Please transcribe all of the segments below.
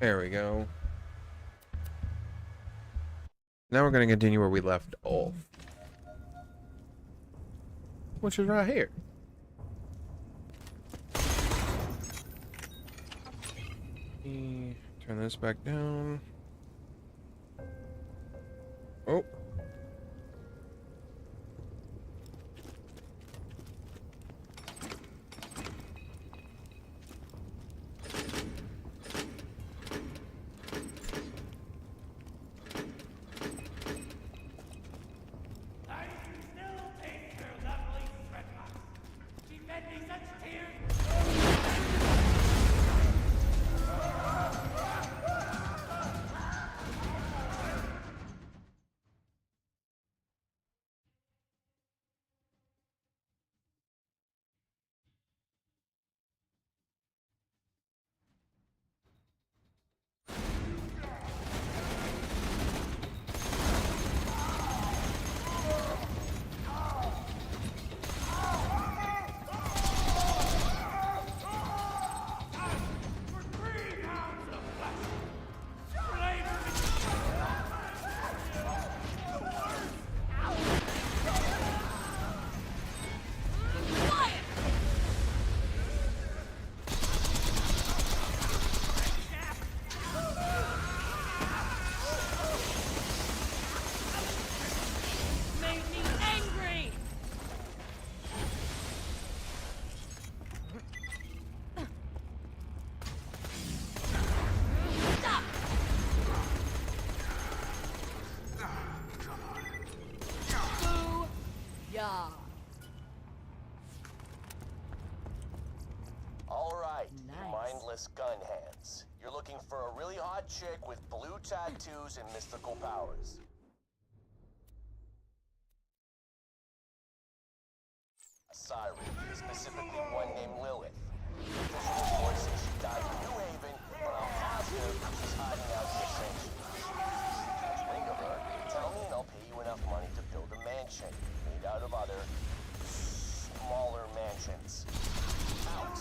There we go. Now we're going to continue where we left off. Which is right here. Turn this back down. Oh. Gun hands. You're looking for a really hot chick with blue tattoos and mystical powers. A siren, specifically one named Lilith. Official reports say she died in New Haven, but I'm positive she's hiding out in the sanctuary. Catch wind of her, tell me and I'll pay you enough money to build a mansion made out of other smaller mansions. Out.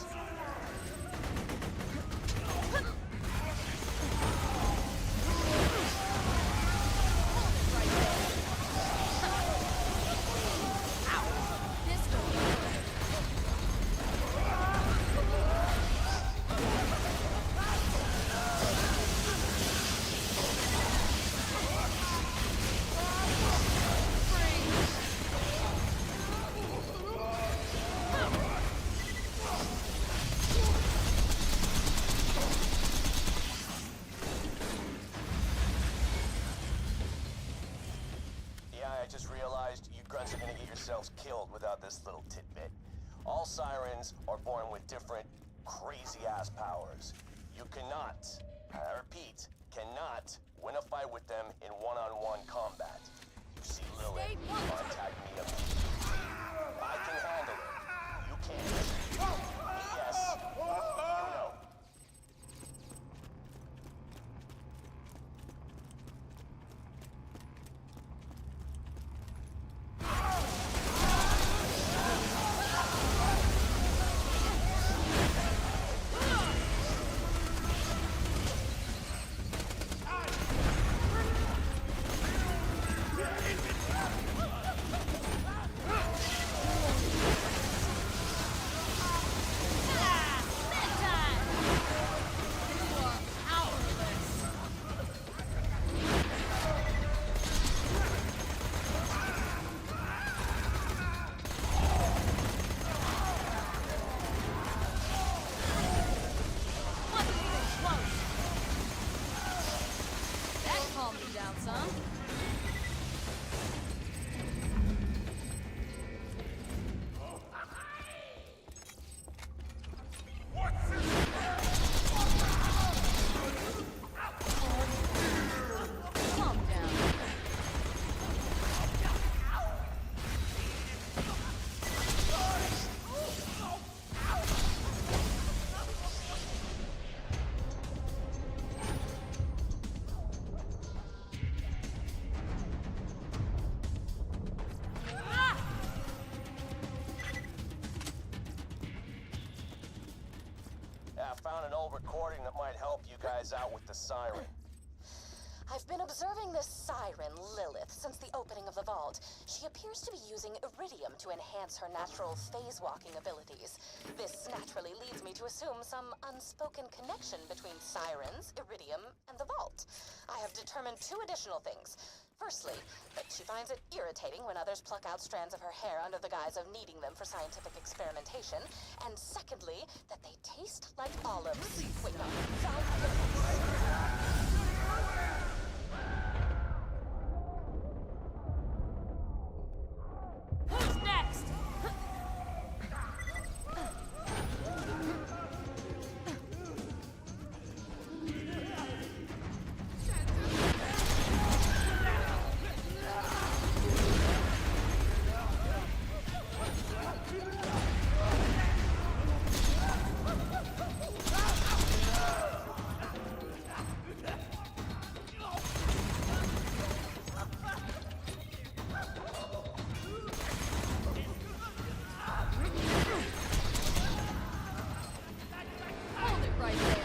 Are gonna get yourselves killed without this little tidbit. All sirens are born with different crazy-ass powers. You cannot, I repeat, cannot win a fight with them in one-on-one combat. You see Lilith, contact me immediately. I can handle it. You can't. Yes, you know. guys out with the siren? I've been observing this siren, Lilith, since the opening of the vault. She appears to be using iridium to enhance her natural phase-walking abilities. This naturally leads me to assume some unspoken connection between sirens, iridium, and the vault. I have determined 2 additional things. Firstly, that she finds it irritating when others pluck out strands of her hair under the guise of needing them for scientific experimentation. And secondly, that they taste like olives. Wait, no, Who's next? Hold it right there.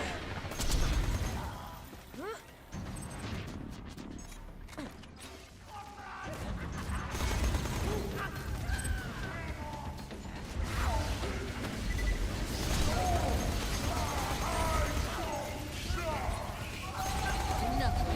Nothing.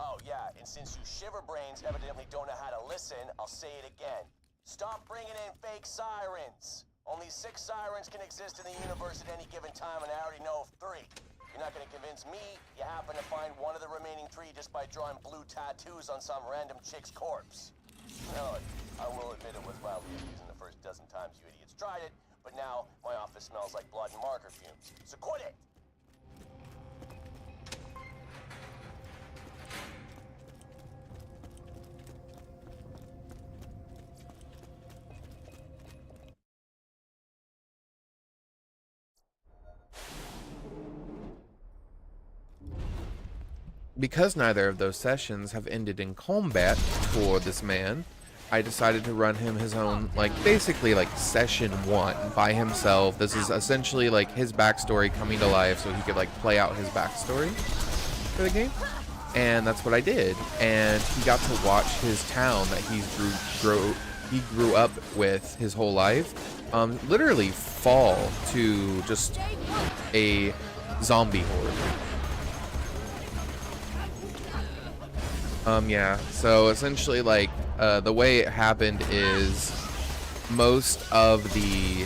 Oh yeah, and since you shiverbrains evidently don't know how to listen, I'll say it again. Stop bringing in fake sirens. Only 6 sirens can exist in the universe at any given time, and I already know of 3. You're not gonna convince me you happen to find one of the remaining 3 just by drawing blue tattoos on some random chick's corpse. No, I will admit it was wildly amusing the first dozen times you idiots tried it, but now my office smells like blood and marker fumes. So quit it! Because neither of those sessions have ended in combat for this man, I decided to run him his own, like, basically like session 1 by himself. This is essentially like his backstory coming to life so he could like play out his backstory for the game. And that's what I did. And he got to watch his town that he grew up with his whole life literally fall to just a zombie horde. Yeah, so essentially, like, the way it happened is most of the,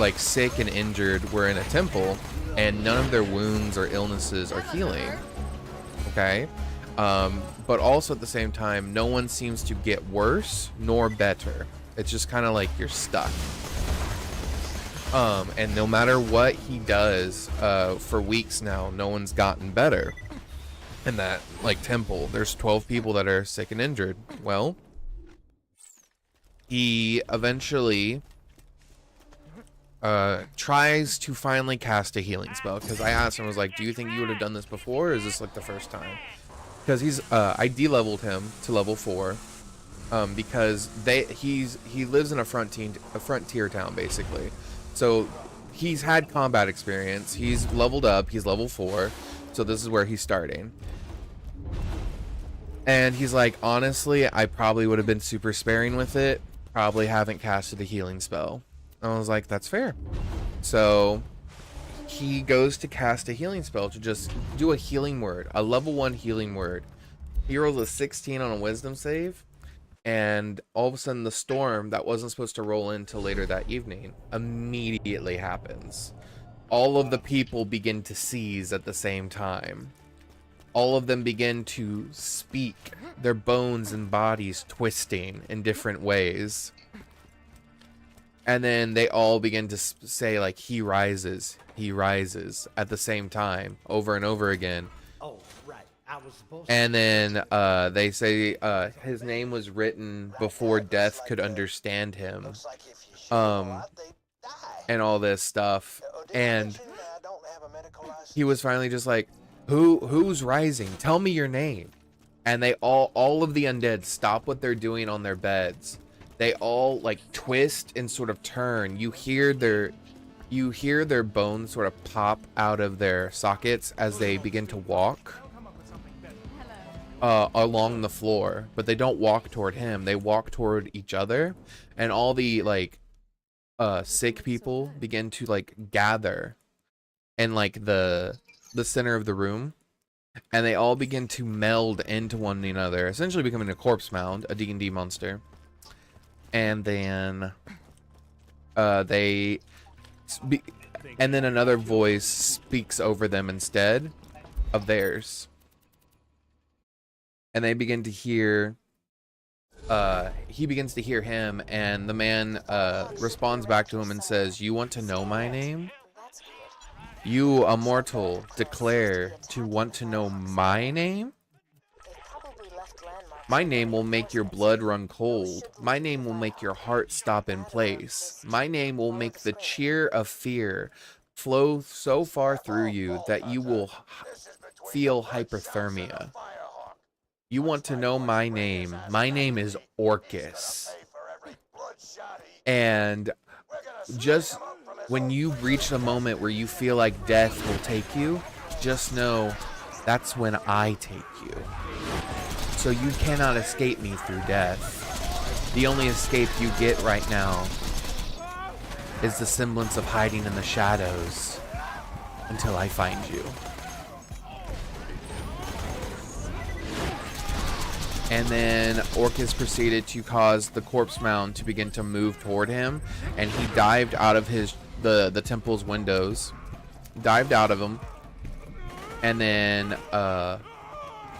like, sick and injured were in a temple, and none of their wounds or illnesses are healing, okay? But also at the same time, no one seems to get worse nor better. It's just kind of like you're stuck. And no matter what he does, for weeks now, no one's gotten better. In that, like, temple, there's 12 people that are sick and injured. Well, he eventually tries to finally cast a healing spell, because I asked him, I was like, do you think you would have done this before, or is this like the first time? Because he's I de-leveled him to level 4 because he lives in a frontier town, basically. So he's had combat experience, he's leveled up, he's level 4, so this is where he's starting. And he's like, honestly, I probably would have been super sparing with it. Probably haven't casted a healing spell. I was like, that's fair. So he goes to cast a healing spell to just do a healing word, a level 1 healing word. He rolls a 16 on a wisdom save, And all of a sudden, the storm that wasn't supposed to roll in till later that evening immediately happens. All of the people begin to seize at the same time. All of them begin to speak, their bones and bodies twisting in different ways. And then they all begin to say, like, he rises at the same time, over and over again. Oh, right. I was supposed And then they say his name was written before death could understand him. Looks like if you shoot a lot, they die. And all this stuff. Did I And mention that I don't have a medical license? he was finally just like, who's rising? Tell me your name. And they all of the undead stop what they're doing on their beds. They all like twist and sort of turn. You hear their bones sort of pop out of their sockets as they begin to walk along the floor, but they don't walk toward him. They walk toward each other, and all the like sick people begin to like gather in like the center of the room, and they all begin to meld into one another, essentially becoming a corpse mound, a D&D monster. And then and then another voice speaks over them instead of theirs, and they begin to hear he begins to hear him, and the man responds back to him and says, "You want to know my name? That's weird. You, a mortal, declare to want to know my name? They probably left landmarks. My name will make your blood run cold. My name will make your heart stop in place. My name will make the cheer of fear flow so far through you that you will feel hyperthermia. You want to know my name? My name is Orcus." And just when you reach the moment where you feel like death will take you, just know that's when I take you. So you cannot escape me through death. The only escape you get right now is the semblance of hiding in the shadows until I find you. And then Orcus proceeded to cause the corpse mound to begin to move toward him, and he dived out of the temple's windows, dived out of them, and then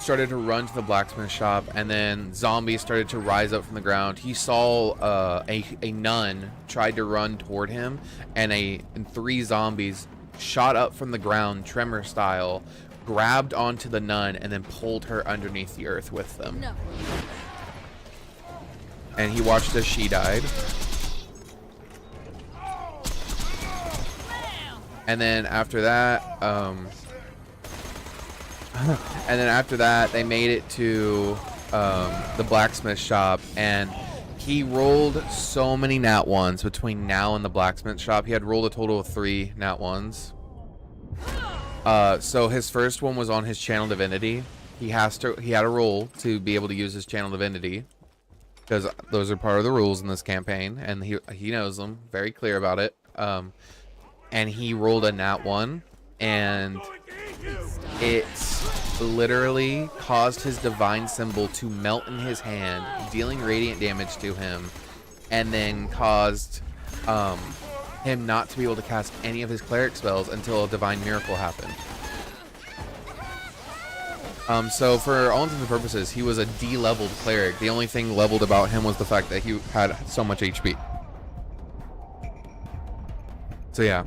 started to run to the blacksmith shop. And then zombies started to rise up from the ground. He saw a nun tried to run toward him, and three zombies shot up from the ground, tremor style, grabbed onto the nun, and then pulled her underneath the earth with them. No. And he watched as she died. And then after that, they made it to the blacksmith shop, and he rolled so many nat ones between now and the blacksmith shop. He had rolled a total of 3 nat ones. So his first one was on his channel divinity. He had a roll to be able to use his channel divinity, because those are part of the rules in this campaign, and he knows them, very clear about it. And he rolled a nat 1, and it literally caused his divine symbol to melt in his hand, dealing radiant damage to him, and then caused him not to be able to cast any of his cleric spells until a divine miracle happened. So for all intents and purposes, he was a D-leveled cleric. The only thing leveled about him was the fact that he had so much HP. So yeah.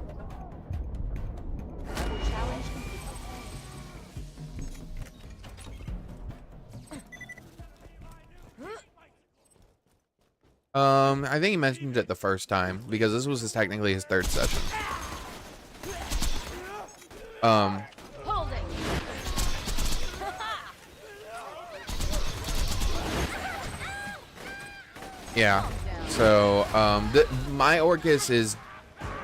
I think he mentioned it the first time, because this was technically his 3rd session. Hold it. Yeah. So, my Orcus is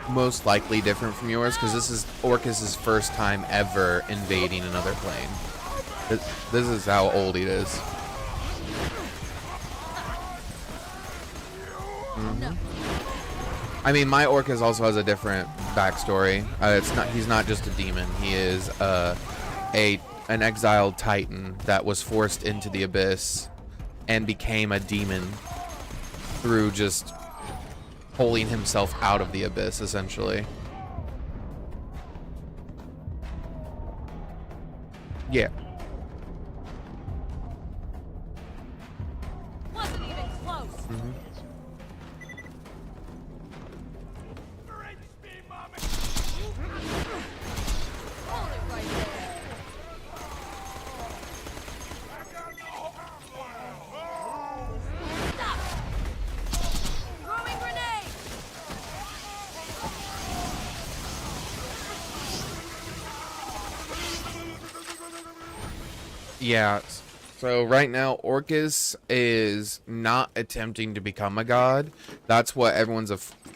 most likely different from yours, because this is Orcus's first time ever invading another plane. This is how old he is. I mean, my Orcus also has a different backstory. He's not just a demon. He is an exiled titan that was forced into the abyss and became a demon through just pulling himself out of the abyss, essentially. Yeah. Wasn't even close. Hold it right there. Stop. Throwing grenade. Yeah. So right now, Orcus is not attempting to become a god. That's what everyone's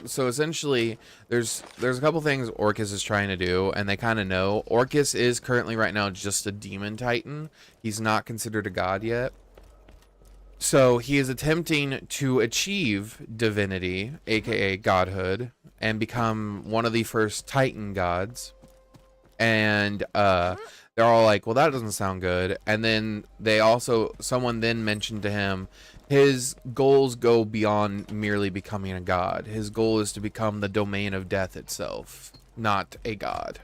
so essentially, there's a couple things Orcus is trying to do, and they kind of know. Orcus is currently right now just a demon titan. He's not considered a god yet. So he is attempting to achieve divinity, aka godhood, and become one of the first titan gods. And they're all like, well, that doesn't sound good. And then someone then mentioned to him, his goals go beyond merely becoming a god. His goal is to become the domain of death itself, not a god.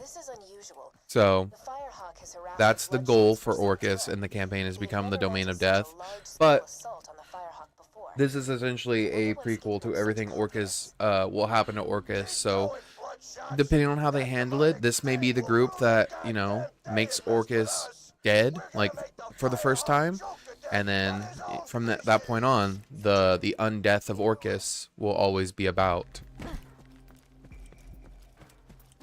This is unusual. So The Firehawk has harassed that's the Bloodshot's goal for pursuit Orcus threat. in the campaign, is He become the never domain of registered a death. large-scale But assault on the Firehawk before. this is essentially a prequel to everything Orcus will happen to Orcus. So depending on how they handle it, this may be the group that, you know, makes Orcus dead, like, for the first time. And then from that point on, the undeath of Orcus will always be about.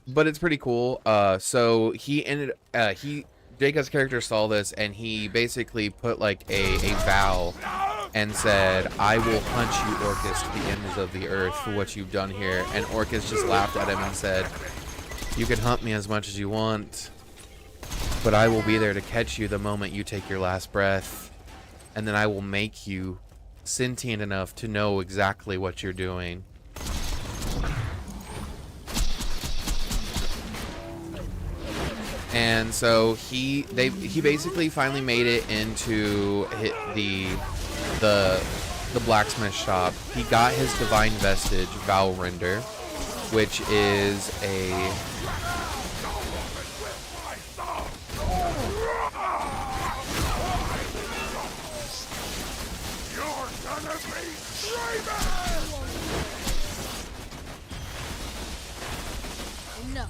But it's pretty cool. So Jacob's character saw this, and he basically put like a vow and said, I will hunt you, Orcus, to the ends of the earth for what you've done here. And Orcus just laughed at him and said, you can hunt me as much as you want, but I will be there to catch you the moment you take your last breath. And then I will make you sentient enough to know exactly what you're doing. And so he basically finally made it into the blacksmith shop. He got his divine vestige, Vow Render, which is a No.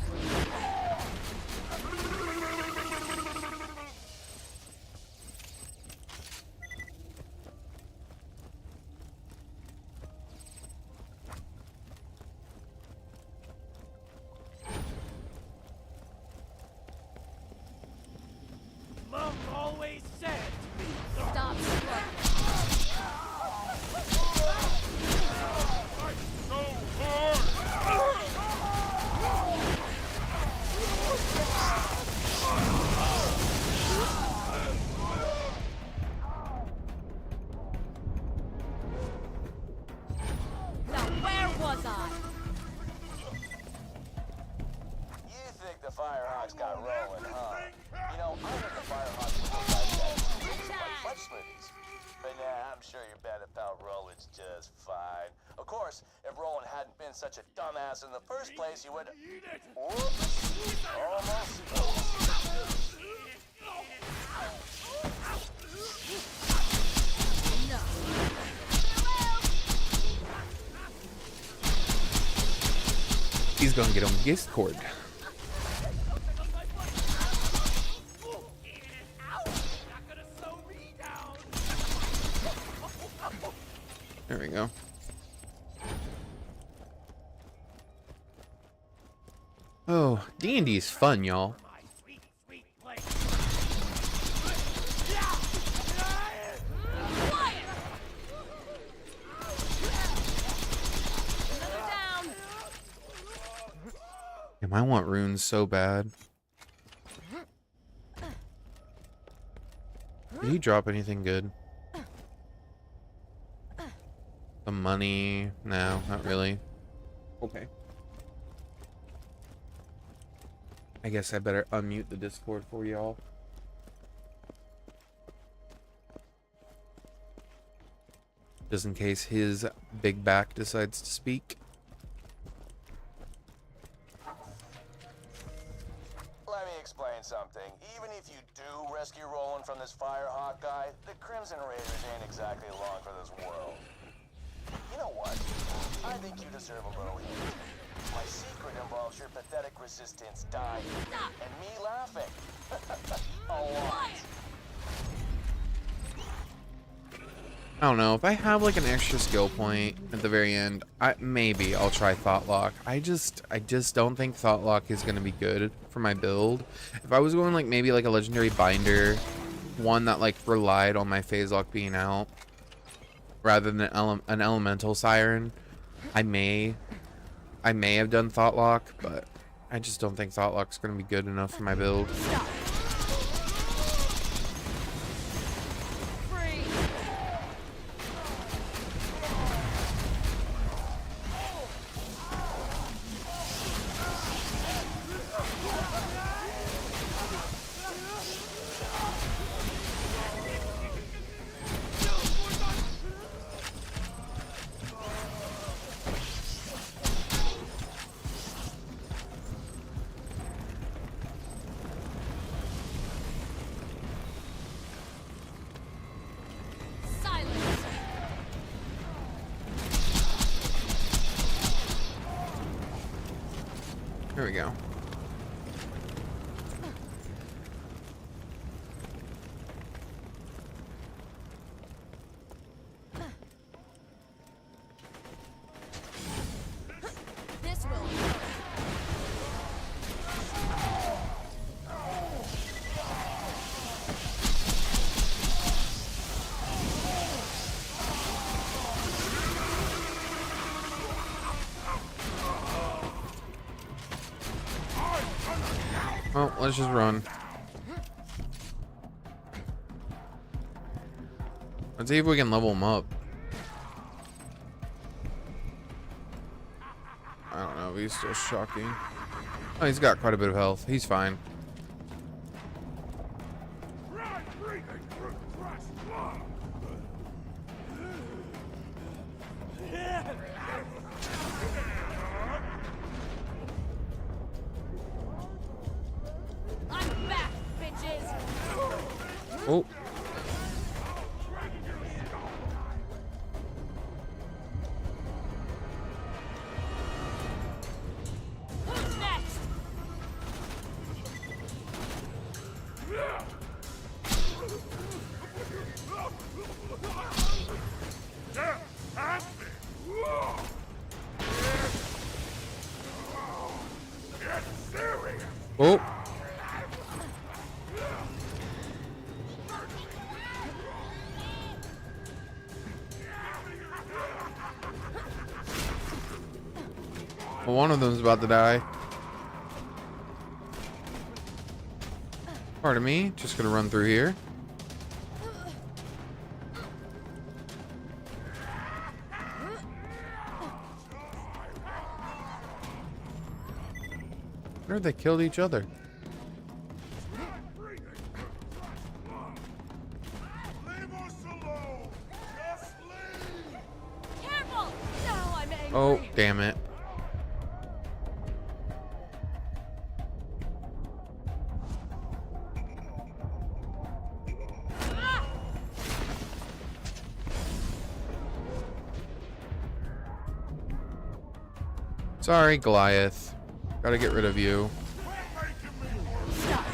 Mom always said to me, Stop struggling. Now where was I? You think the Firehawks got rolling, huh? You know, I heard the Firehawks were like fudge smoothies. But nah, I'm sure your bad pal Roland's just fine. Of course, if Roland hadn't been such a dumbass in the first place, he would... Whoops! Almost. No. he's gonna get on Discord. There we go. Oh, D&D is fun, y'all. my sweet, sweet place. Quiet! Another down. Damn, I want runes so bad. Did he drop anything good? Some money? No, not really. Okay. I guess I better unmute the Discord for y'all. just in case his big back decides to speak. Let me explain something. Even if you do rescue Roland from this Firehawk guy, the Crimson Raiders ain't exactly along for this world. You know what? I think you deserve a little hint. My secret involves your pathetic resistance dying and me laughing. A lot. I don't know, if I have like an extra skill point at the very end, maybe I'll try Thoughtlock. I just don't think Thoughtlock is gonna be good for my build. If I was going like maybe like a legendary binder, one that like relied on my phase lock being out, rather than an elemental siren, I may have done Thoughtlock, but I just don't think Thoughtlock's gonna be good enough for my build. Here we go. This will. Well, let's just run. Let's see if we can level him up. I don't know, he's still shocking. Oh, he's got quite a bit of health. He's fine. I'm back, bitches. Oh. Who's next? Oh. Well, one of them's about to die. Pardon me, just gonna run through here. I heard they killed each other. Careful! Now I'm angry. Oh, damn it. Sorry, Goliath. Gotta get rid of you. Stop.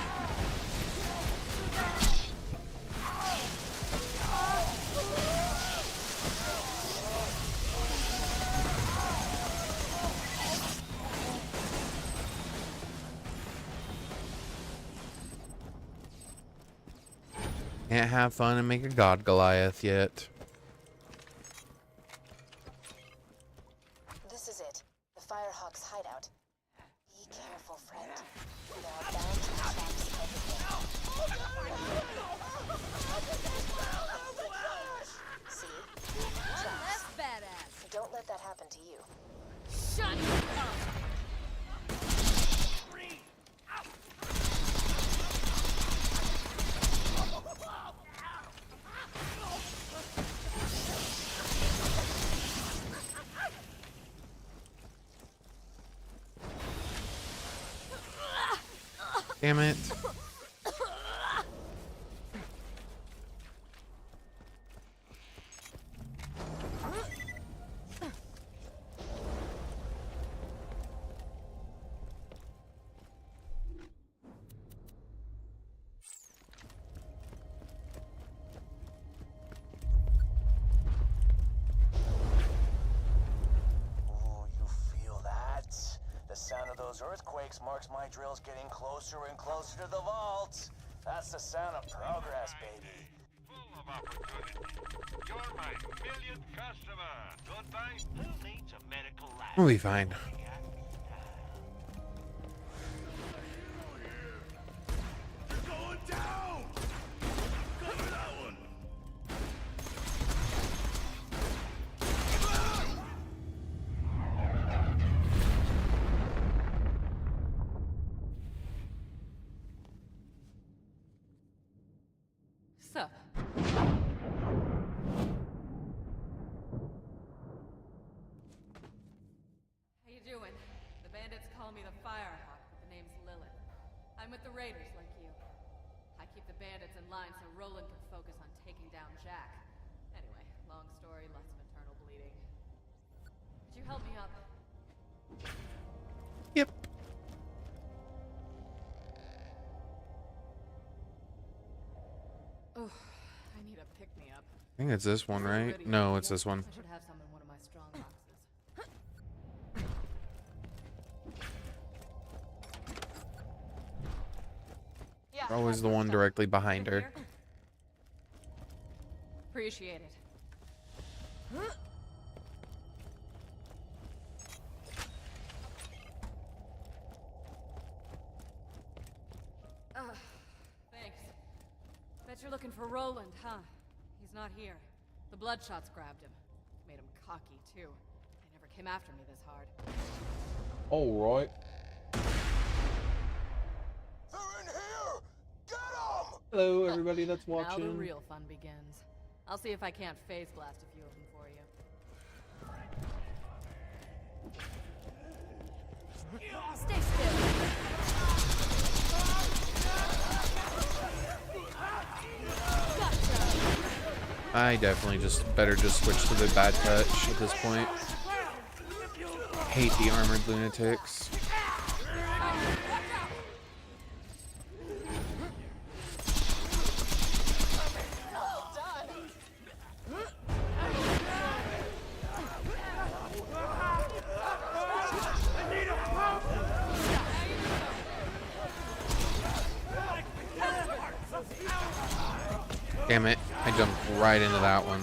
Can't have fun and make a god Goliath yet. This is it. The Firehawk's hideout. Be careful, friend. There are bounty traps everywhere. See? Traps. That's badass. Don't let that happen to you. Shut up. Damn it. Oh, you feel that? The sound of those earthquakes marks my drills getting closer and closer to the vault. That's the sound of progress, baby. Full of opportunity. You're my millionth customer. Goodbye. Who needs a medical lab? We'll be fine. Going down! Cover that one! Sup? How you doing? The bandits call me the Firehawk, but the name's Lilith. I'm with the Raiders like you. I keep the bandits in line so Roland can focus on taking down Jack. Anyway, long story, lots of internal bleeding. Could you help me up? Yep. Oh, I need a pick-me-up. I think it's this one, right? No, it's this one. I should have some in one of my strong boxes. Yeah, Always the one directly behind her. Appreciate it. Thanks. Bet you're looking for Roland, huh? He's not here. The Bloodshots grabbed him. Made him cocky, too. They never came after me this hard. All right. They're in here! Get them! Hello, everybody that's Now the watching. real fun begins. I'll see if I can't phase blast a few of them for you. Stay still. I definitely better just switch to the bad touch at this point. Hate the armored lunatics. Damn it, I jumped right into that one.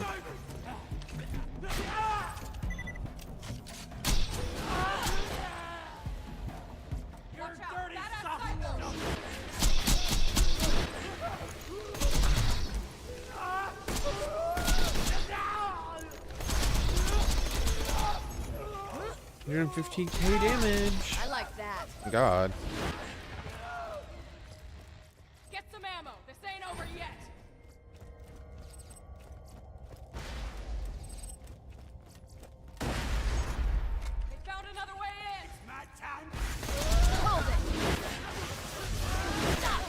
You're 115k damage. I like that. God. Get some ammo. This ain't over yet. They found another way in. My time. Hold it. Stop.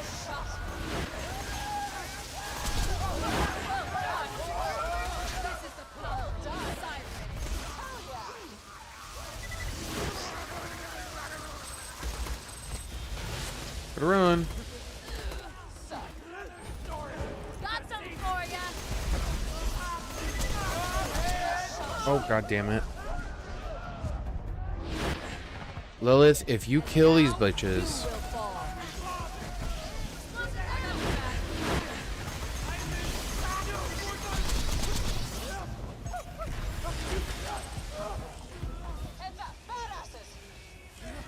This is the power of the siren. Gotta run. Got something for ya. Oh, god damn it. Lilith, if you kill these bitches. Will fall. Heads up, badasses!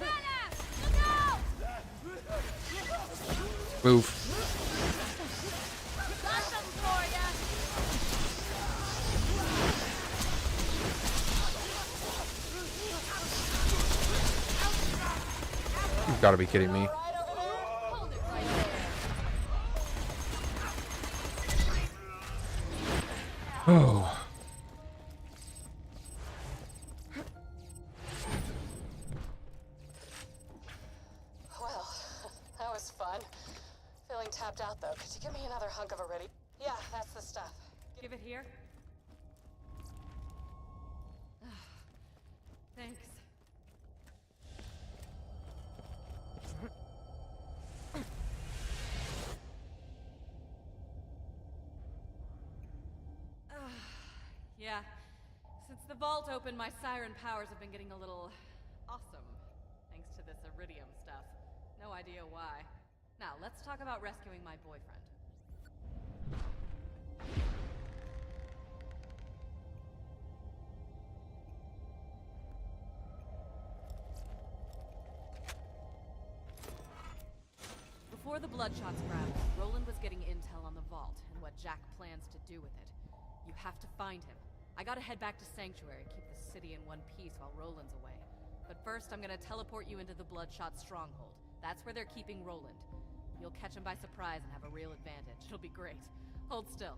Badass! Look out! Move. Got something for ya. You've got to be kidding me. Hold it right there. Oh. Well, that was fun. going tapped out, though. Could you give me another hunk of iridium? Yeah, that's the stuff. Give it here. Thanks. Yeah. Since the vault opened, my siren powers have been getting a little awesome. Thanks to this iridium stuff. No idea why. Now, let's talk about rescuing my boyfriend. Before the Bloodshots grabbed, Roland was getting intel on the vault and what Jack plans to do with it. You have to find him. I gotta head back to Sanctuary, keep the city in one piece while Roland's away. But first, I'm gonna teleport you into the Bloodshot stronghold. That's where they're keeping Roland. You'll catch him by surprise and have a real advantage. It'll be great. Hold still.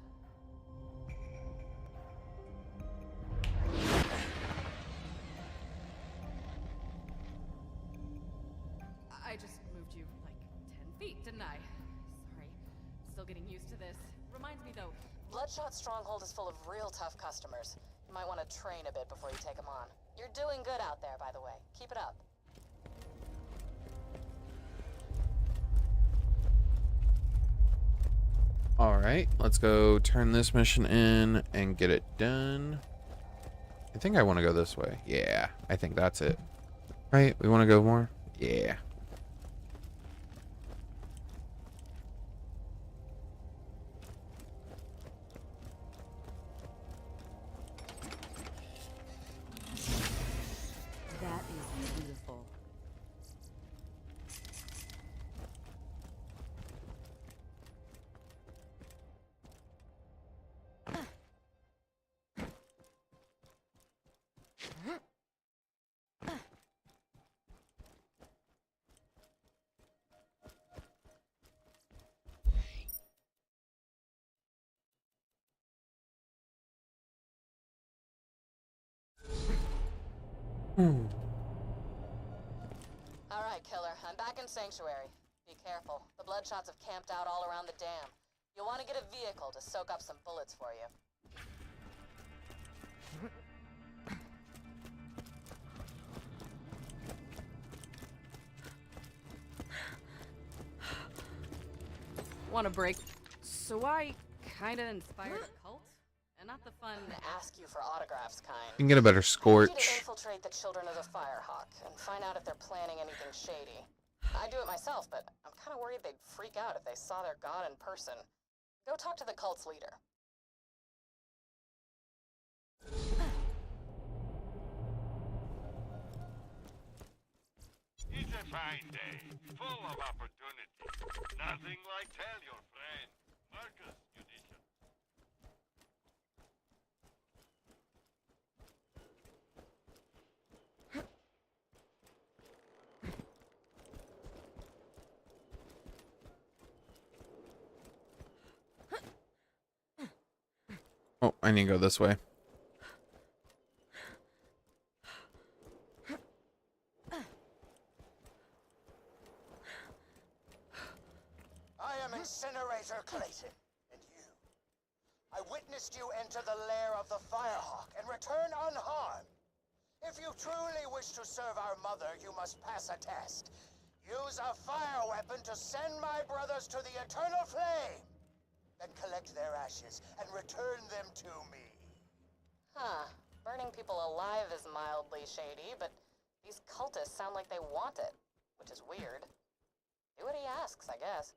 I just moved you like 10 feet, didn't I? Sorry. Still getting used to this. Reminds me though, Bloodshot Stronghold is full of real tough customers. You might want to train a bit before you take them on. You're doing good out there, by the way. Keep it up. Alright, let's go turn this mission in and get it done. I think I want to go this way. Yeah, I think that's it. Right, we want to go more? Yeah. that is beautiful. All right, killer. I'm back in Sanctuary. Be careful. The Bloodshots have camped out all around the dam. You'll want to get a vehicle to soak up some bullets for you. Want a break? So I kinda inspired a cult? And not the fun. I'm gonna ask you for autographs, kind. You can get a better I need you to scorch. infiltrate the Children of the Firehawk and find out if they're planning anything shady. I do it myself, but I'm kind of worried they'd freak out if they saw their god in person. Go talk to the cult's leader. It's a fine day, full of opportunity. Nothing like tell your friend. Marcus, Judicial. Oh, I need to go this way. I am Incinerator Clayton, and you. I witnessed you enter the lair of the Firehawk and return unharmed. If you truly wish to serve our mother, you must pass a test. Use a fire weapon to send my brothers to the eternal flame. Then collect their ashes and return them to me. Huh. Burning people alive is mildly shady, but these cultists sound like they want it, which is weird. Do what he asks, I guess.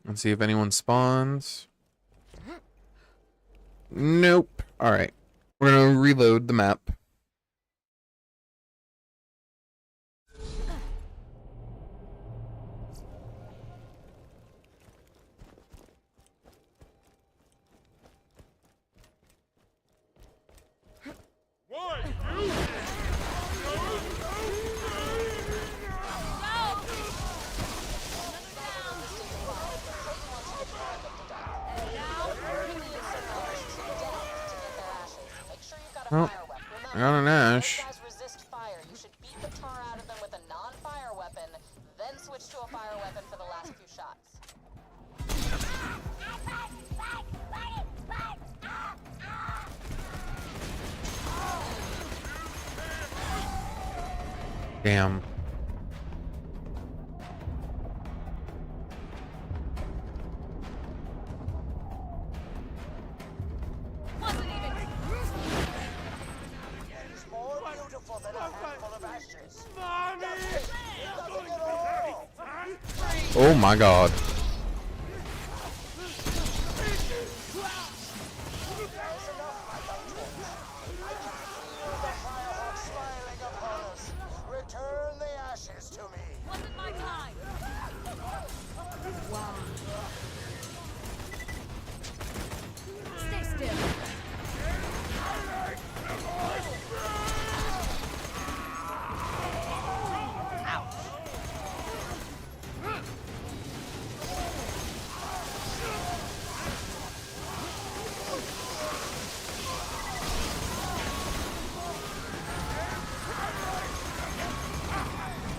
Let's see if anyone spawns. Nope. Alright. We're gonna reload the map. Oh, I got an ash. Guys resist fire. You should beat the tar out of them Damn. Wasn't even. It's more beautiful than a handful of ashes. Mommy! Nothing at all. Oh my god. There's enough, my young folks. I can feel the firehawk smiling upon us. Return the ashes to me. Wasn't my time. Stay still.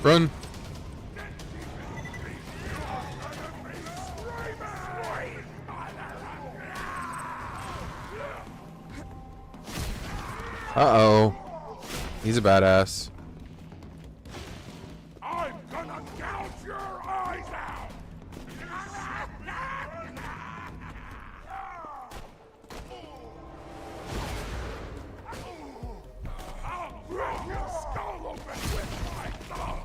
Run. Uh-oh. He's a badass. I'm gonna gouge your eyes out! I'll break your skull open with my thumb!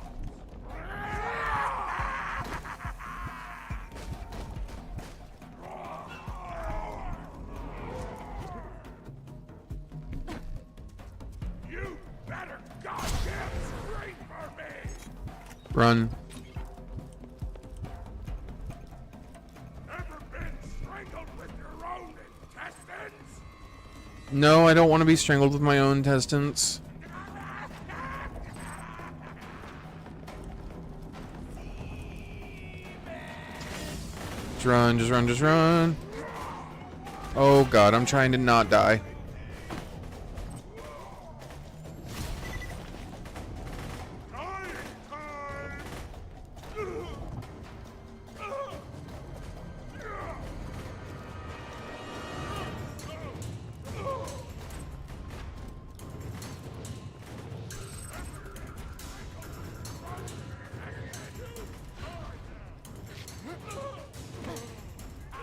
You better goddamn scream for me! Run. Ever been strangled with your own intestines? No, I don't want to be strangled with my own intestines. Just run, just run, just run. Oh god, I'm trying to not die. Dying time!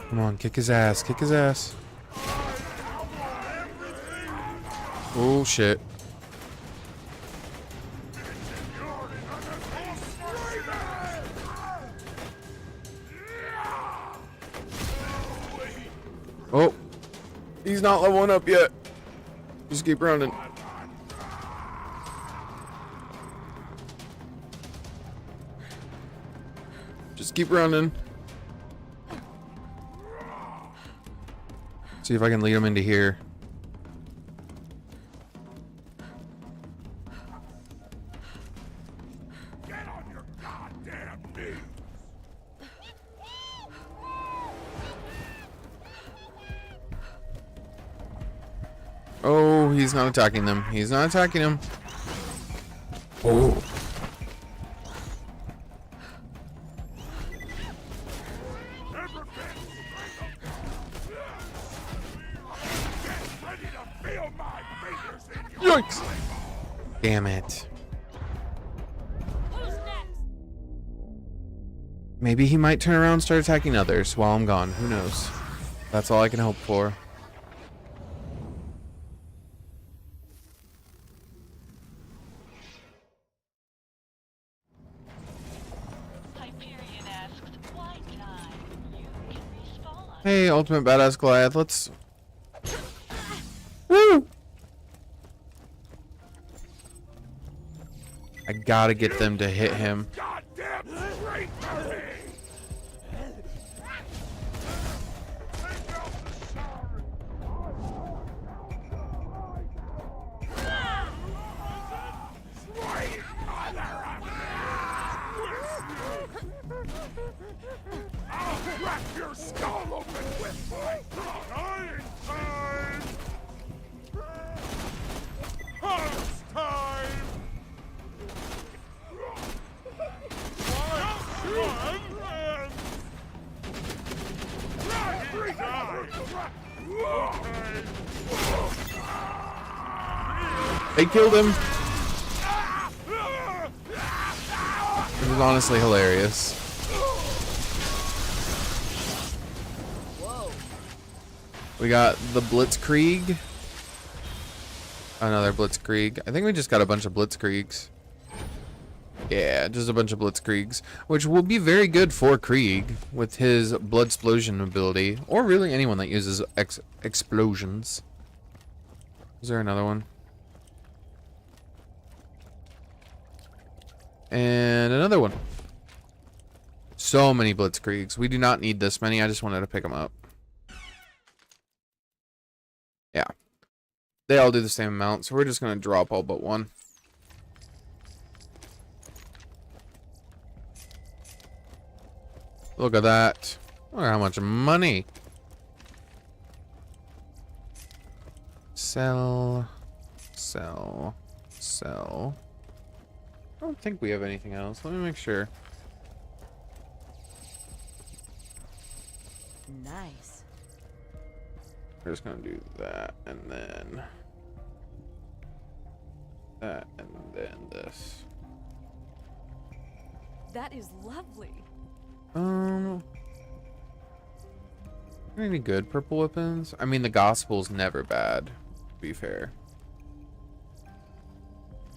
Come on, kick his ass, kick his ass. Oh shit. Oh, he's not leveling up yet. Just keep running. Just keep running. See if I can lead him into here. Get on your goddamn knees! Oh, he's not attacking them. He's not attacking them. Oh. Ever been strangled? Get ready to feel my fingers in your Yikes. Damn it. Who's next? Maybe he might turn around and start attacking others while I'm gone. Who knows? That's all I can hope for. Hyperion asks, why die? You can respawn. Hey, Ultimate Badass Goliath, let's... Woo! I gotta get them to hit him. goddamn straight for me! Take out the siren! Sweet mother of I'll crack your skull open with my dying time! Harvest time! They killed him. is honestly hilarious. We got the Blitzkrieg. Another Blitzkrieg. I think we just got a bunch of Blitzkriegs. Yeah, just a bunch of Blitzkriegs, which will be very good for Krieg with his blood explosion ability, or really anyone that uses explosions. Is there another one? And another one. So many Blitzkriegs. We do not need this many. I just wanted to pick them up. Yeah. They all do the same amount, so we're just going to drop all but one. Look at that. Look at how much money. Sell. Sell. Sell. I don't think we have anything else. Let me make sure. Nice. We're just gonna do that and then that and then this. That is lovely. Any good purple weapons? I mean, the gospel's never bad, to be fair.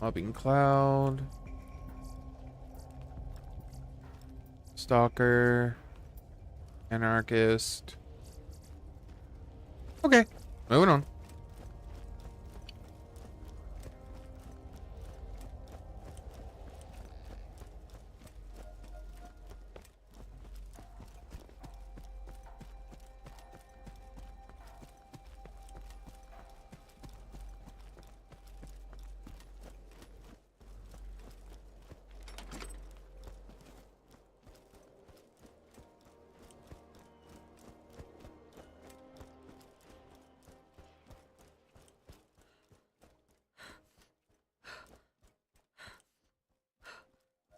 Mobbing cloud. Stalker. Anarchist. Okay, moving on.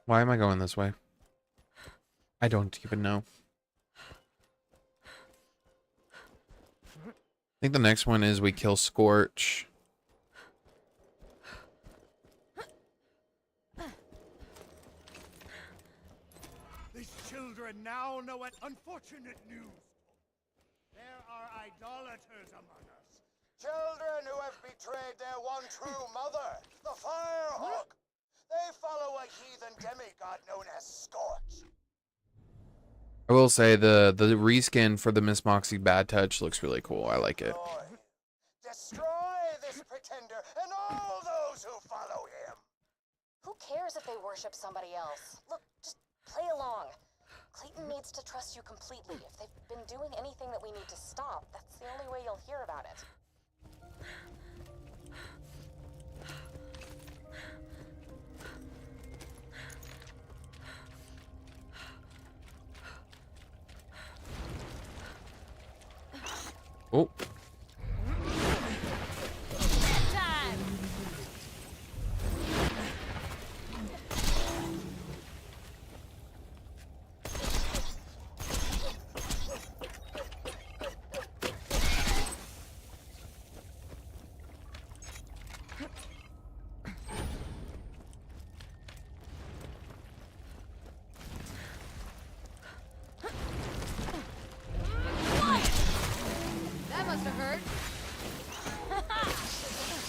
Why am I going this way? I don't even know. I think the next one is we kill Scorch. These children now know what unfortunate news. There are idolaters among us. Children who have betrayed their one true mother, the Firehawk. They follow a heathen demigod known as Scorch. I will say the reskin for the Miss Moxie Bad Touch looks really cool. I like it. Destroy this pretender and all those who follow him. Who cares if they worship somebody else? Look, just play along. Clayton needs to trust you completely. If they've been doing anything that we need to stop, that's the only way you'll hear about it. Oh.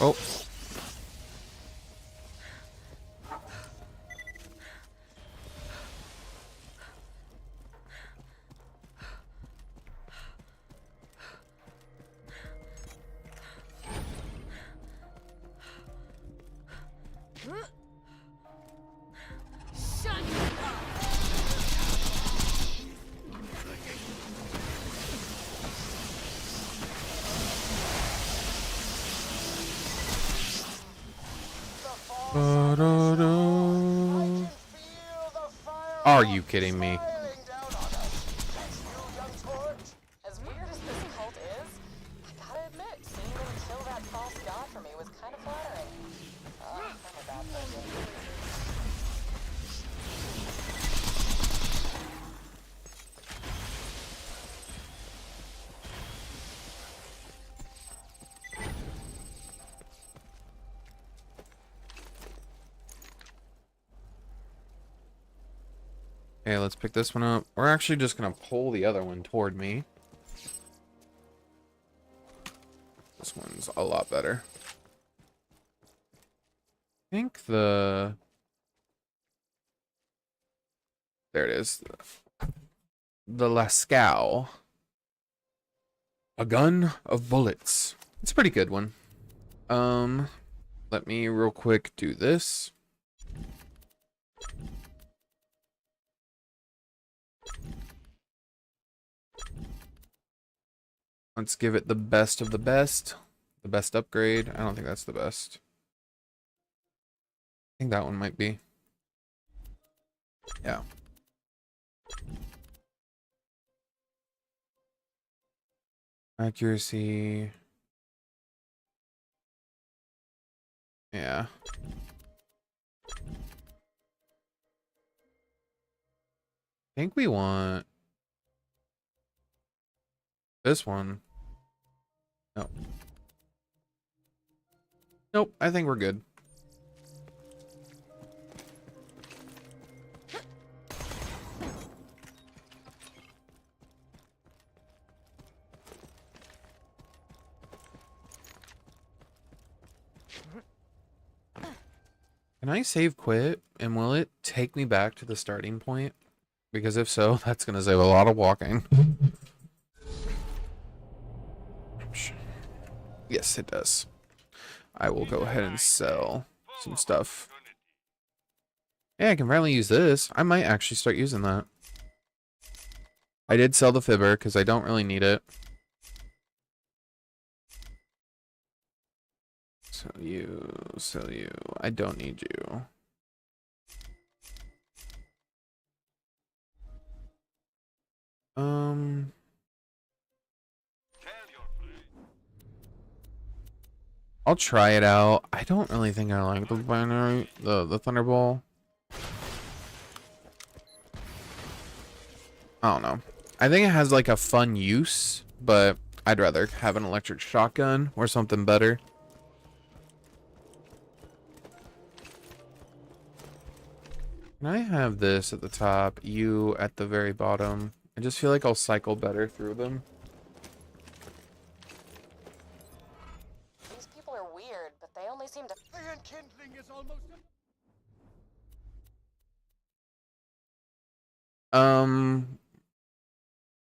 Oh. Are you kidding me? As weird as this cult is, I gotta admit, seeing them kill that false god for me was kind of flattering. I'm a bad person. Okay, let's pick this one up. We're actually just gonna pull the other one toward me. This one's a lot better. I think the... There it is. The Lascaux. A gun of bullets. It's a pretty good one. Let me real quick do this. Let's give it the best of the best. The best upgrade. I don't think that's the best. I think that one might be. Yeah. Accuracy. Yeah. I think we want this one. No. Nope, I think we're good. Can I save quit? And will it take me back to the starting point? Because if so, that's going to save a lot of walking. Yes, it does. I will go ahead and sell some stuff. Yeah, I can finally use this. I might actually start using that. I did sell the fibber because I don't really need it. Sell you, sell you. I don't need you. I'll try it out. I don't really think I like the binary, the Thunderball. I don't know. I think it has like a fun use, but I'd rather have an electric shotgun or something better. Can I have this at the top, you at the very bottom? I just feel like I'll cycle better through them. These people are weird, but they only seem to... The enkindling is almost...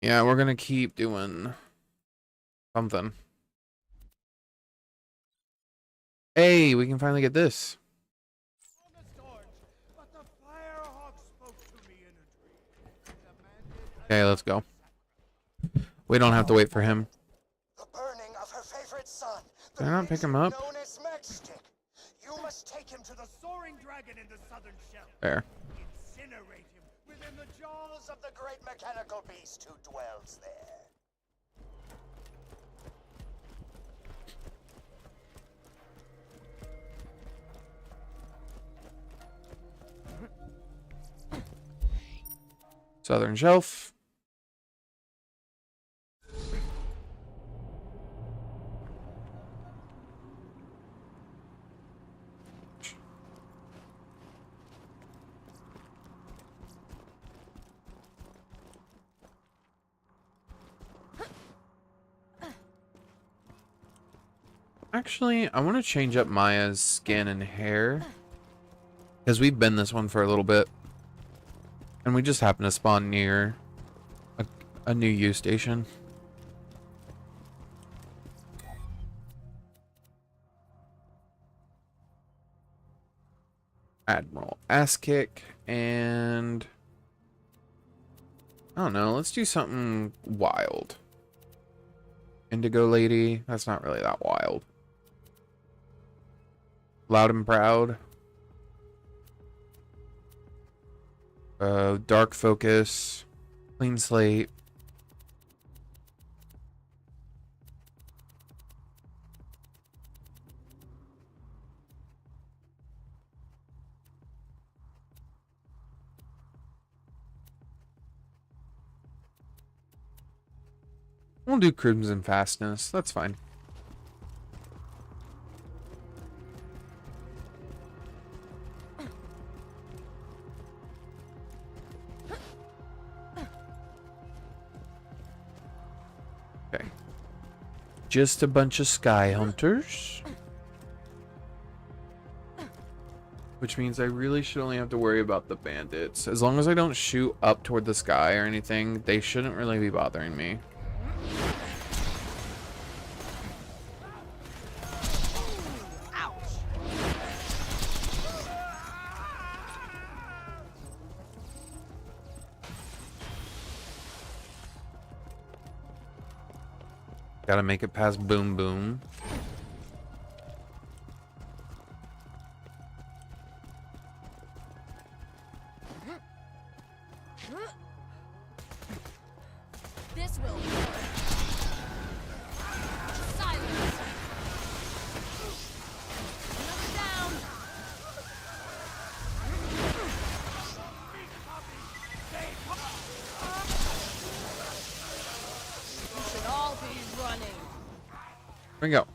Yeah, we're gonna keep doing something. Hey, we can finally get this. Okay, let's go. We don't have to wait for him. The burning of her favorite son. Can I not pick him up? Known as Matchstick. You must take him to the soaring dragon in the southern shelf. There. Incinerate him within the jaws Of the great mechanical beast who dwells there. Southern shelf. Actually, I want to change up Maya's skin and hair. Because we've been this one for a little bit. And we just happen to spawn near a new U station. Admiral ass kick and I don't know, let's do something wild. Indigo lady, that's not really that wild. Loud and proud. Dark focus. Clean slate. We'll do crimson fastness. That's fine. Just a bunch of sky hunters. Which means I really should only have to worry about the bandits. As long as I don't shoot up toward the sky or anything, they shouldn't really be bothering me. Gotta make it past Boom Boom. This will work. Silence. Another down. You should all be running. Here we go.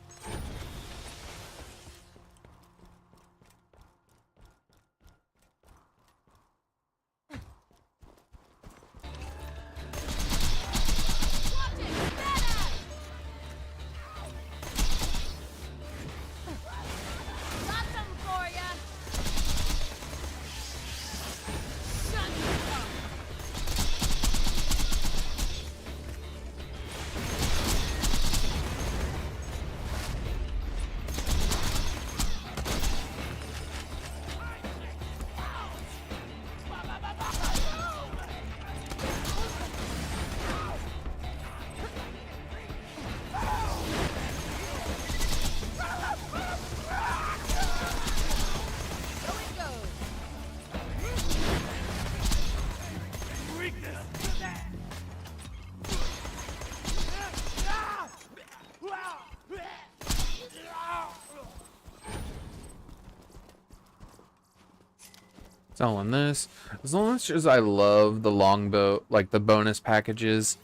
Selling this. As long as I love the longbow, like the bonus packages,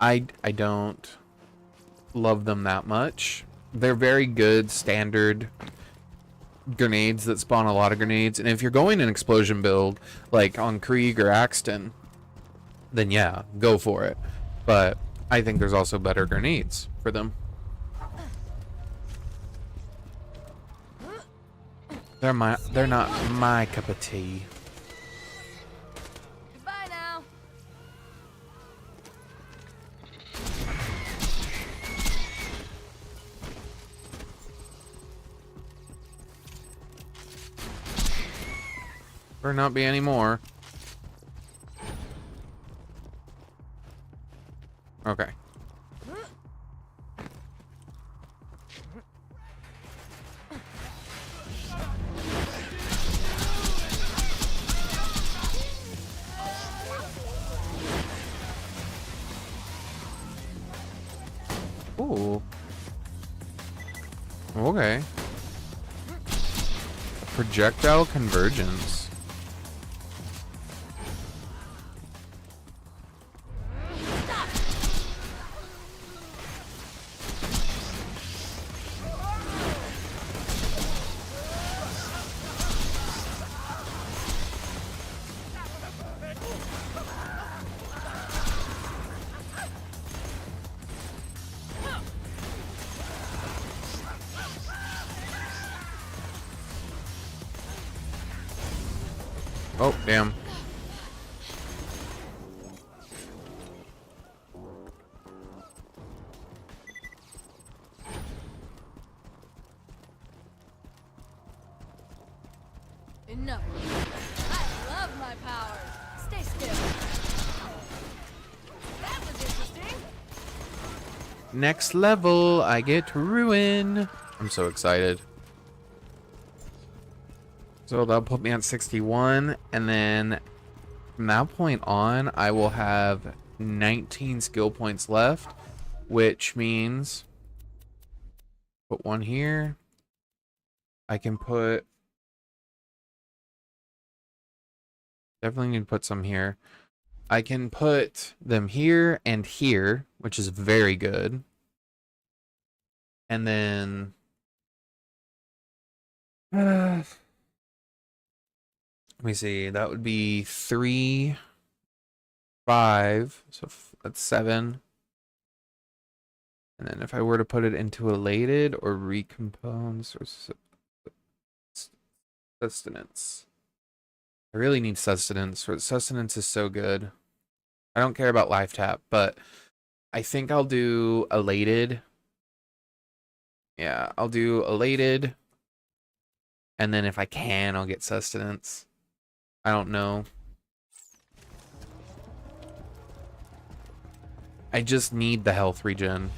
I don't love them that much. They're very good standard grenades that spawn a lot of grenades, and if you're going an explosion build like on Krieg or Axton, then yeah, go for it. But I think there's also better grenades for them. They're not my cup of tea. Goodbye now. Better not be any more. Okay. Ooh. Okay. Projectile convergence. Oh, damn. Enough. I love my powers. Stay still. That was interesting. Next level, I get Ruin. I'm so excited. So that'll put me at 61, and then from that point on, I will have 19 skill points left, which means put one here. I can put, definitely need to put some here. I can put them here and here, which is very good. And then let me see, that would be 3, 5, so that's 7. And then if I were to put it into elated or recompose or sustenance. I really need sustenance. Sustenance is so good. I don't care about life tap, but I think I'll do elated. Yeah, I'll do elated. And then if I can, I'll get sustenance. I don't know. I just need the health regen.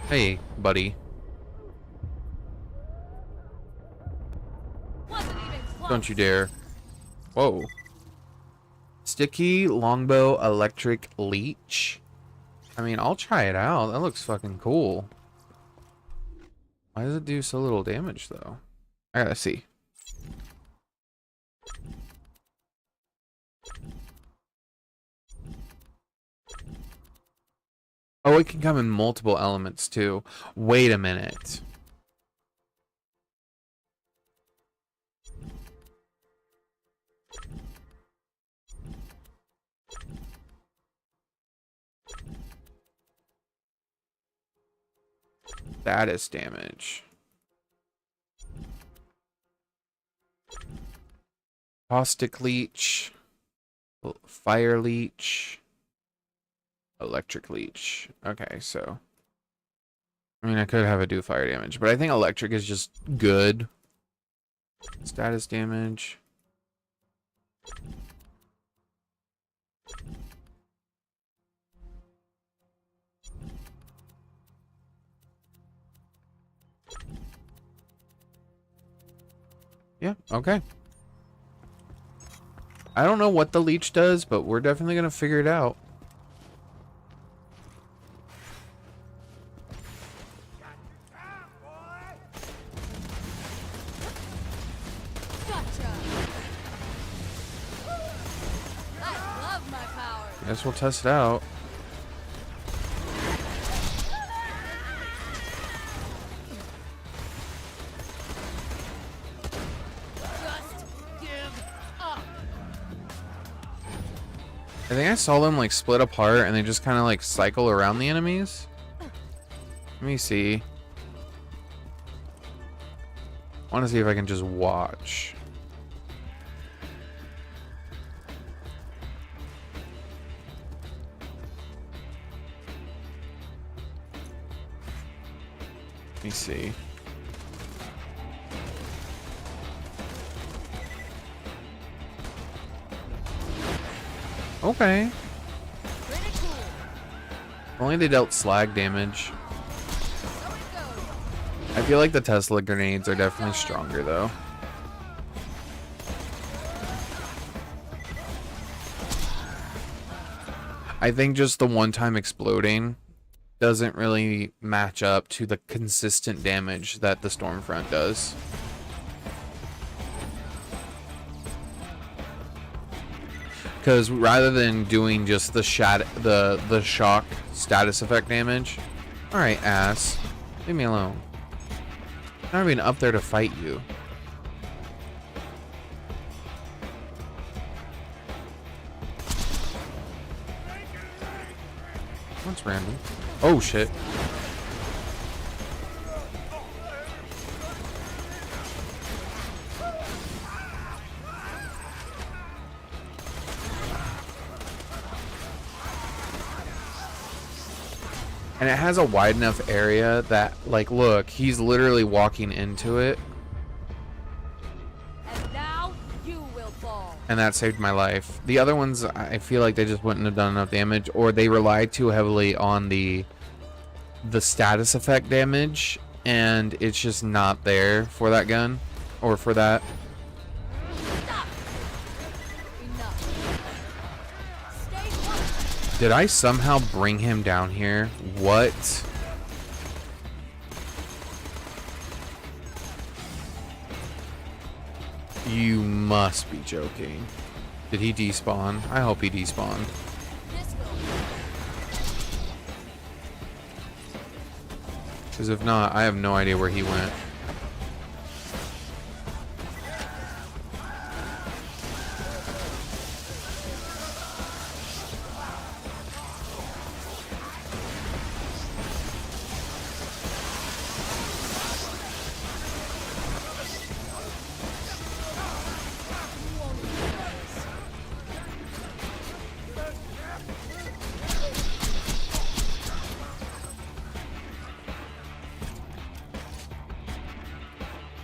Hey, buddy. Don't you dare. Whoa. Sticky longbow electric leech. I mean, I'll try it out. That looks fucking cool. Why does it do so little damage, though? I gotta see. Oh, it can come in multiple elements, too. Wait a minute. Status damage. Caustic leech. Fire leech. Electric leech. Okay, so. I mean, I could have it do fire damage, but I think electric is just good. Status damage. Yeah, okay. I don't know what the leech does, but we're definitely going to figure it out. Gotcha. I love my powers. Guess we'll test it out. I think I saw them like split apart and they just kind of like cycle around the enemies. Let me see. I want to see if I can just watch. Let me see. Okay. Only they dealt slag damage. I feel like the Tesla grenades are definitely stronger though. I think just the one-time exploding doesn't really match up to the consistent damage that the Stormfront does. Because rather than doing just the shock status effect damage, all right, ass, leave me alone. I'm not even up there to fight you. That's random. Oh shit. And it has a wide enough area that, like, look, he's literally walking into it. And now you will fall. And that saved my life. The other ones, I feel like they just wouldn't have done enough damage, or they relied too heavily on the status effect damage, and it's just not there for that gun, or for that. Stop. Enough. Stay close. Did I somehow bring him down here? What? You must be joking. Did he despawn? I hope he despawned. This will Because if not, I have no idea where he went.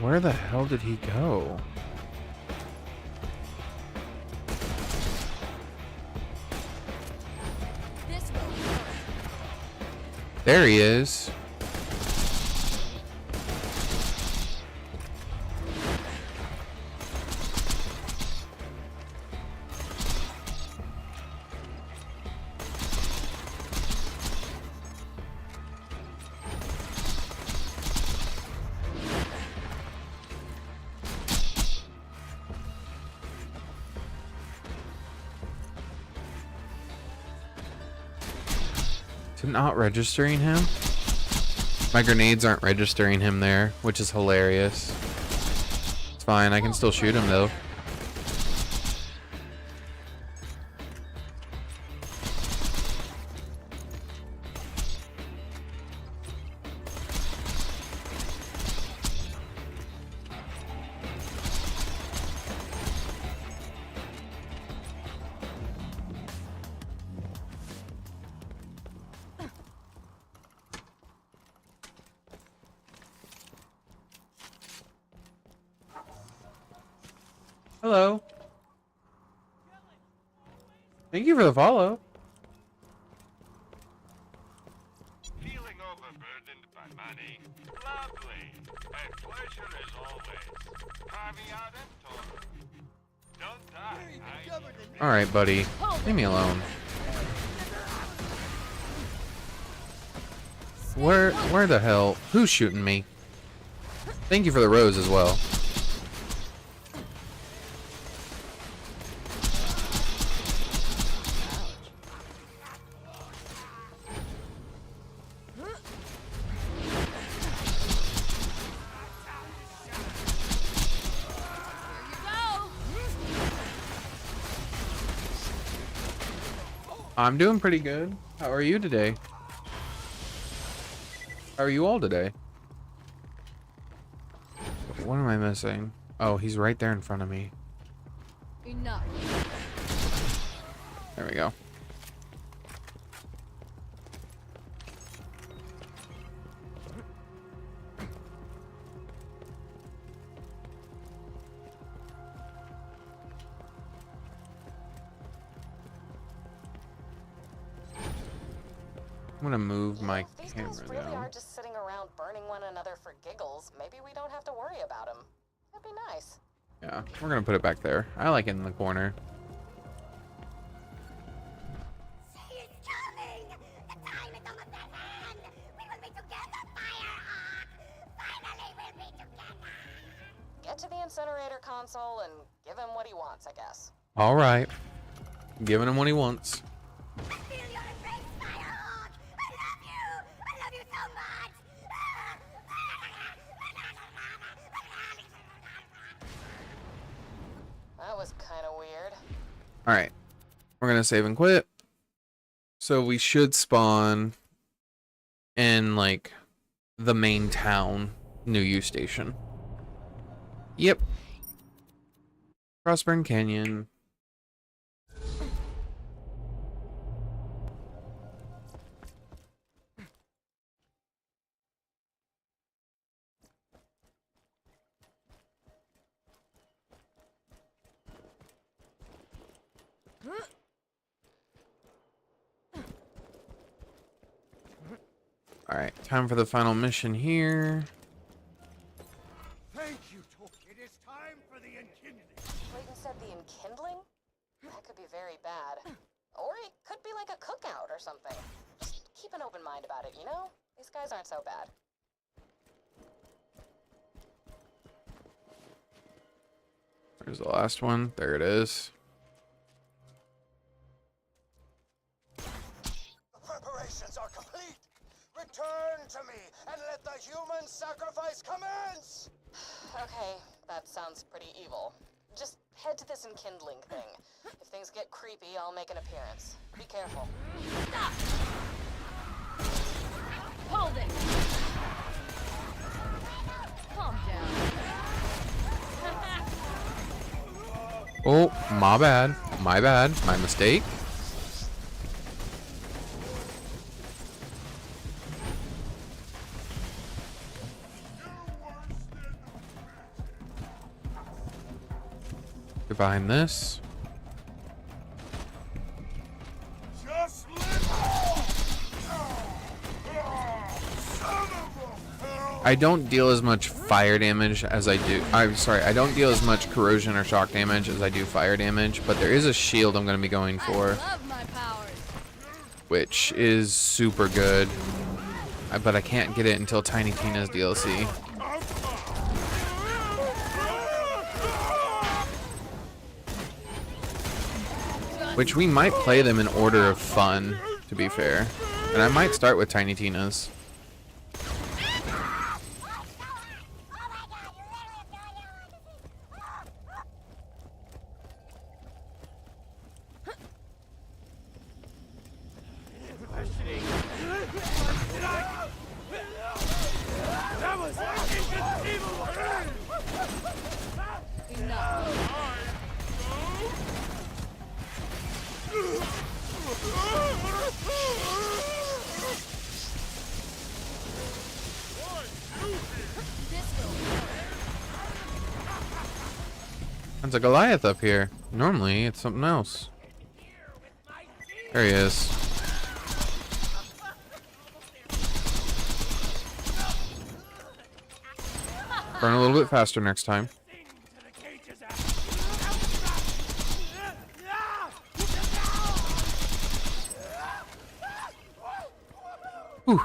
Where the hell did he go? This will hurt. There he is. Is it not registering him? My grenades aren't registering him there, which is hilarious. It's fine, I can still shoot him though. Hello. Thank you for the follow. Feeling overburdened by money? Lovely. A pleasure as always. Caveat emptor. Don't die. All right, buddy. Leave me alone. Where the hell? Who's shooting me? Thank you for the rose as well. I'm doing pretty good. How are you today? How are you all today? What am I missing? Oh, he's right there in front of me. Enough. There we go. I'm gonna move my These camera guys really down. are just sitting around burning one another for giggles. Maybe we don't have to worry about them. That'd be nice. Yeah, we're gonna put it back there. I like it in the corner. It's coming! The time is almost at hand! We will be together, Firehawk! Finally, we'll be together! Get to the incinerator console and give him what he wants, I guess. All right, giving him what he wants. I feel your embrace, Firehawk! I love you! I love you so much! That was kind of weird. All right, we're gonna save and quit. So we should spawn in like the main town, New U Station. Yep. Crossburn Canyon. Alright, time for the final mission here. Thank you, Tor. It is time for the enkindling. Clayton said the enkindling? That could be very bad. Or it could be like a cookout or something. Just keep an open mind about it, you know? These guys aren't so bad. There's the last one. There it is. The preparations are complete. Return Return to me and let the human sacrifice commence! Okay, that sounds pretty evil. Just head to this enkindling thing. If things get creepy, I'll make an appearance. Be careful. Stop! Hold it! Calm down. Oh, my bad. My bad. My mistake. Get behind this. Just let I don't deal as much fire damage as I do. I'm sorry, I don't deal as much corrosion or shock damage as I do fire damage, but there is a shield I'm going to be going for, I love my powers. which is super good. But I can't get it until Tiny Tina's DLC. Which we might play them in order of fun, to be fair. And I might start with Tiny Tina's. That was inconceivable! There's a Goliath up here. Normally, it's something else. There he is. Burn a little bit faster next time. Whew.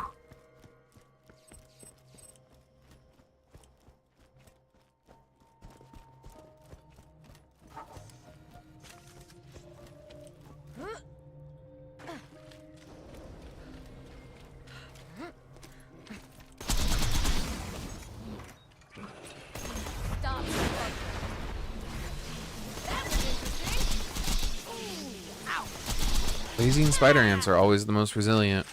Stop. That was interesting. Ooh, ow. Lazy and spider ants are always the most resilient.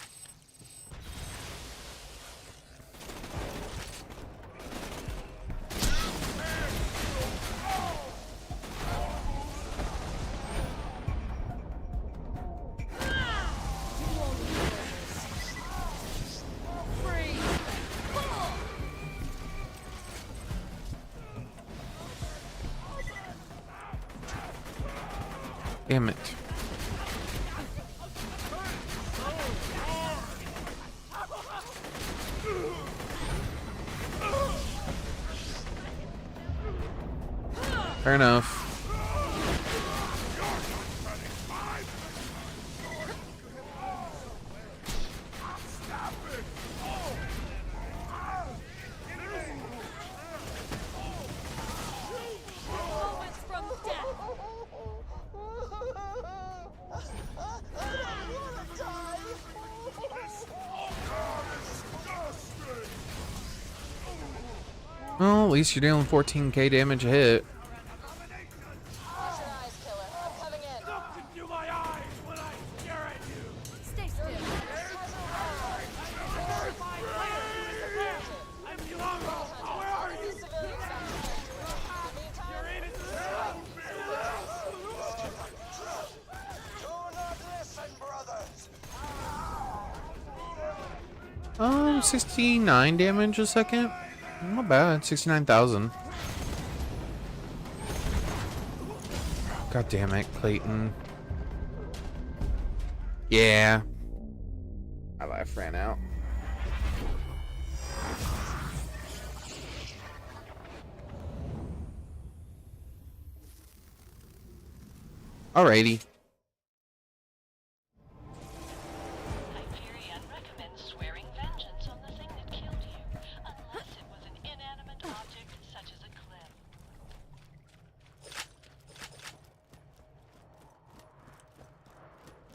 Damn it. Fair enough. Moments from death. Well, at least you're dealing 14k damage a hit. Watch your eyes, killer. I'm coming in. Look into my eyes when I stare at you! Stay still. I'm Yolongo! Where are you? Civilians found connected with it. In the meantime, Your aim is the sun! Do not listen, brothers! 69 damage a second. Not bad. 69,000. God damn it, Clayton. Yeah. My life ran out. Alrighty. Hyperion recommends swearing vengeance on the thing that killed you, unless it was an inanimate object such as a clip.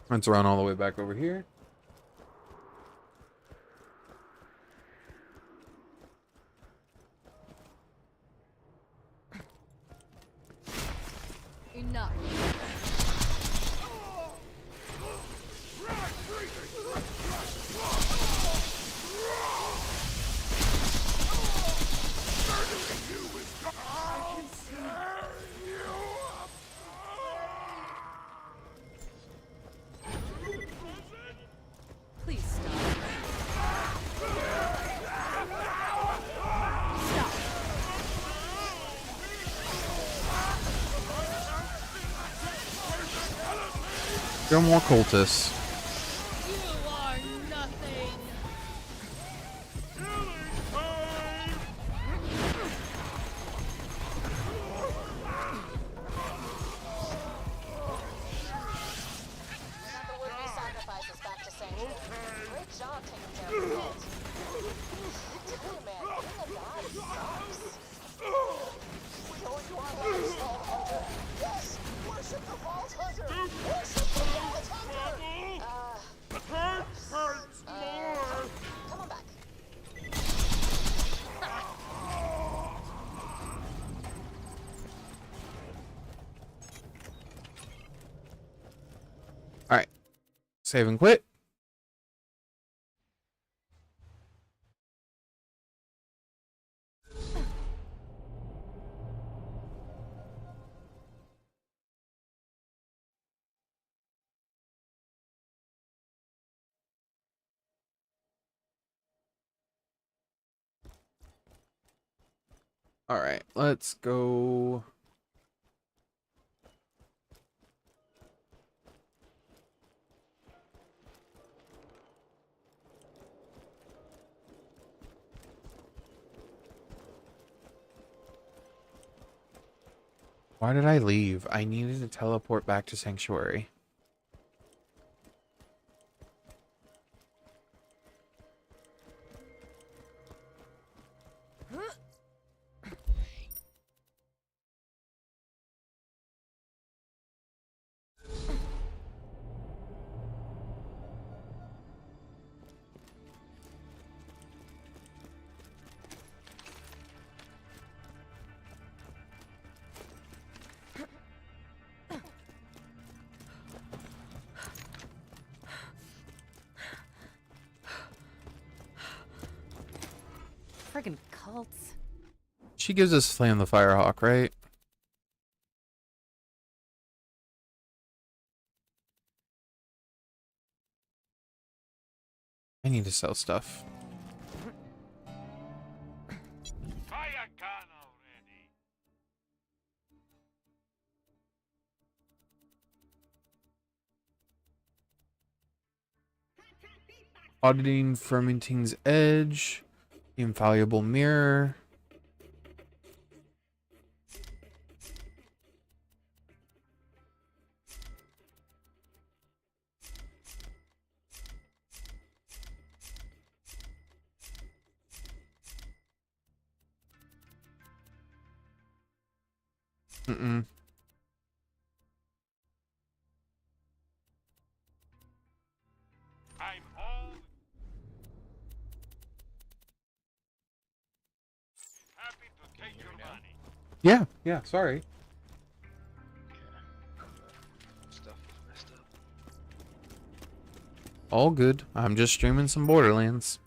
Let's run all the way back over here. enough. Please stop. Stop. There are more cultists. You are nothing. Got the would-be sacrifices back to Sanctuary. Great job taking care of the cult. Tell you, man, being a god sucks. We owe you our lives, Vault Hunter. Yes! Worship the Vault Hunter! Worship the Vault Hunter! Hurts more! Come on back. Alright. Save and quit. Alright, let's go. Why did I leave? I needed to teleport back to Sanctuary. Friggin' cults. She gives us Slam the Firehawk, right? I need to sell stuff. Fire gun already. Auditing Fermenting's Edge. Infallible Mirror. Mm-mm. I'm all happy to take your money. Yeah, sorry. Stuff is messed up. All good. I'm just streaming some Borderlands.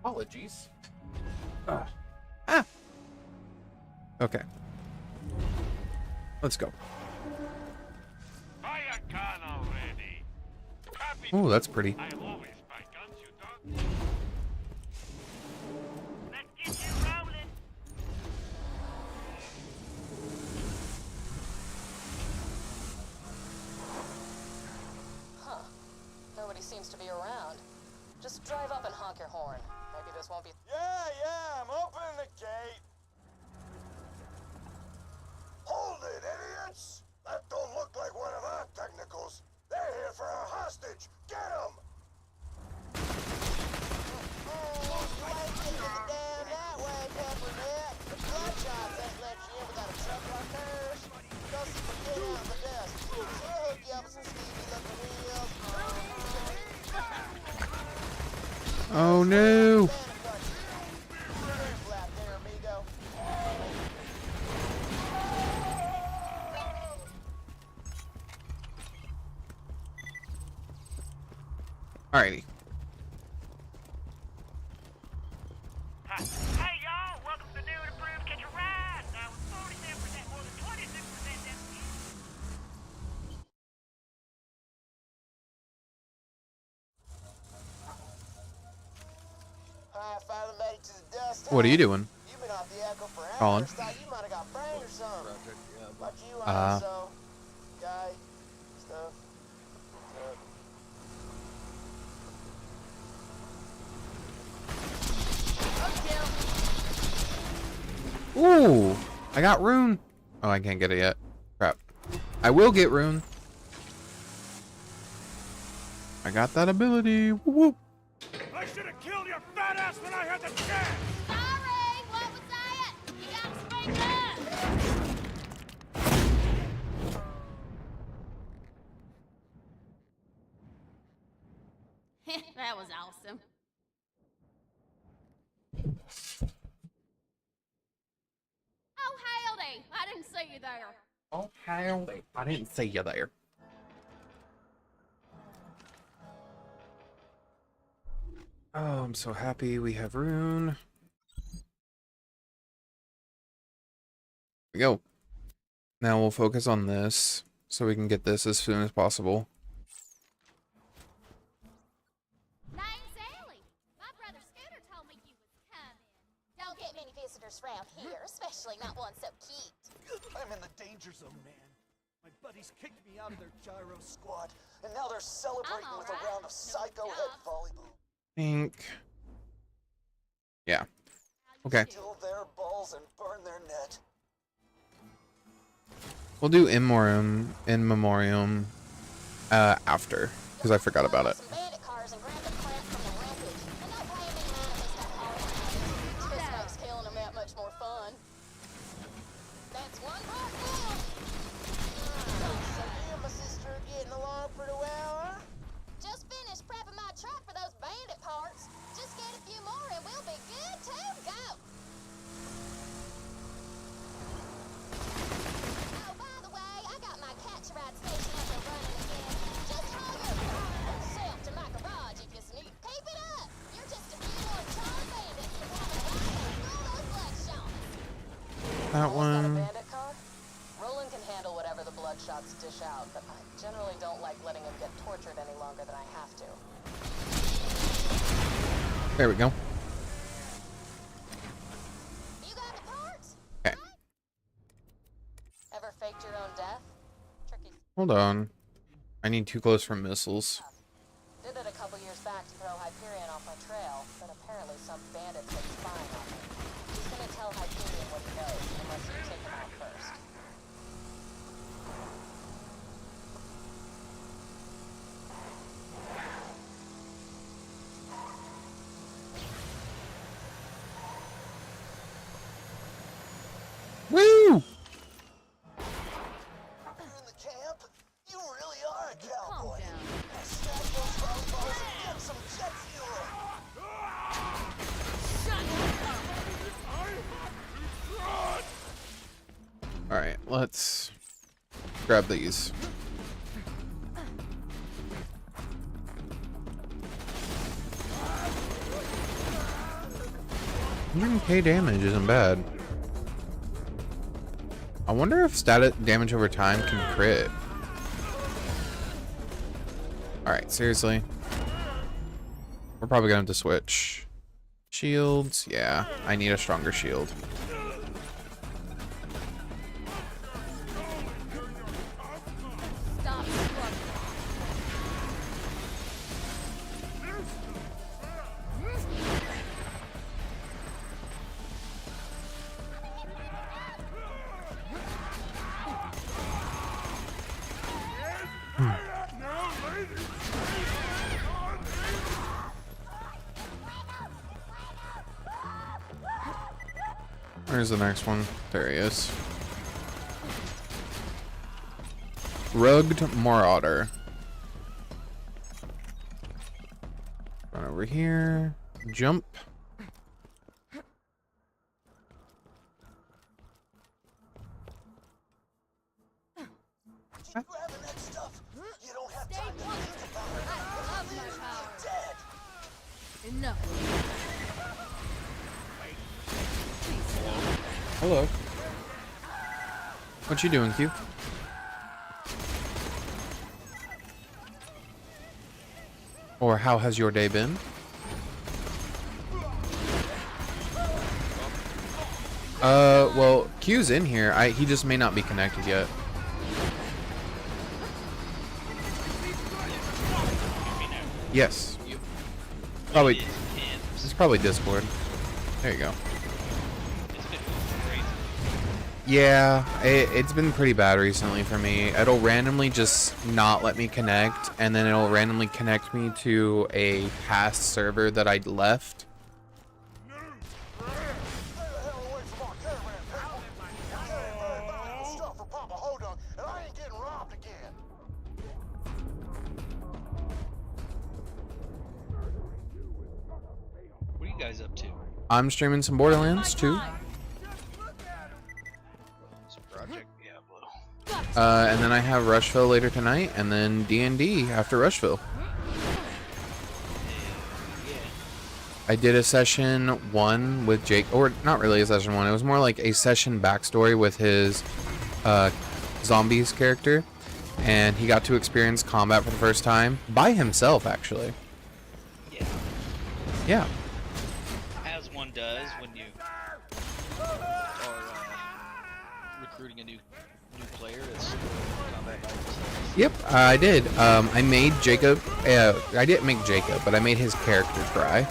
Apologies. Ah! Okay. Let's go. Buy a gun already. Happy Oh, that's pretty. I always buy guns, you dog. Let's get you rolling. Huh. Nobody seems to be around. Just drive up and honk your horn. Maybe this won't be... Yeah, I'm opening the gate. Hold it, idiots! That don't look like one of our technicals. They're here for our hostage. Get them! You ain't getting it down that way, Peppermint. The Bloodshot ain't let you in without a truck like hers. Go see what get out in the dust. She'll hook you up with some skeevy looking wheels. Oh no! Flap there, amigo. Alrighty. Hey y'all, welcome to new and improved Catch a Ride. Now with 47% more than 26% FPS. I finally made it to the dust. What are you doing? You've been off the echo for hours. Colin. Thought you might have got brain or something. Like you, Ah. so guy, stuff. Ooh! I got rune! Oh, I can't get it yet. Crap. I will get rune. I got that ability. Whoop whoop. I should have killed your fat ass when I had the chance! Sorry, what was that? You gotta speak up. That was awesome. Oh, howdy. I didn't see you there. Oh, howdy. I didn't see you there. Oh, I'm so happy we have rune. Here we go. Now we'll focus on this so we can get this as soon as possible. Name's Ellie. My brother Scooter told me you was coming. Don't get many visitors around here, especially not one so cute. I'm in the danger zone, man. My buddies kicked me out of their gyro squad, and now they're celebrating I'm with a alright. round of psycho head volleyball. Think. Yeah. Okay. Kill their balls and burn their net. We'll do in memoriam after, because I forgot about it. Some bandit cars and grab the crap from the wreckage. And don't blame me, man, if they start hauling. Just makes killing them that much more fun. That's one part down. So you and my sister are getting along pretty well, huh? Just finished prepping my truck for those bandit parts. Just get a few more and we'll be good to go. Oh, by the way, I got my catch-a-ride station up and running again. Just haul your yourself to my garage if you need. Keep it up. You're just a few more charred bandits from having a ride on all those bloodshots. That Got a one. bandit car? Roland can handle whatever the bloodshots dish out, but I generally don't like letting him get tortured any longer than I have to. There we go. You got the parts? Okay. Ever faked your own death? Tricky. Hold on. I need too close for missiles. Did it a couple years back to throw Hyperion off my trail, but apparently some bandits been spying on me. He's gonna tell Hyperion what he knows, unless you take him out first. Woo! You're in the camp? You really are a cowboy. Now stack those volleyballs and get some jet fuel. Alright, let's grab these. 100k damage isn't bad. I wonder if static damage over time can crit. Alright, seriously. We're probably gonna have to switch. Shields, yeah. I need a stronger shield. Stop struggling. Where's the next one? There he is. Rugged Marauder. Run over here. Jump. Keep grabbing that stuff. You don't have Stay time to woke. think about it. I love my You're powers. dead. Enough. Hello. What you doing, Q? Or how has your day been? Well, Q's in here. He just may not be connected yet. Yes. Probably. It's probably Discord. There you go. Yeah, it's been pretty bad recently for me. It'll randomly just not let me connect, and then it'll randomly connect me to a past server that I'd left. What are you guys up to? I'm streaming some Borderlands too. Some Project Diablo. And then I have Rushville later tonight, and then D&D after Rushville. I did a session 1 with Jake, or not really a session 1, it was more like a session backstory with his zombies character, and he got to experience combat for the first time by himself, actually. Yeah. Yeah. As one does when you are recruiting a new player that's combat by themselves. Yep, I did. I made Jacob, I didn't make Jacob, but I made his character cry.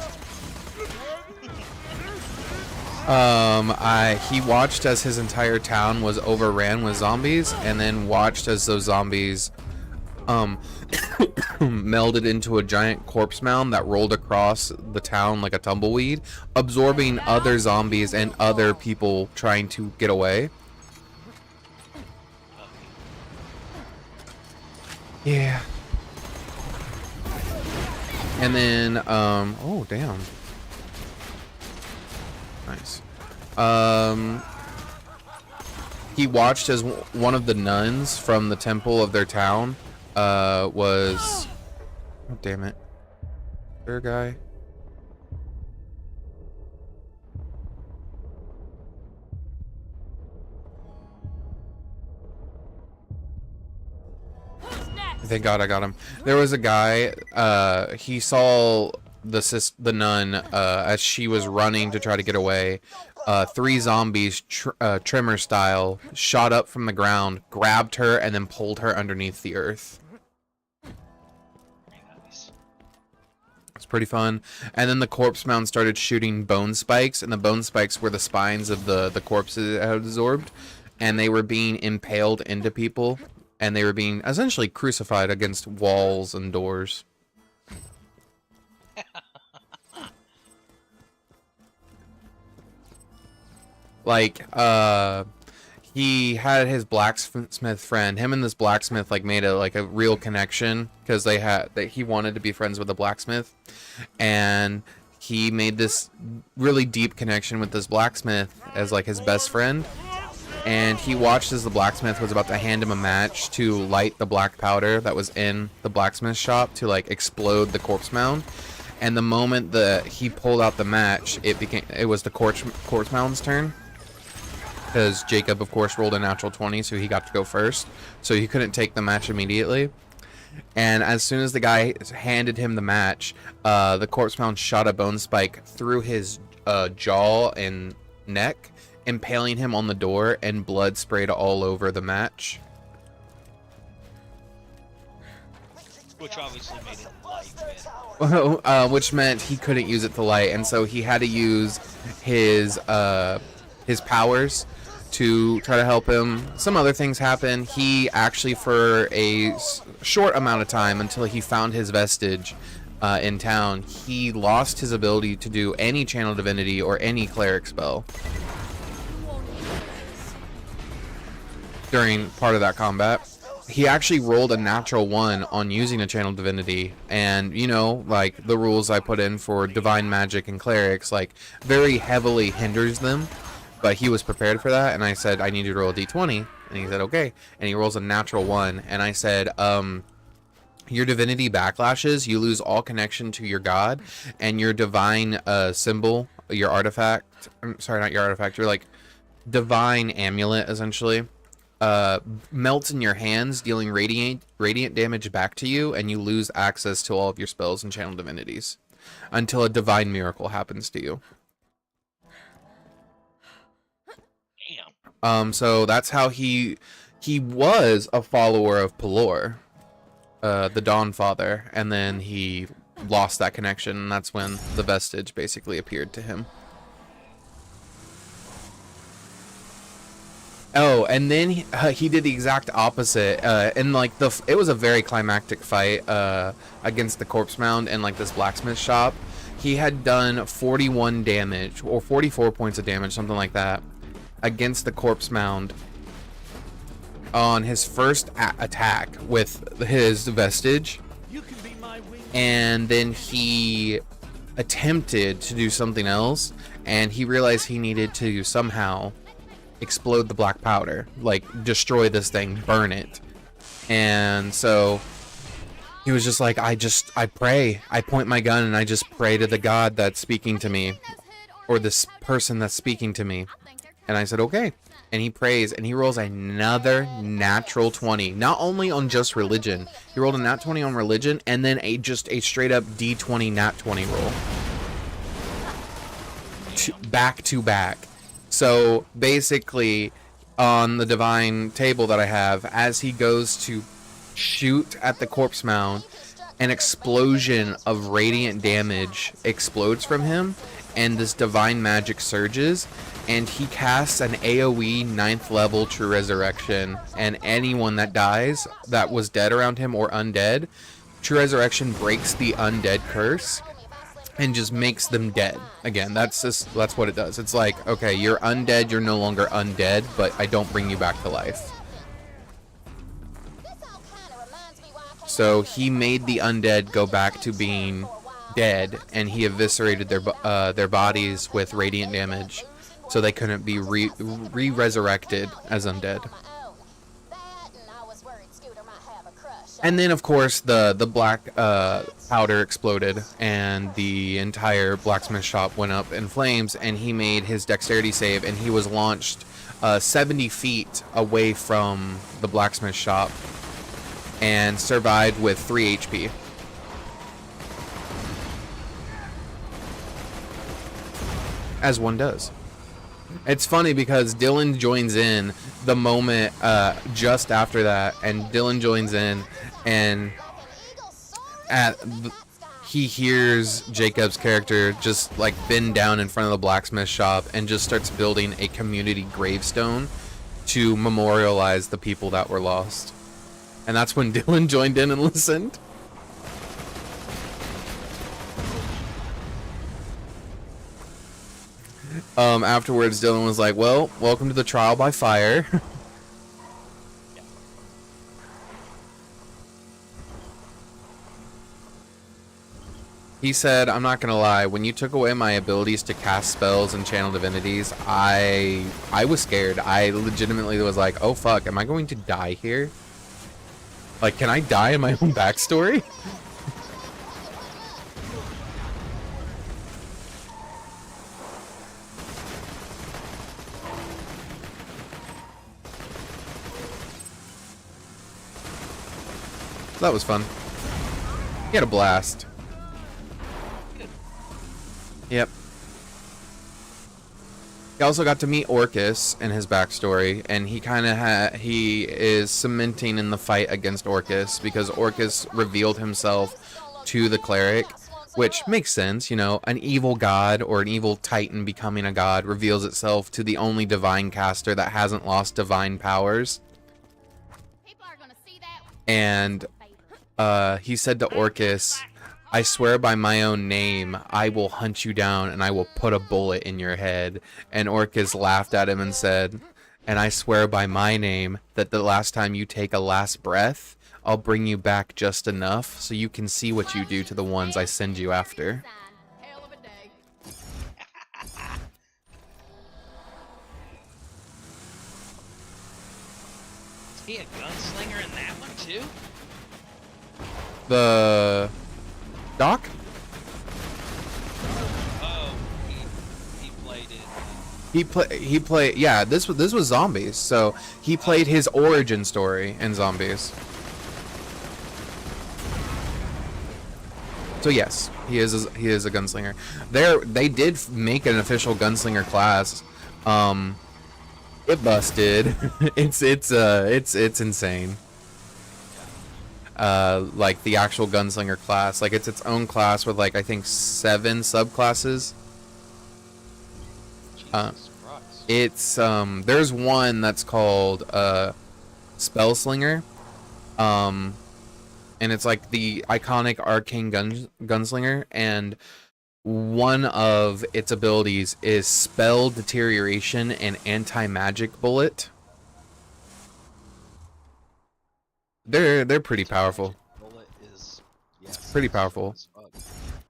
He watched as his entire town was overran with zombies, and then watched as those zombies, melded into a giant corpse mound that rolled across the town like a tumbleweed, absorbing other zombies and other people trying to get away. Yeah. And then, oh, damn. Nice. He watched as one of the nuns from the temple of their town, was... Oh, damn it. There, guy. Thank God I got him. There was a guy, he saw the nun, as she was running to try to get away. 3 zombies, trimmer style, shot up from the ground, grabbed her, and then pulled her underneath the earth. It's pretty fun. And then the corpse mound started shooting bone spikes, and the bone spikes were the spines of the corpses it had absorbed, and they were being impaled into people, and they were being essentially crucified against walls and doors. Like, he had his blacksmith friend. Him and this blacksmith like made a real connection because he wanted to be friends with the blacksmith, and he made this really deep connection with this blacksmith as like his best friend. And he watched as the blacksmith was about to hand him a match to light the black powder that was in the blacksmith shop to like explode the corpse mound. And the moment he pulled out the match, it was the Corpse Mound's turn. Because Jacob, of course, rolled a natural 20, so he got to go first. So he couldn't take the match immediately. And as soon as the guy handed him the match, the Corpse Mound shot a bone spike through his jaw and neck, impaling him on the door, and blood sprayed all over the match. Which obviously made it light. Which meant he couldn't use it to light, and so he had to use his powers to try to help him. Some other things happened. He actually, for a short amount of time, until he found his vestige in town, he lost his ability to do any channel divinity or any cleric spell during part of that combat. He actually rolled a natural 1 on using a channel divinity, and you know, like the rules I put in for divine magic and clerics, like very heavily hinders them. But he was prepared for that, and I said, I need you to roll a d20, and he said, okay. And he rolls a natural 1, and I said, your divinity backlashes, you lose all connection to your god, and your divine symbol, your artifact, sorry, not your artifact, your like divine amulet, essentially, melts in your hands, dealing radiant damage back to you, and you lose access to all of your spells and channel divinities until a divine miracle happens to you. So that's how he was a follower of Pelor, the Dawn Father, and then he lost that connection, and that's when the vestige basically appeared to him. Oh, and then he did the exact opposite, and like it was a very climactic fight against the Corpse Mound in like this blacksmith shop. He had done 41 damage or 44 points of damage, something like that, against the Corpse Mound on his first attack with his vestige, and then he attempted to do something else, and he realized he needed to somehow explode the black powder, like destroy this thing, burn it. And so he was just like, I pray, I point my gun and I just pray to the god that's speaking to me, or this person that's speaking to me. And I said, okay. And he prays, and he rolls another natural 20. Not only on just religion, he rolled a nat 20 on religion, and then a straight up D20 nat 20 roll. Back to back. So basically, on the divine table that I have, as he goes to shoot at the Corpse Mound, an explosion of radiant damage explodes from him, and this divine magic surges, and he casts an AoE 9th level True Resurrection, and anyone that dies that was dead around him or undead, True Resurrection breaks the undead curse and just makes them dead again. That's what it does. It's like, okay, you're undead, you're no longer undead, but I don't bring you back to life. So he made the undead go back to being dead, and he eviscerated their bodies with radiant damage, so they couldn't be re-resurrected as undead. And then, of course, the black powder exploded, and the entire blacksmith shop went up in flames, and he made his dexterity save, and he was launched 70 feet away from the blacksmith shop and survived with 3 HP. As one does. It's funny because Dylan joins in the moment just after that, and Dylan joins in, and he hears Jacob's character just like bend down in front of the blacksmith shop and just starts building a community gravestone to memorialize the people that were lost. And that's when Dylan joined in and listened. Afterwards, Dylan was like, well, welcome to the trial by fire. He said, I'm not gonna lie, when you took away my abilities to cast spells and channel divinities, I was scared. I legitimately was like, oh fuck, am I going to die here? Like, can I die in my own backstory? that was fun. He had a blast. Yep. He also got to meet Orcus and his backstory, and he is cementing in the fight against Orcus because Orcus revealed himself to the cleric, which makes sense, you know, an evil god or an evil titan becoming a god reveals itself to the only divine caster that hasn't lost divine powers. And he said to Orcus, I swear by my own name, I will hunt you down and I will put a bullet in your head. And Orcus laughed at him and said, and I swear by my name that the last time you take a last breath, I'll bring you back just enough so you can see what you do to the ones I send you after. Is he a gunslinger in that one too? The Doc? Oh, he played it. He played yeah, this was Zombies. So he played his origin story in Zombies. So yes, he is a gunslinger. They did make an official gunslinger class. It busted. it's insane. Like the actual gunslinger class, like it's its own class with like I think 7 subclasses. It's there's one that's called Spellslinger, and it's like the iconic arcane gunslinger, and one of its abilities is spell deterioration and anti-magic bullet. They're pretty powerful. It's pretty powerful.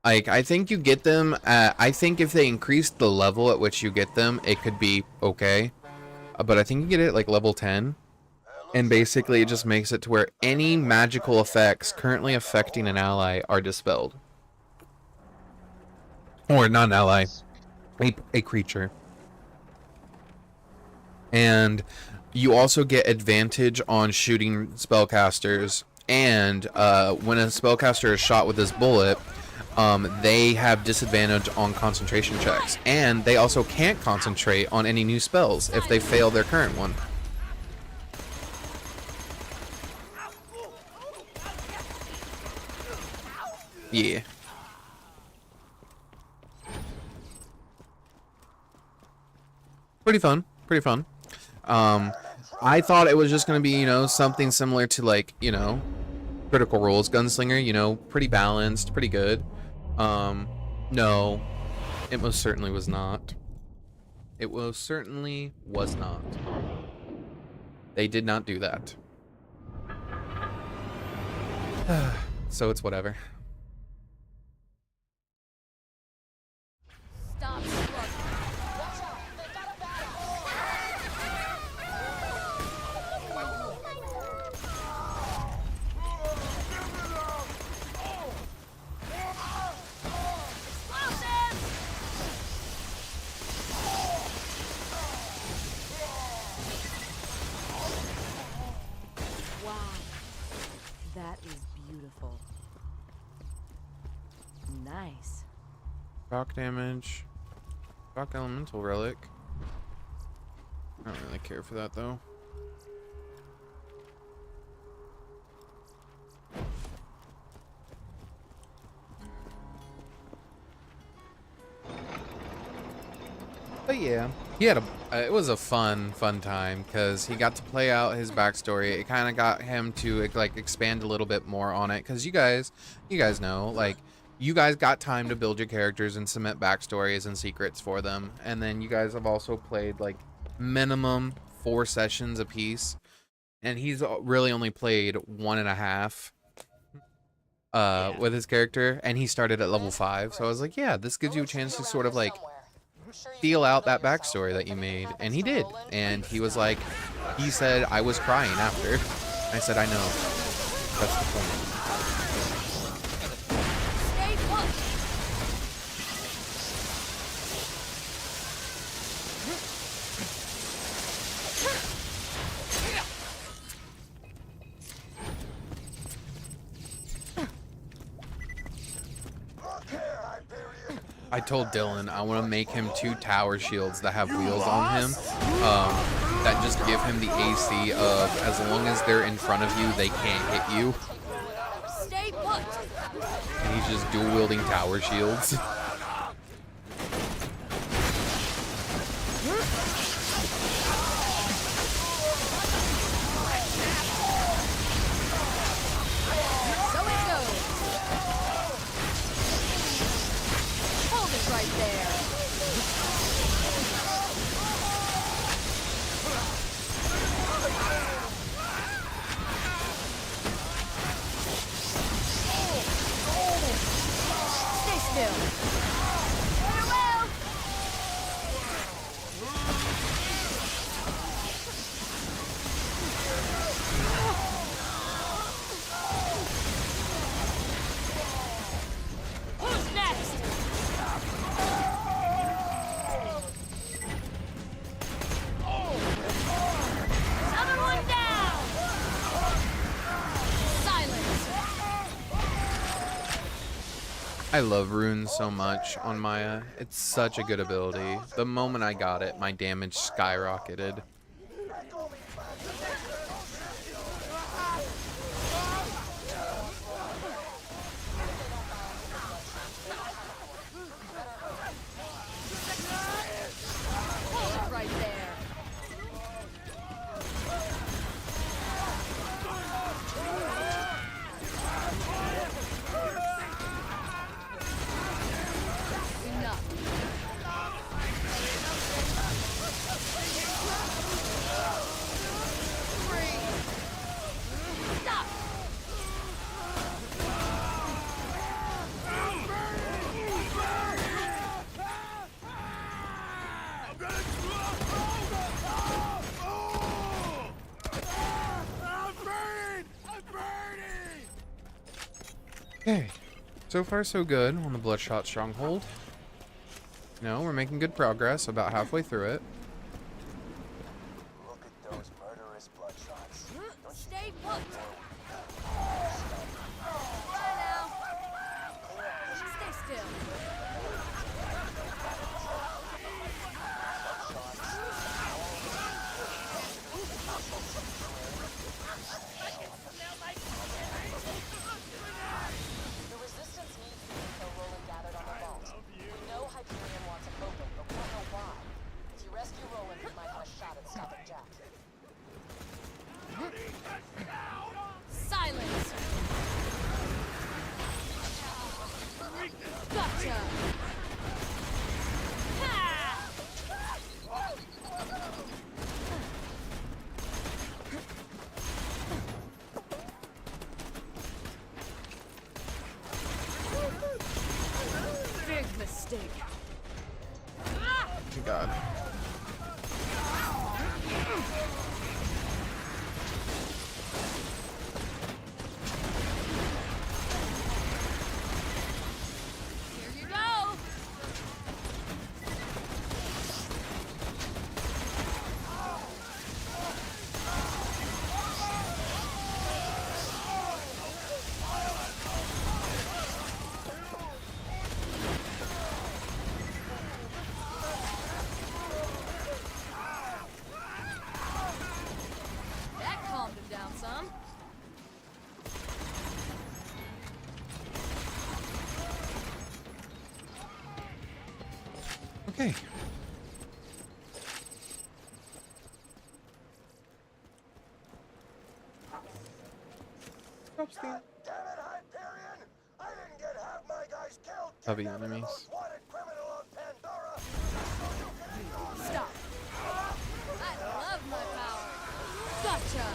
Like I think you get them I think if they increase the level at which you get them, it could be okay. But I think you get it at like level 10. And basically it just makes it to where any magical effects currently affecting an ally are dispelled. Or not an ally, a creature. And you also get advantage on shooting spellcasters, and when a spellcaster is shot with this bullet, they have disadvantage on concentration checks, and they also can't concentrate on any new spells if they fail their current one. Yeah. Pretty fun. Pretty fun. I thought it was just going to be, you know, something similar to like, you know, Critical Role's Gunslinger, you know, pretty balanced, pretty good. No, it most certainly was not. It most certainly was not. They did not do that. So it's whatever. Stop. That is beautiful. Nice. Shock damage. Shock elemental relic. I don't really care for that though. But yeah, he had it was a fun time because he got to play out his backstory. It kind of got him to like expand a little bit more on it because you guys know, like, you guys got time to build your characters and submit backstories and secrets for them, and then you guys have also played like minimum 4 sessions a piece, and he's really only played 1.5 with his character, and he started at level 5. So I was like, yeah, this gives you a chance to sort of like feel out that backstory that you made, and he did. And he was like, he said, I was crying after. I said, I know. That's the point. I told Dylan I want to make him 2 tower shields that have wheels on him, that just give him the AC of as long as they're in front of you, they can't hit you. Stay put. And he's just dual wielding tower shields. So it goes. Hold it right there. Stay still. Farewell. Who's next? Another one down. Silence. I love runes so much on Maya. It's such a good ability. The moment I got it, my damage skyrocketed. Hold it right there. Enough. Freeze. Stop. Okay, so far so good on the Bloodshot Stronghold. No, we're making good progress, about halfway through it. Look at those murderous bloodshots. Stay put. Bye now. Stay still. The resistance needs the info Roland gathered on the vault. We know Hyperion wants it open, but we don't know why. If you rescue Roland, we might have a shot at stopping Jack. Silence. Gotcha. Ha! Big mistake. God. Here you go. That calmed him down some. Okay. Drops the Damn it, Hyperion! I didn't get half my guys killed. heavy kidnapping the enemies. most wanted criminal on Pandora. Stop. I love my power. Gotcha.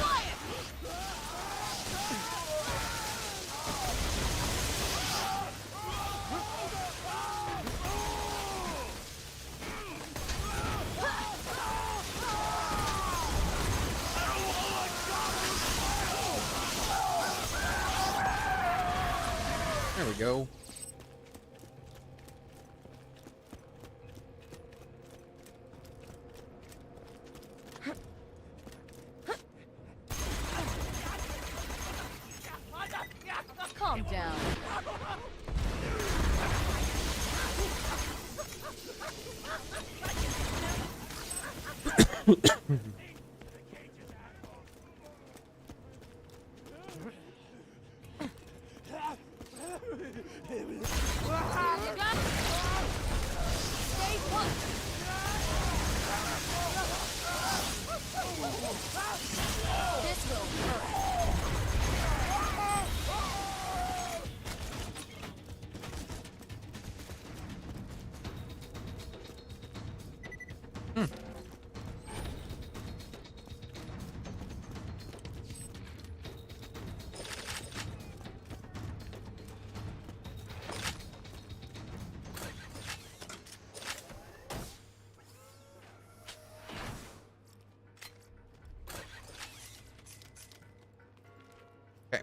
Quiet. There we go. Calm Calm down. Stay put. This will hurt. Okay.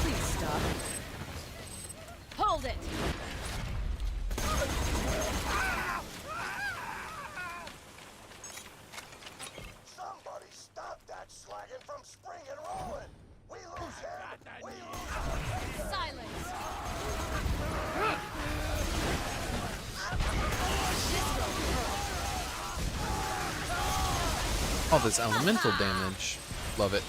Please stop. Hold it. Somebody stop that slagging from springing rolling. We lose him. We lose him. Silence. All this elemental damage. Love it.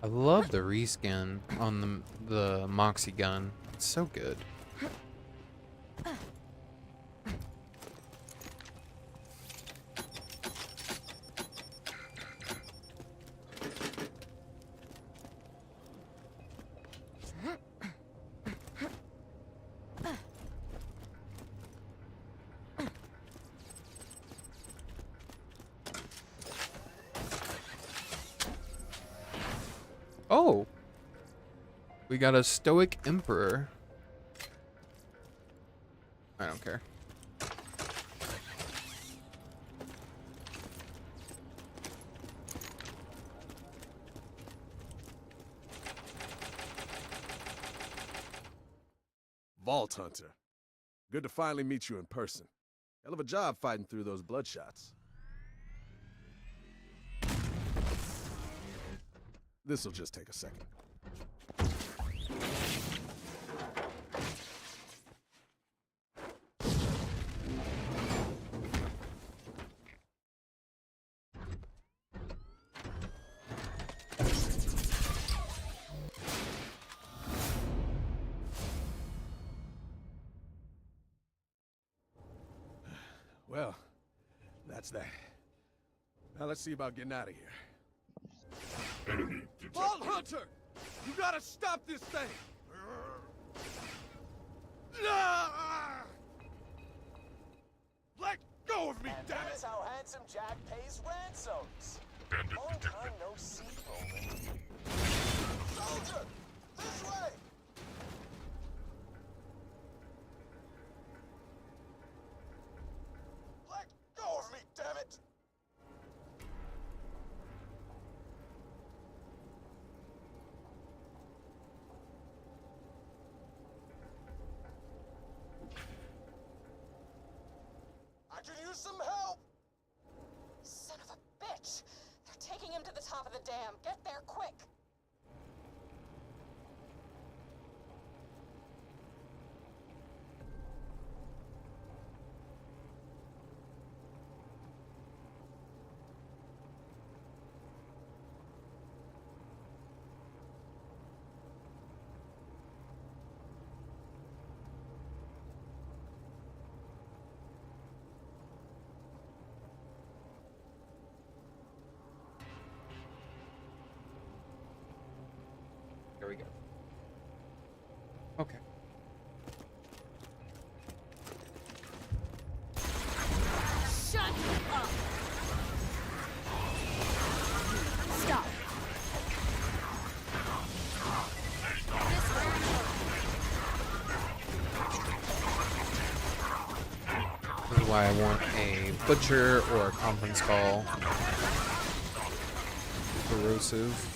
I love the reskin on the Moxie gun. It's so good. Oh, we got a stoic emperor. I don't care. Vault Hunter. Good to finally meet you in person. Hell of a job fighting through those bloodshots. This'll just take a second. Well, that's that. Now let's see about getting out of here. Vault Hunter! You gotta stop this thing! Let go of me, damn it! That's how Handsome Jack pays ransoms. Long time no see, Roland. Soldier! This way! Let go of me, damn it! I could use some help! Son of a bitch! They're taking him to the top of the dam. Get there quick! Here we go. Okay. Shut up! Stop. This is why I want a butcher or a conference call. Corrosive.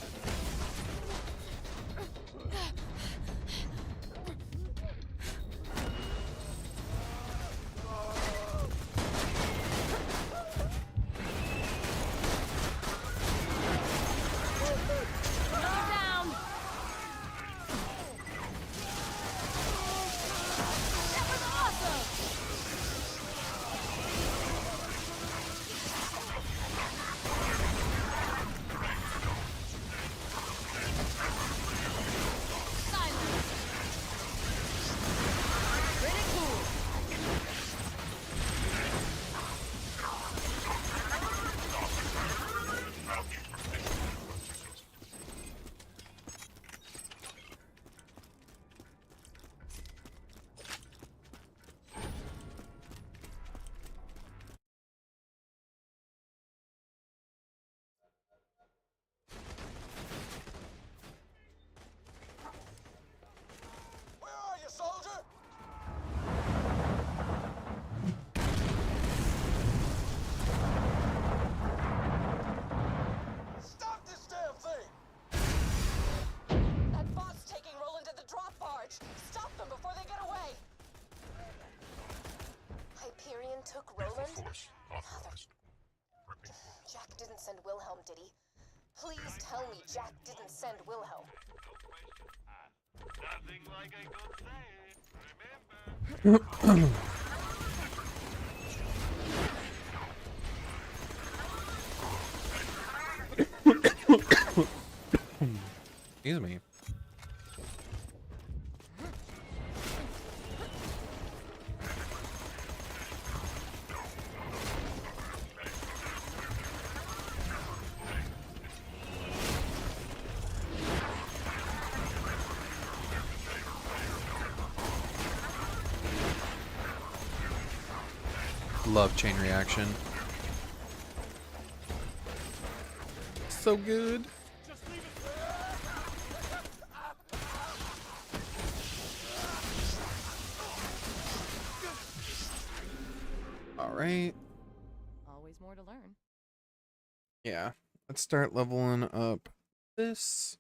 Took Roland? Jack didn't send Wilhelm, did he? Please tell me Jack didn't send Wilhelm. Nothing like a good plan. Remember. Excuse me. Love chain reaction. So good. All right. Always more to learn. Yeah. Let's start leveling up this.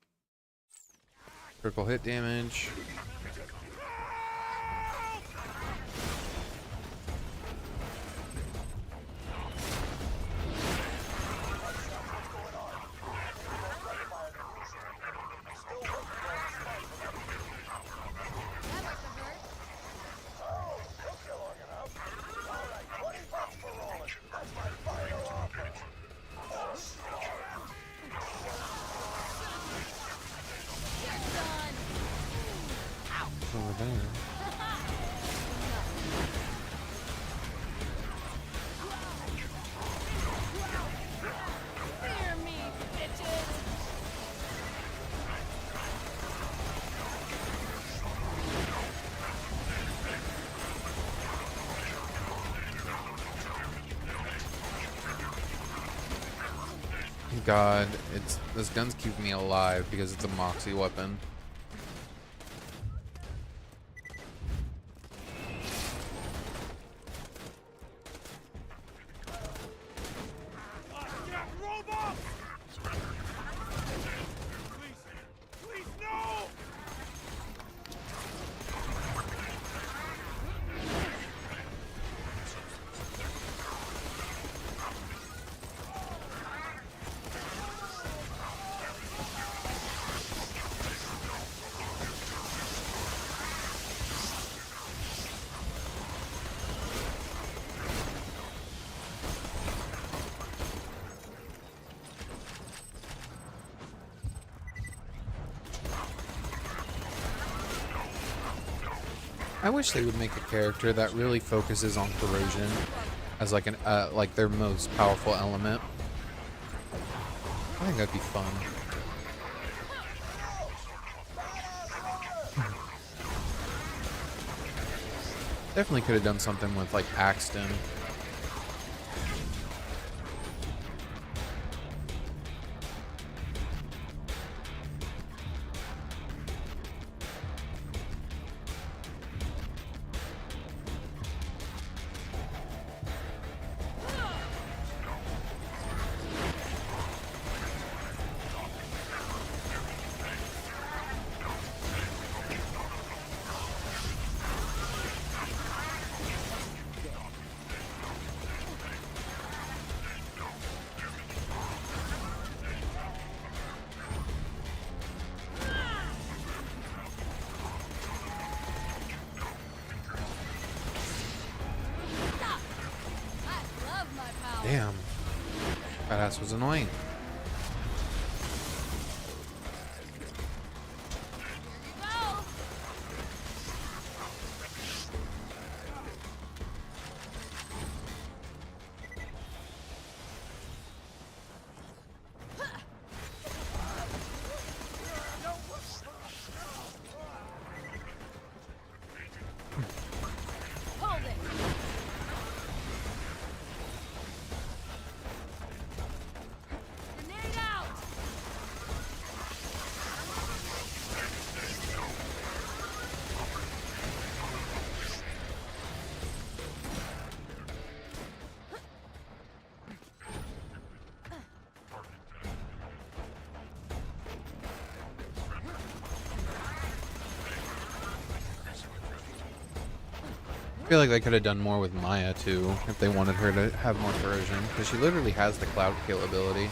Critical hit damage. Over there. Fear me, bitches! God, this gun's keeping me alive because it's a moxie weapon. I wish they would make a character that really focuses on corrosion as like like their most powerful element. I think that'd be fun. Definitely could have done something with like Axton. Damn. That ass was annoying. I feel like they could have done more with Maya too if they wanted her to have more corrosion, because she literally has the cloud kill ability.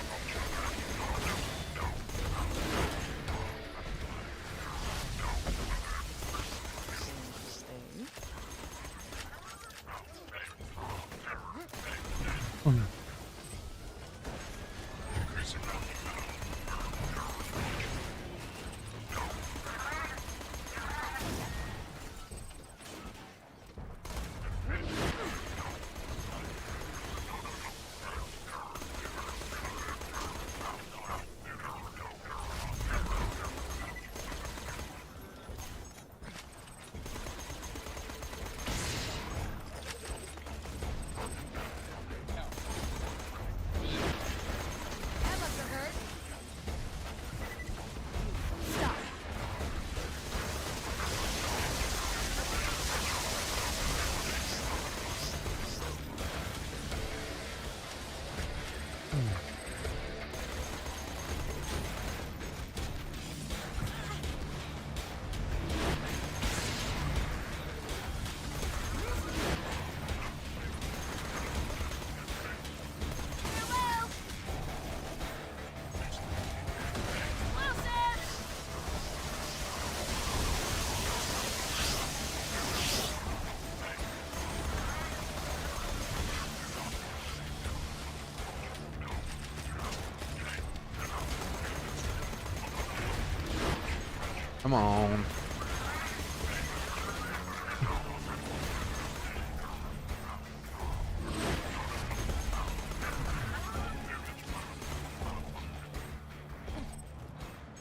Come on.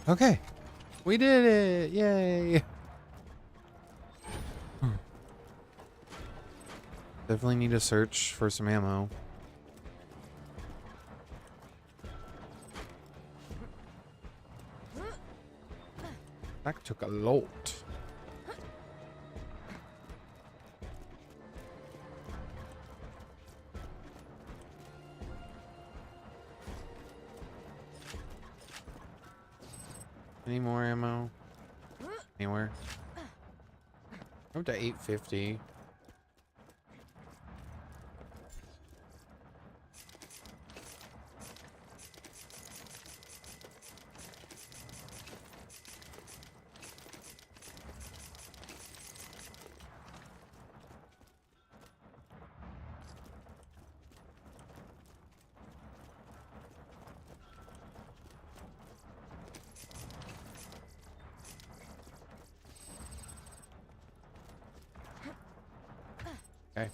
Okay. We did it. Yay. Definitely need to search for some ammo. That took a lot. Any more ammo? Anywhere? Up to 850. Okay.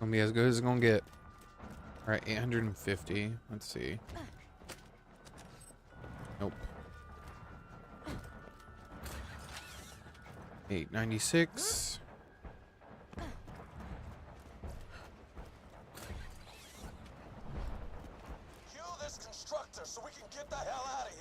Gonna be as good as it's gonna get. Alright, 850. Let's see. Nope. 896. Kill this constructor so we can get the hell out of here.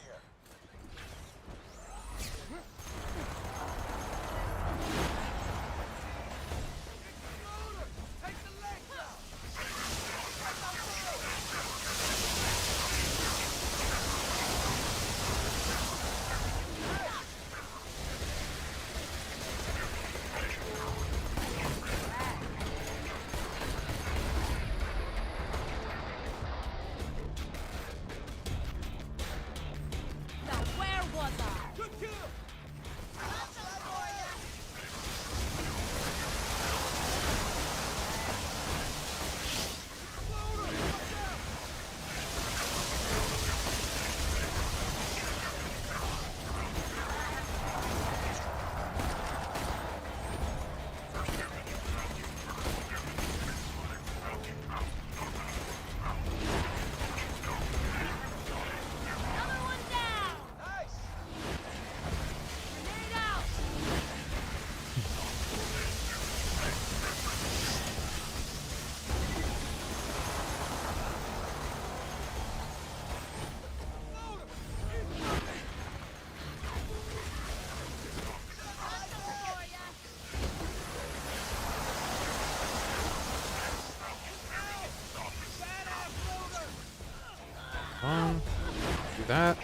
Do that.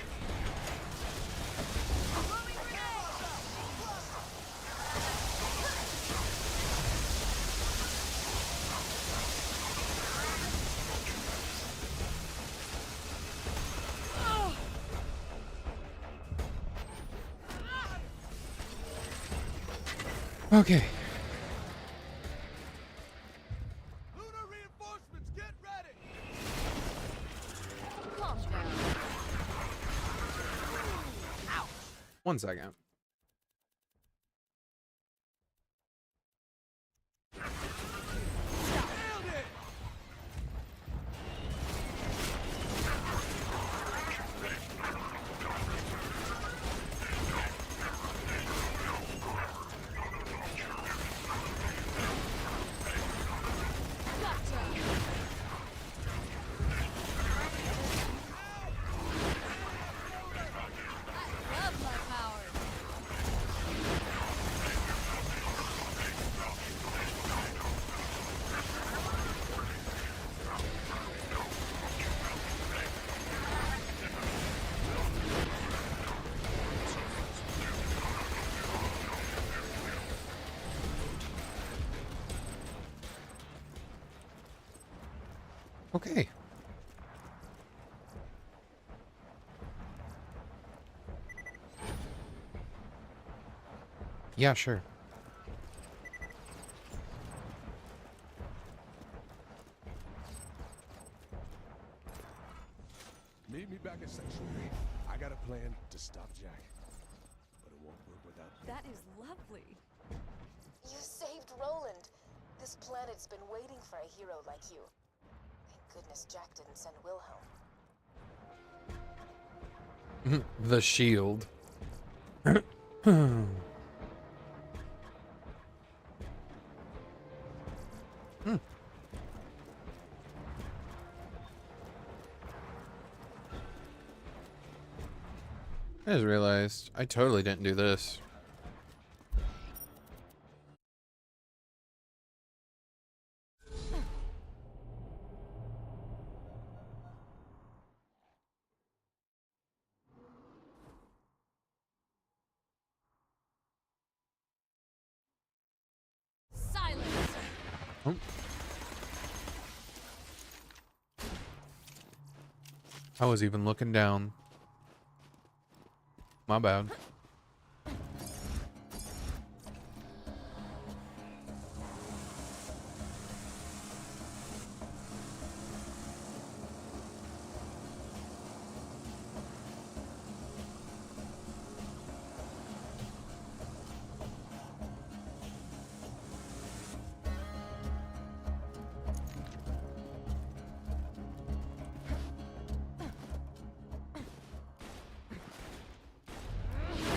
Okay. Lunar reinforcements, get ready! Calm down. Ouch. 1 second. Okay. Yeah, sure. Meet me back at Section 3. I got a plan to stop Jack. But it won't work without me. That is lovely. You saved Roland. This planet's been waiting for a hero like you. Thank goodness Jack didn't send Wilhelm. The shield. I just realized I totally didn't do this. Silence. Oh. I was even looking down. My bad.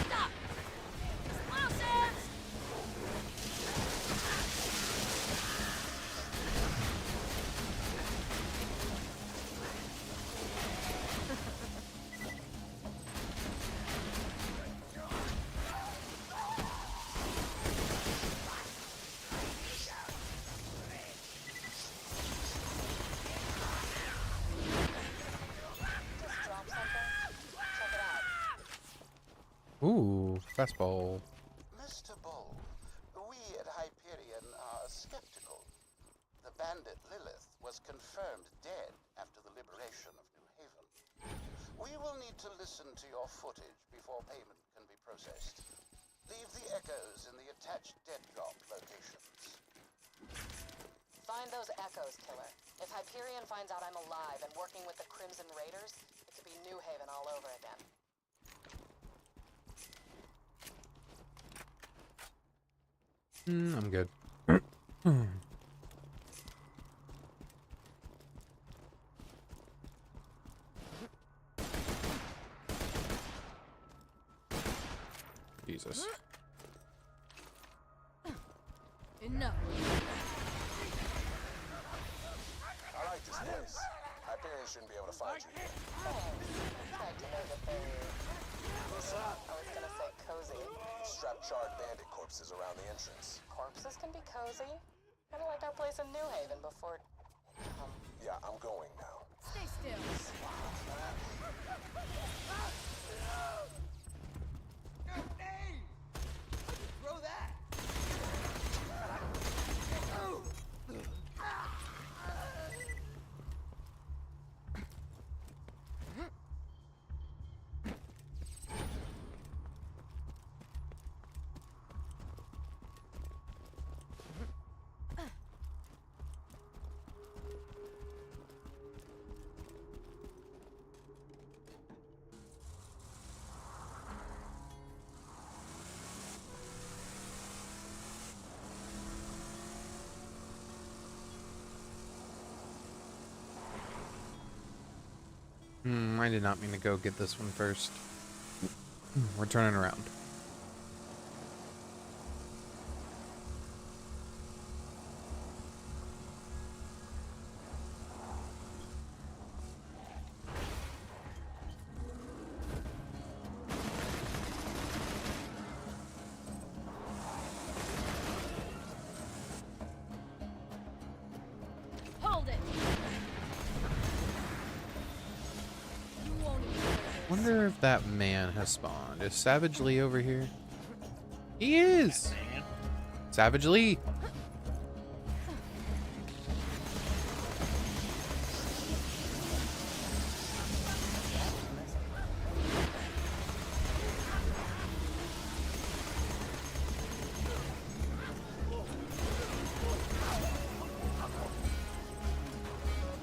Stop. Explosives. Just drop something? Check it out. Ooh, fastball. Mr. Bull, we at Hyperion are skeptical. The bandit Lilith was confirmed dead after the liberation of New Haven. We will need to listen to your footage before payment can be processed. Leave the echoes in the attached dead drop locations. Find those echoes, killer. If Hyperion finds out I'm alive and working with the Crimson Raiders, it could be New Haven all over again. I'm good. Jesus. Enough. I like this place. Hyperion shouldn't be able to find you here. Tried to make it very... What's up? I was gonna say cozy. Strap charred bandit corpses around the entrance. Corpses can be cozy. Kinda like our place in New Haven before... Yeah, I'm going now. Stay still. Throw that! I did not mean to go get this one first. We're turning around. Hold it. You won't enjoy this. Wonder if that man has spawned. Is Savage Lee over here? He is! Man. Savage Lee!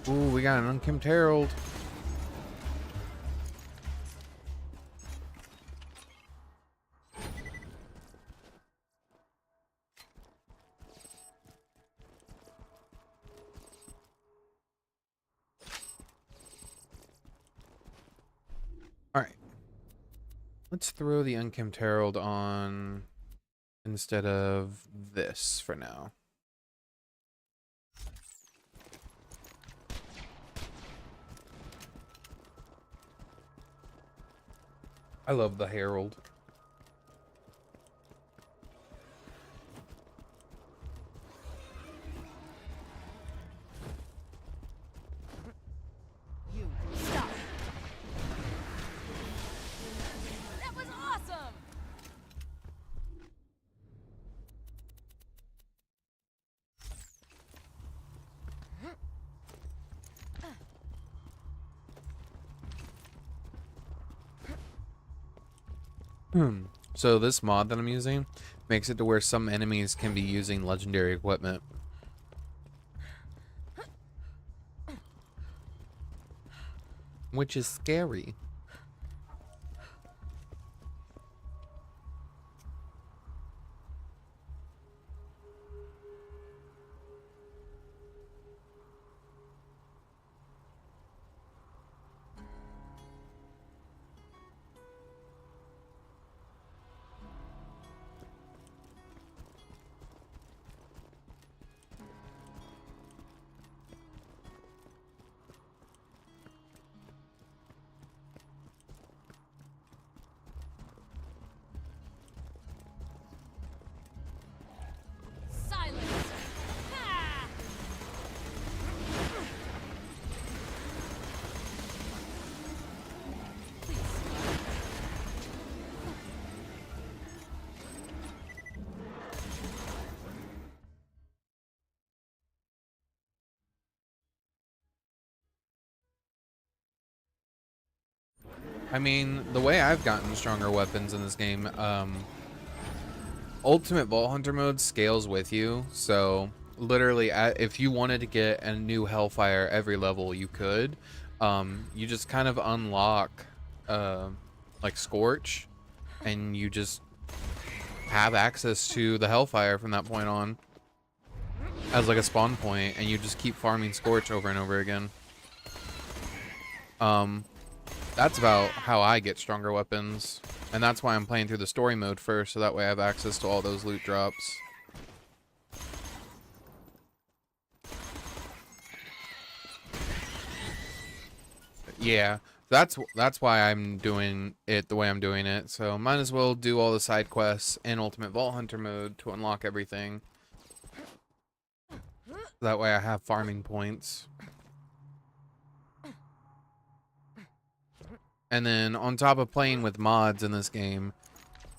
Ooh, we got an Unkempt Herald. Alright. Let's throw the Unkempt Herald on instead of this for now. I love the Herald. You stop. That was awesome. So this mod that I'm using makes it to where some enemies can be using legendary equipment. Which is scary. Silence. Ha! I mean, the way I've gotten stronger weapons in this game, Ultimate Vault Hunter mode scales with you. So literally, if you wanted to get a new Hellfire every level, you could. You just kind of unlock like Scorch, and you just have access to the Hellfire from that point on as like a spawn point, and you just keep farming Scorch over and over again. That's about how I get stronger weapons, and that's why I'm playing through the story mode first, so that way I have access to all those loot drops. Yeah, that's why I'm doing it the way I'm doing it. So might as well do all the side quests in Ultimate Vault Hunter mode to unlock everything. That way I have farming points. And then on top of playing with mods in this game,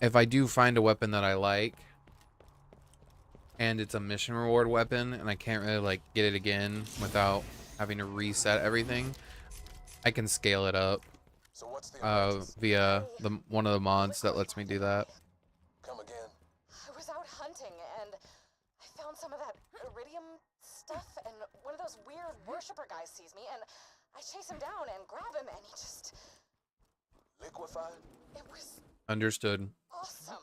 if I do find a weapon that I like and it's a mission reward weapon and I can't really like get it again without having to reset everything, I can scale it up via one of the mods that lets me do that. Come again. I was out hunting and I found some of that iridium stuff, and one of those weird worshiper guys sees me and I chase him down and grab him and he just... Liquefied? It was Understood. awesome.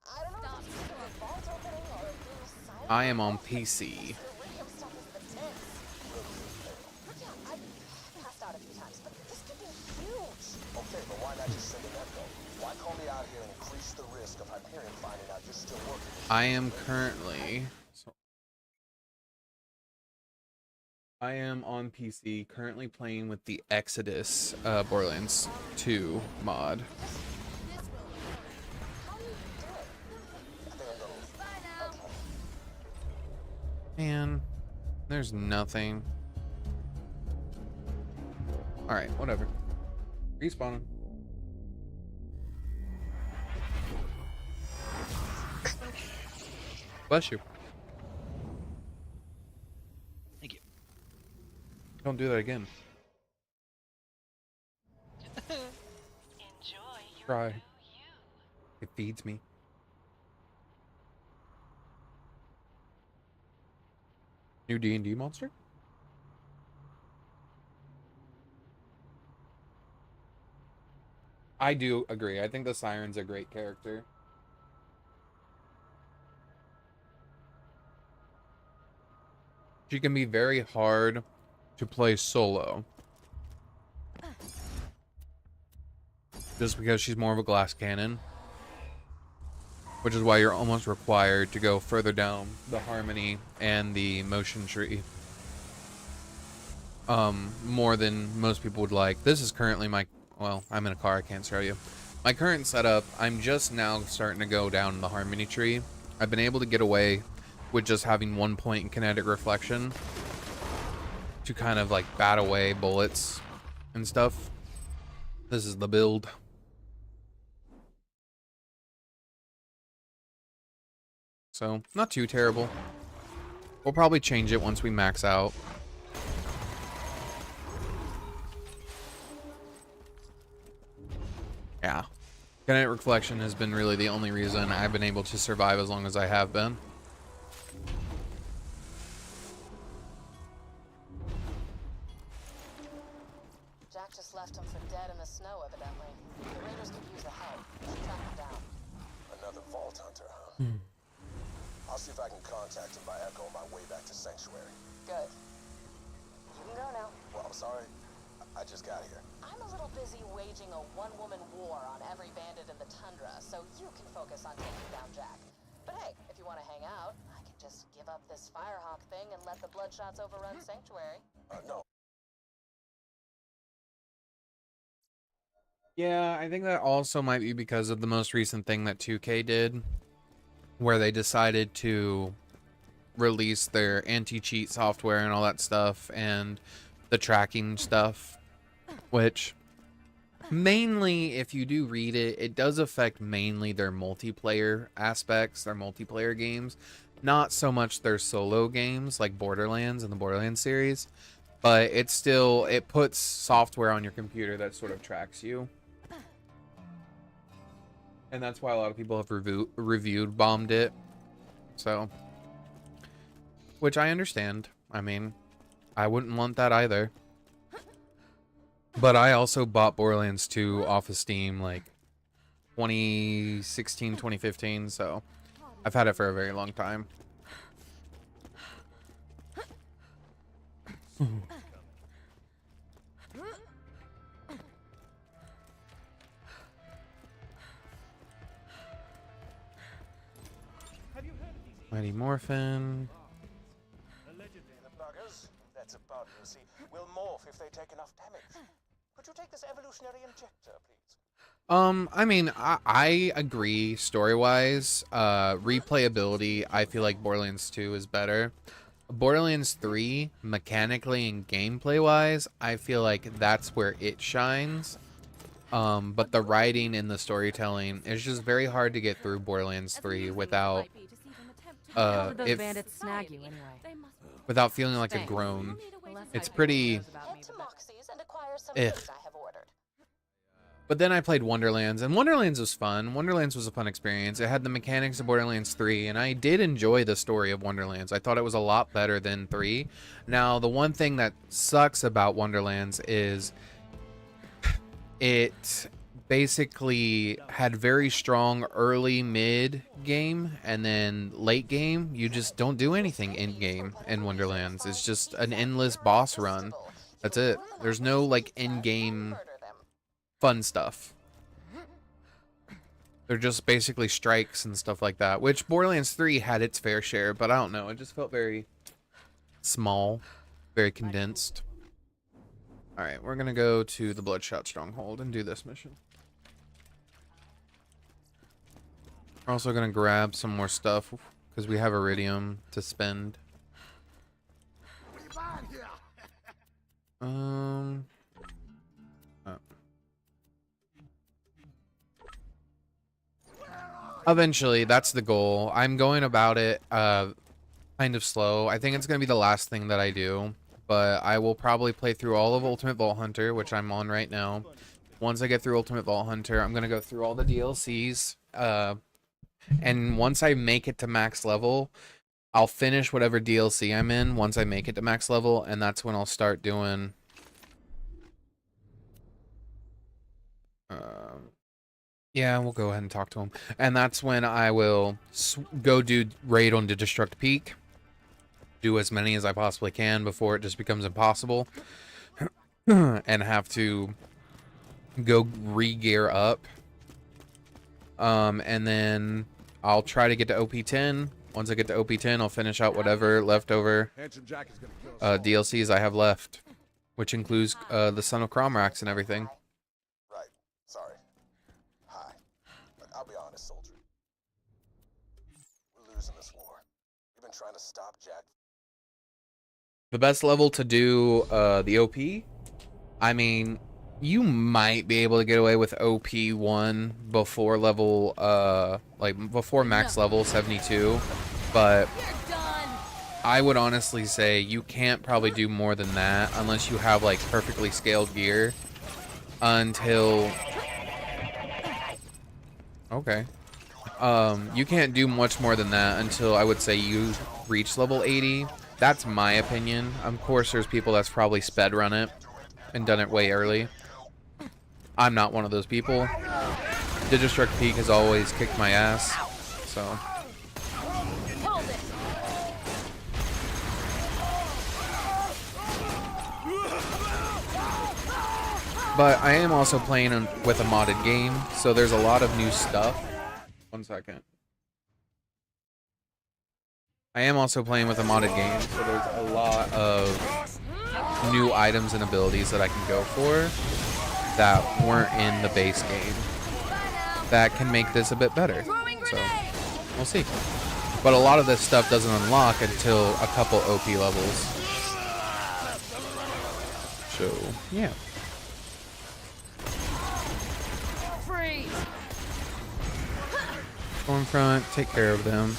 I don't know if it's because of the vault opening or being silent. I am on PC. The iridium stuff is the tits. Yeah, I passed out a few times, but this could be huge. Okay, but why not just send an echo? Why call me out here and increase the risk of Hyperion finding out you're still working? I am currently... I am on PC, currently playing with the Exodus Borderlands 2 mod. Man, there's nothing. Alright, whatever. Respawning. Bless you. Thank you. Don't do that again. Try. It feeds me. New D&D monster? I do agree. I think the Siren's a great character. She can be very hard to play solo. Just because she's more of a glass cannon. Which is why you're almost required to go further down the harmony and the motion tree. More than most people would like. This is currently my... Well, I'm in a car, I can't show you. My current setup, I'm just now starting to go down the harmony tree. I've been able to get away with just having 1 point in kinetic reflection to kind of like bat away bullets and stuff. This is the build. So, not too terrible. We'll probably change it once we max out. Yeah. Kinetic reflection has been really the only reason I've been able to survive as long as I have been. Jack just left him for dead in the snow, evidently. The raiders could use the help. We should track him down. Another vault hunter, huh? I'll see if I can contact him by echo on my way back to Sanctuary. Good. You can go now. Well, I'm sorry. I just got here. I'm a little busy waging a one-woman war on every bandit in the tundra, so you can focus on taking down Jack. But hey, if you want to hang out, I can just give up this Firehawk thing and let the Bloodshots overrun Sanctuary. No. Yeah, I think that also might be because of the most recent thing that 2K did, where they decided to release their anti-cheat software and all that stuff, and the tracking stuff, which mainly, if you do read it, it does affect mainly their multiplayer aspects, their multiplayer games, not so much their solo games like Borderlands and the Borderlands series, but it puts software on your computer that sort of tracks you. And that's why a lot of people have reviewed bombed it. So, which I understand. I mean, I wouldn't want that either. But I also bought Borderlands 2 off of Steam like 2016, 2015, so I've had it for a very long time. Mighty Morphin. The buggers, that's a bug, you see, will morph if they take enough damage. Could you take this evolutionary injector, please? I mean, I agree story-wise. Replayability, I feel like Borderlands 2 is better. Borderlands 3, mechanically and gameplay-wise, I feel like that's where it shines. But the writing and the storytelling is just very hard to get through Borderlands 3 without without feeling like a groan. It's pretty But then I played Wonderlands, and Wonderlands was fun. Wonderlands was a fun experience. It had the mechanics of Borderlands 3, and I did enjoy the story of Wonderlands. I thought it was a lot better than 3. Now, the one thing that sucks about Wonderlands is it basically had very strong early mid game, and then late game you just don't do anything in game in Wonderlands. It's just an endless boss run. That's it. There's no like in game fun stuff. They're just basically strikes and stuff like that, which Borderlands 3 had its fair share, but I don't know, it just felt very small, very condensed. Alright, we're gonna go to the Bloodshot Stronghold and do this mission. We're also gonna grab some more stuff because we have Iridium to spend. Eventually, that's the goal. I'm going about it kind of slow. I think it's going to be the last thing that I do, but I will probably play through all of Ultimate Vault Hunter, which I'm on right now. Once I get through Ultimate Vault Hunter, I'm going to go through all the DLCs, and once I make it to max level, I'll finish whatever DLC I'm in once I make it to max level, and that's when I'll start doing yeah, we'll go ahead and talk to him. And that's when I will go do raid on the Destruct Peak. Do as many as I possibly can before it just becomes impossible. And have to go re-gear up. And then I'll try to get to OP10. Once I get to OP10, I'll finish out whatever leftover DLCs I have left. Which includes the Son of Cromrax and everything. Right. Sorry. Hi. in this war. We've been trying to stop Jack. The best level to do the OP, I mean, you might be able to get away with OP1 before level, like before max level 72, but I would honestly say you can't probably do more than that unless you have like perfectly scaled gear until, okay. You can't do much more than that until I would say you reach level 80. That's my opinion. Of course, there's people that's probably sped run it and done it way early. I'm not one of those people. Digistruct Peak has always kicked my ass, so. But I am also playing with a modded game, so there's a lot of new stuff. 1 second. I am also playing with a modded game, so there's a lot of new items and abilities that I can go for that weren't in the base game that can make this a bit better. So, we'll see. But a lot of this stuff doesn't unlock until a couple OP levels. So, yeah. Stormfront, take care of them.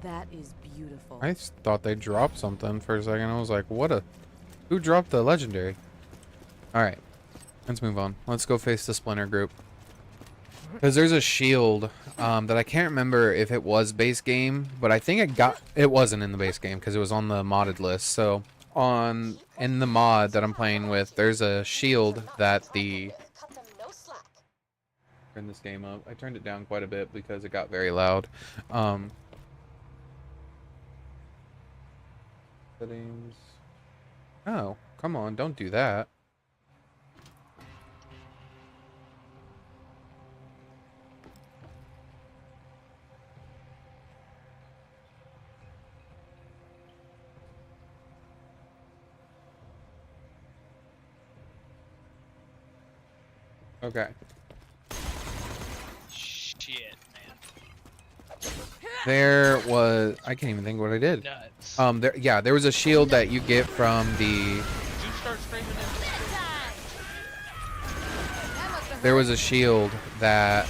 That is beautiful. I thought they dropped something for a second. I was like, what a... Who dropped the legendary? Alright. Let's move on. Let's go face the Splinter group. Because there's a shield that I can't remember if it was base game, but I think it wasn't in the base game because it was on the modded list. So in the mod that I'm playing with, there's a shield that the... Turn this game up. I turned it down quite a bit because it got very loud. Settings. Oh, come on, don't do that. Okay. Shit, man. There was... I can't even think what I did. Nuts. There was a shield that you get from the... There was a shield that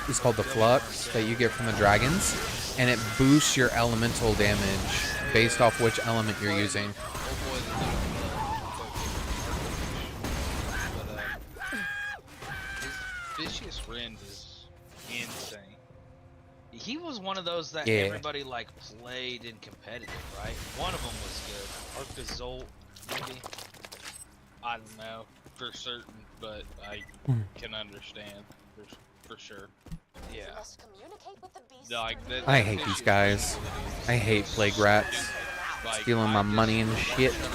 is called the Flux that you get from the dragons, and it boosts your elemental damage based off which element you're using. Vicious Rend is insane. He was one of those that Yeah. everybody like played in competitive, right? One of them was good. Arcazolt, maybe. I don't know for certain, but I can understand for sure. Yeah. Like I hate these guys. I hate plague rats. Stealing my money and shit. With a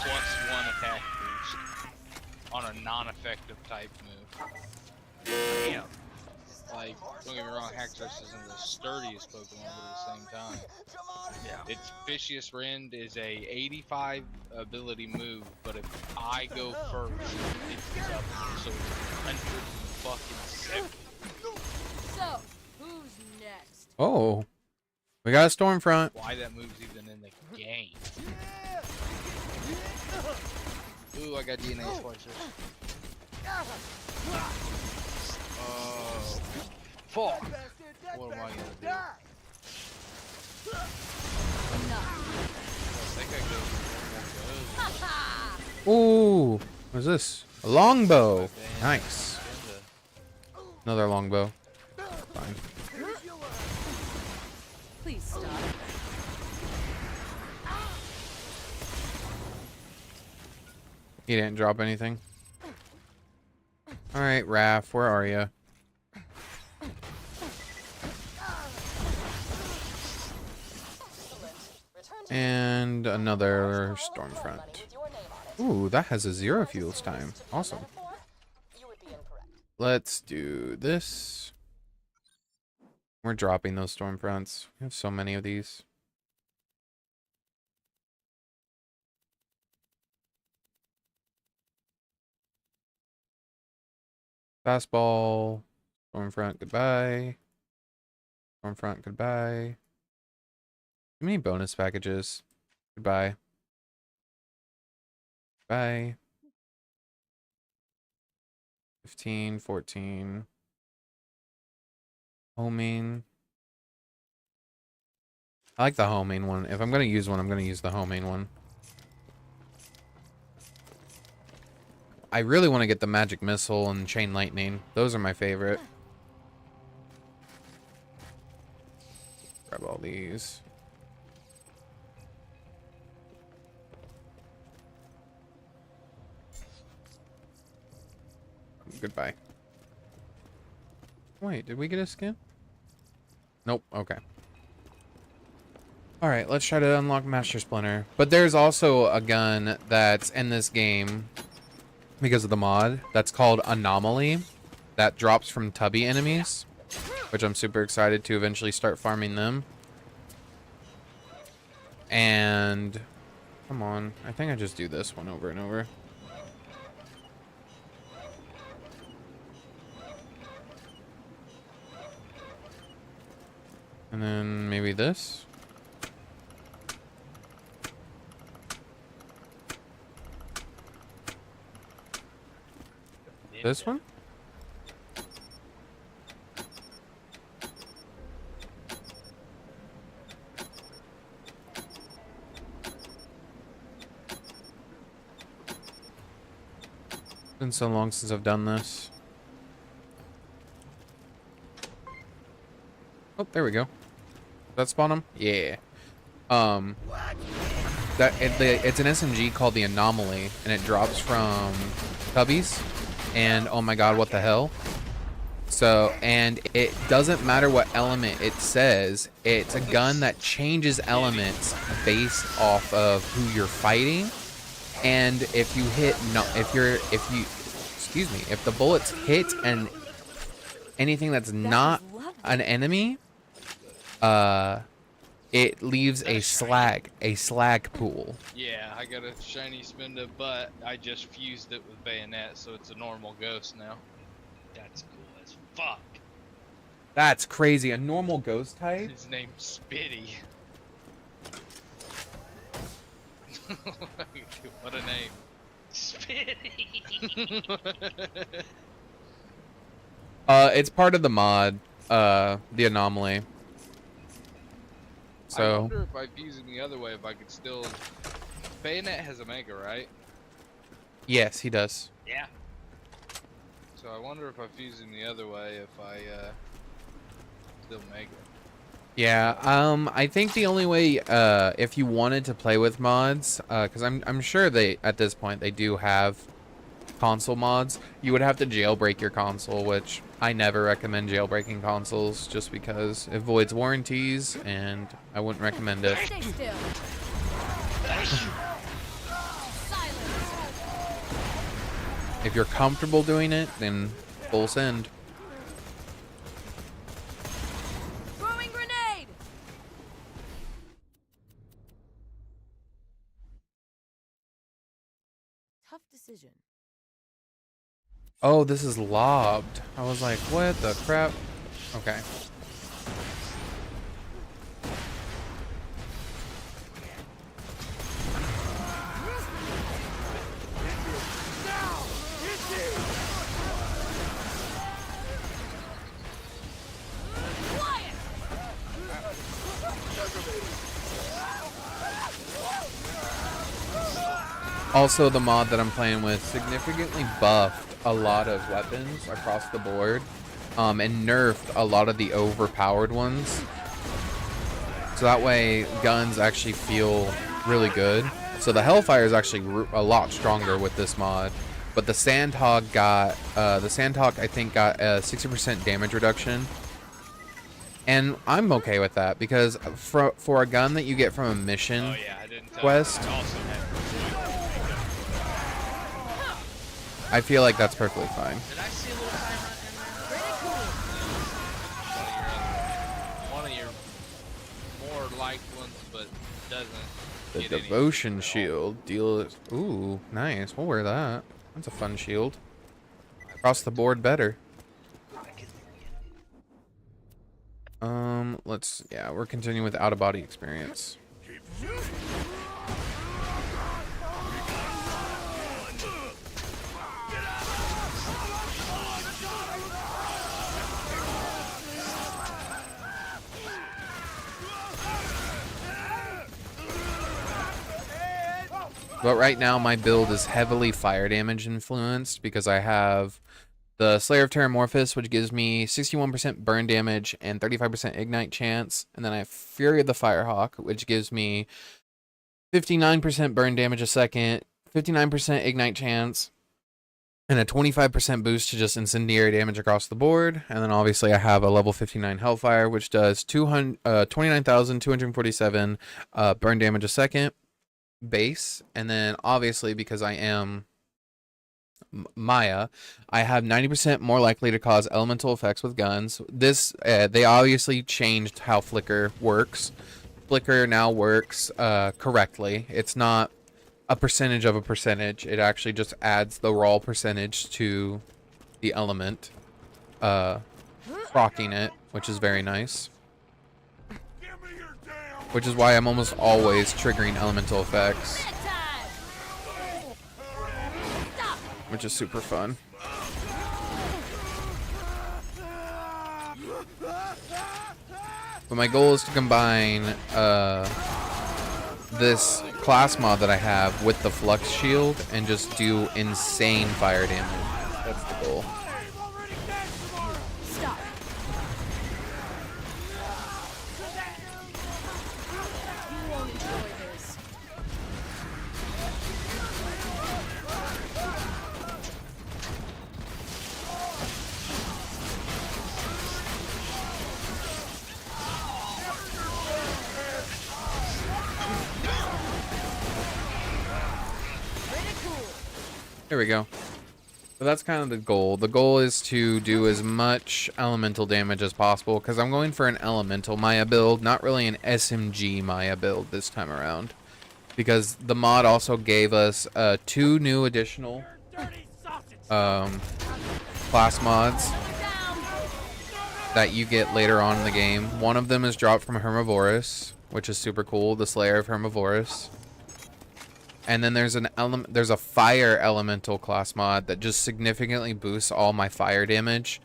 +1 attack boost on a non-effective type move. Damn. Like, don't get me wrong, Haxorus isn't the sturdiest Pokemon, but at the same time. Yeah. Its Vicious Rend is a 85 ability move, but if I go first, it's up. So it's 170. So, who's next? Oh. We got a Stormfront. Why that move's even in the game. Ooh, I got DNA splicers. Oh. Fuck! What am I gonna do? I think I go. Ooh. What's this? A longbow. Nice. Another longbow. Fine. Please stop. He didn't drop anything. Alright, Raph, where are you? And another Stormfront. Ooh, that has a 0 fuels time. Awesome. Let's do this. We're dropping those Stormfronts. We have so many of these. Fastball. Storm front, goodbye. Storm front, goodbye. Too many bonus packages. Goodbye. Bye. 15, 14. Homing. I like the homing one. If I'm going to use one, I'm going to use the homing one. I really want to get the magic missile and chain lightning. Those are my favorite. Grab all these. Goodbye. Wait, did we get a skin? Nope. Okay. Alright, let's try to unlock Master Splinter. But there's also a gun that's in this game because of the mod that's called Anomaly that drops from tubby enemies, which I'm super excited to eventually start farming them. And come on, I think I just do this one over and over. And then maybe this. This one? It's been so long since I've done this. Oh, there we go. That spawn him? Yeah. It's an SMG called the Anomaly, and it drops from cubbies. And oh my god, what the hell? So, and it doesn't matter what element it says. It's a gun that changes elements based off of who you're fighting. And if you hit if the bullets hit and anything that's not an enemy, it leaves a slag pool. Yeah, I got a shiny spinda, but I just fused it with bayonet, so it's a normal ghost now. That's cool as fuck. That's crazy. A normal ghost type? His name's Spitty. What a name. Spitty! It's part of the mod, the Anomaly. I So wonder if I fuse him the other way, if I could still... Bayonet has Omega, right? yes, he does. Yeah. So I wonder if I fuse him the other way, if I, still Mega. Yeah, I think the only way, if you wanted to play with mods, because I'm sure they, at this point, they do have console mods, you would have to jailbreak your console, which I never recommend jailbreaking consoles, just because it voids warranties, and I wouldn't recommend it. Stay still. If you're comfortable doing it, then full send. Throwing grenade. Tough decision. Oh, this is lobbed. I was like, what the crap? Okay. Also, the mod that I'm playing with significantly buffed a lot of weapons across the board, and nerfed a lot of the overpowered ones. So that way, guns actually feel really good. So the Hellfire is actually a lot stronger with this mod. But the Sandhog got, I think got a 60% damage reduction. And I'm okay with that, because for a gun that you get from a mission quest, I feel like that's perfectly fine. Did I see a little timer in there? One of your more liked ones, but doesn't. The get any Devotion Shield deal. Ooh, nice. We'll wear that. That's a fun shield. across the board better. Yeah, we're continuing with out of body experience. But right now my build is heavily fire damage influenced because I have the Slayer of Terramorphous, which gives me 61% burn damage and 35% ignite chance. And then I have Fury of the Firehawk, which gives me 59% burn damage a second, 59% ignite chance, and a 25% boost to just incendiary damage across the board. And then obviously I have a level 59 Hellfire, which does 29,247 burn damage a second base. And then obviously because I am Maya, I have 90% more likely to cause elemental effects with guns. This they obviously changed how Flicker works. Flicker now works correctly. It's not a percentage of a percentage. It actually just adds the raw percentage to the element, proccing it, which is very nice. Which is why I'm almost always triggering elemental effects, which is super fun. But my goal is to combine this class mod that I have with the Flux Shield and just do insane fire damage. That's the goal. There we go. So that's kind of the goal. The goal is to do as much elemental damage as possible because I'm going for an elemental Maya build, not really an SMG Maya build this time around. Because the mod also gave us 2 new additional class mods that you get later on in the game. One of them is dropped from Hermivorous, which is super cool, the Slayer of Hermivorous. And then there's a fire elemental class mod that just significantly boosts all my fire damage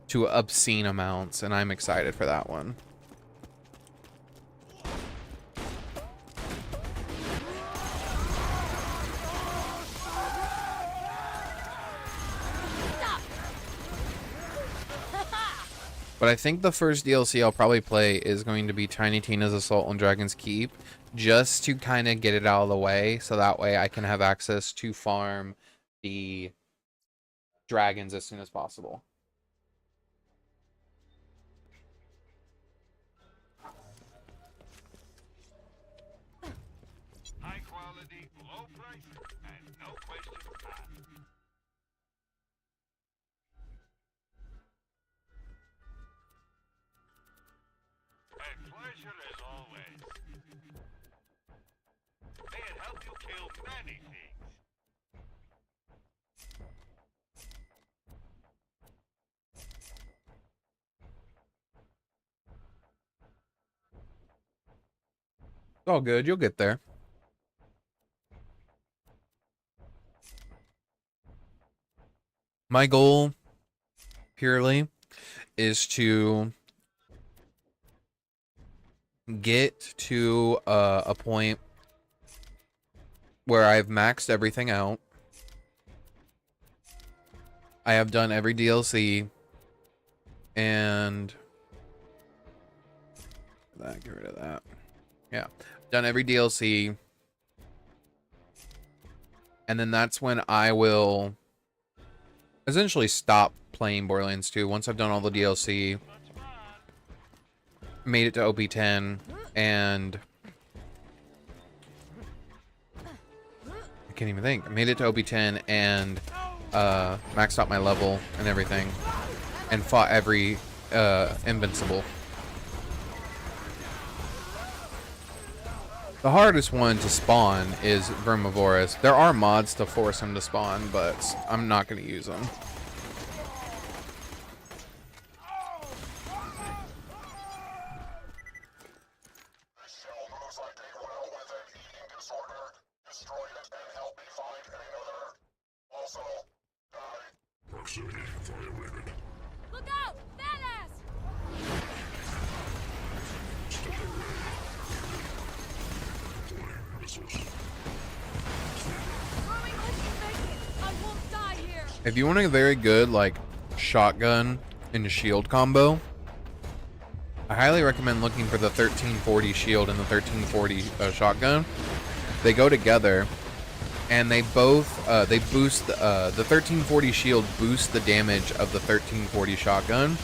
to obscene amounts, and I'm excited for that one. But I think the first DLC I'll probably play is going to be Tiny Tina's Assault on Dragon's Keep, just to kind of get it out of the way, so that way I can have access to farm the dragons as soon as possible. High quality, low price, and no questions asked. A pleasure as always. May it help you kill many things. It's all good, you'll get there. My goal, purely, is to get to a point where I've maxed everything out. I have done every DLC, and get rid of that. Yeah, done every DLC, and then that's when I will essentially stop playing Borderlands 2 once I've done all the DLC, made it to OP10, and I can't even think. I made it to OP10 and maxed out my level and everything, and fought every invincible. The hardest one to spawn is Vermivorous. There are mods to force him to spawn, but I'm not going to use them. Look out! Badass! Throwing ultimate. I won't die here. If you want a very good like shotgun and shield combo, I highly recommend looking for the 1340 shield and the 1340 shotgun. They go together, and they both they boost the 1340 shield boosts the damage of the 1340 shotgun.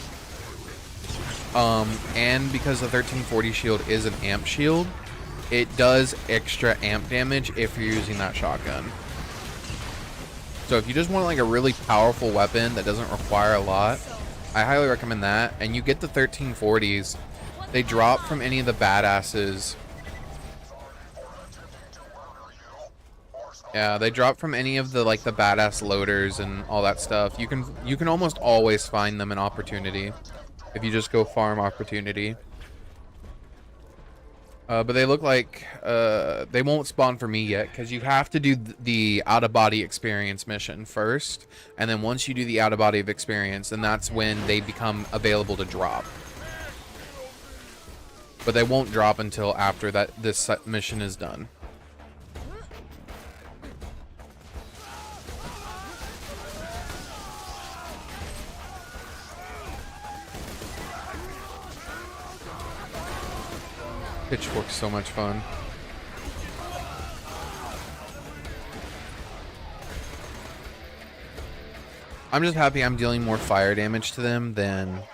And because the 1340 shield is an amp shield, it does extra amp damage if you're using that shotgun. So if you just want like a really powerful weapon that doesn't require a lot, I highly recommend that. And you get the 1340s. They drop from any of the badasses. Yeah, they drop from any of the like the badass loaders and all that stuff. You can almost always find them in opportunity if you just go farm opportunity. But they look like they won't spawn for me yet, because you have to do the out-of-body experience mission first, and then once you do the out-of-body experience, then that's when they become available to drop. But they won't drop until after this mission is done. Pitchfork's so much fun. I'm just happy I'm dealing more fire damage to them than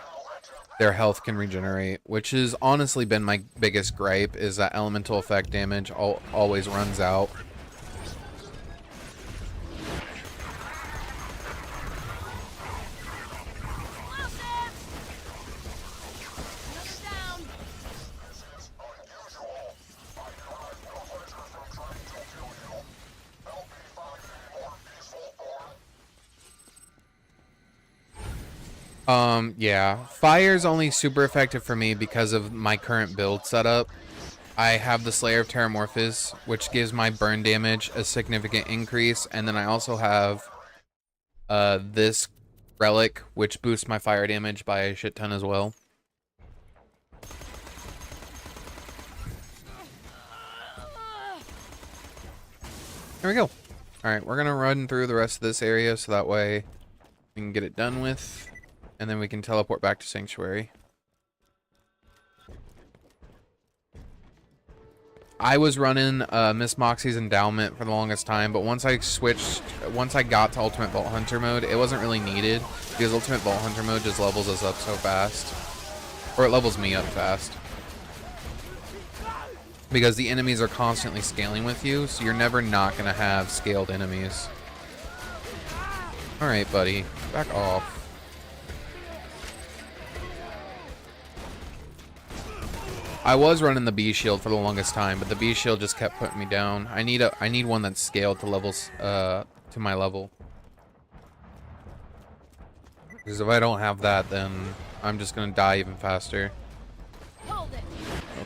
their health can regenerate, which has honestly been my biggest gripe, is that elemental effect damage always runs out. Yeah, fire's only super effective for me because of my current build setup. I have the Slayer of Terramorphous, which gives my burn damage a significant increase, and then I also have this relic, which boosts my fire damage by a shit ton as well. There we go. Alright, we're gonna run through the rest of this area so that way we can get it done with. And then we can teleport back to Sanctuary. I was running Miss Moxie's Endowment for the longest time, but once I got to Ultimate Vault Hunter mode, it wasn't really needed, because Ultimate Vault Hunter mode just levels us up so fast. Or it levels me up fast. Because the enemies are constantly scaling with you, so you're never not going to have scaled enemies. Alright, buddy. Back off. I was running the B shield for the longest time, but the B shield just kept putting me down. I need one that's scaled to levels to my level. Because if I don't have that, then I'm just gonna die even faster.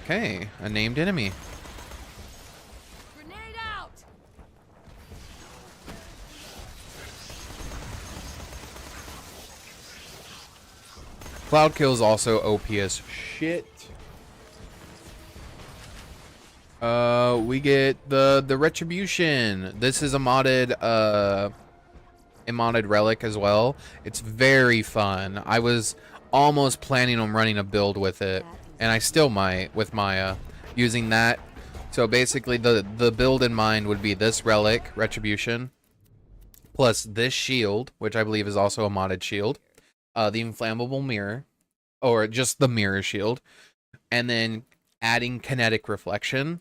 Okay, a named enemy. Grenade out. Cloud Kill is also OP as shit. We get the Retribution. This is a modded relic as well. It's very fun. I was almost planning on running a build with it, and I still might with Maya using that. So basically the build in mind would be this relic, Retribution, plus this shield, which I believe is also a modded shield, the inflammable mirror, or just the mirror shield, and then adding kinetic reflection.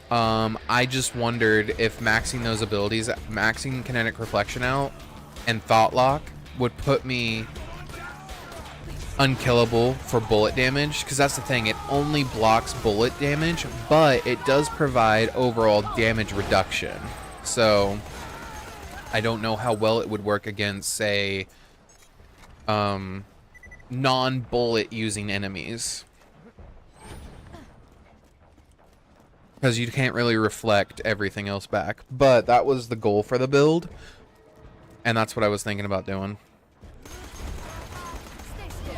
I just wondered if maxing those abilities, maxing kinetic reflection out and thought lock, would put me unkillable for bullet damage, because that's the thing, it only blocks bullet damage, but it does provide overall damage reduction. So I don't know how well it would work against, say, non-bullet using enemies, because you can't really reflect everything else back. But that was the goal for the build, And that's what I was thinking about doing. Stay still.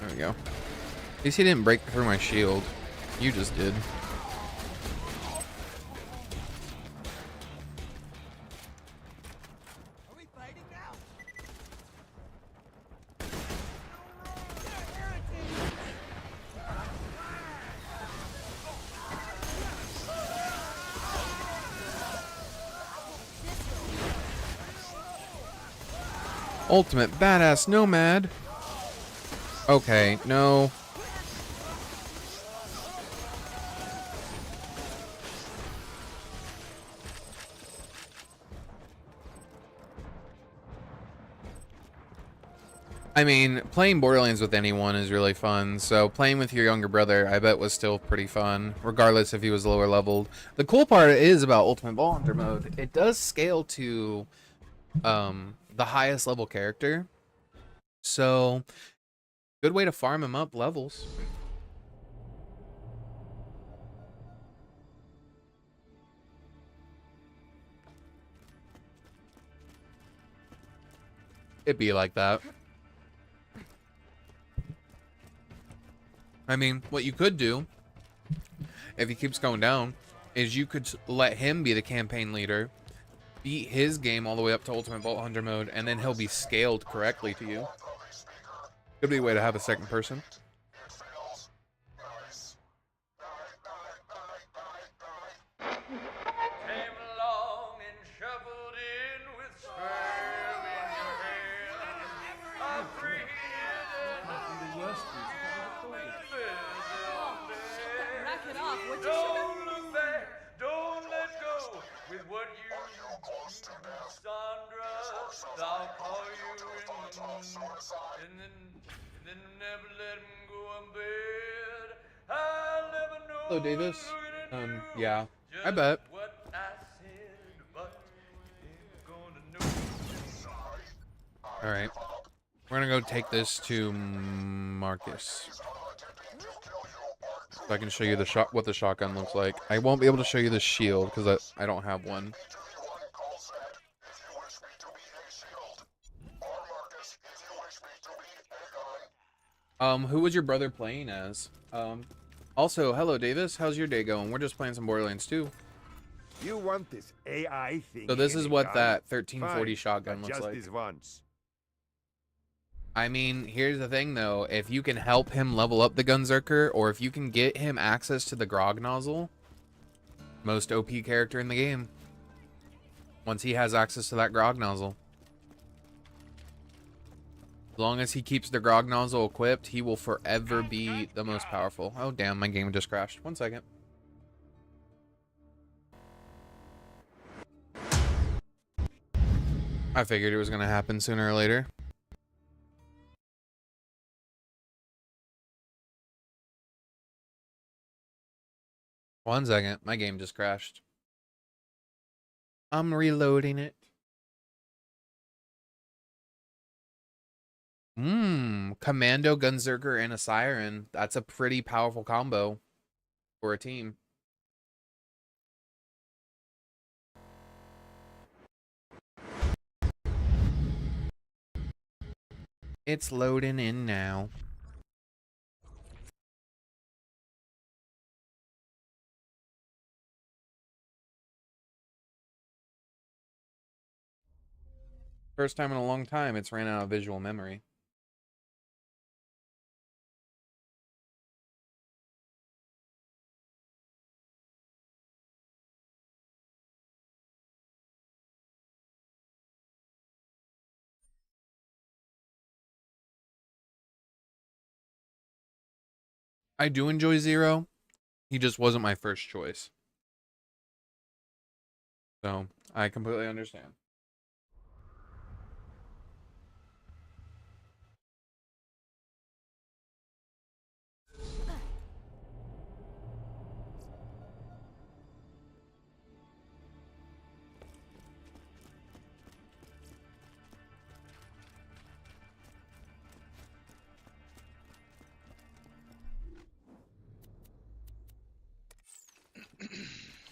There we go. At least he didn't break through my shield. You just did. Ultimate badass nomad. Okay, no. I mean, playing Borderlands with anyone is really fun, so playing with your younger brother, I bet was still pretty fun, regardless if he was lower leveled. The cool part is about Ultimate Ball Hunter mode, it does scale to the highest level character, so good way to farm him up levels. It'd be like that. I mean, what you could do, if he keeps going down, is you could let him be the campaign leader, beat his game all the way up to Ultimate Vault Hunter mode, and then he'll be scaled correctly to you. Could be a way to have a second person. Hello, Davis. Yeah, I bet. All right, we're gonna go take this to Marcus, so I can show you the what the shotgun looks like. I won't be able to show you the shield because I don't have one. Who was your brother playing as? Also, hello, Davis. How's your day going? We're just playing some Borderlands 2. You want this AI thing? So this is what that 1340 Fine, shotgun but looks just like. this once. I mean, here's the thing, though. If you can help him level up the Gunzerker, or if you can get him access to the Grog Nozzle, most OP character in the game, once he has access to that Grog Nozzle. As long as he keeps the Grog Nozzle equipped, he will forever be the most powerful. Oh, damn, my game just crashed. 1 second. I figured it was going to happen sooner or later. One second, my game just crashed. I'm reloading it. Commando, Gunzerker, and a Siren. That's a pretty powerful combo for a team. It's loading in now. First time in a long time it's ran out of visual memory. I do enjoy Zero. He just wasn't my first choice. So, I completely understand.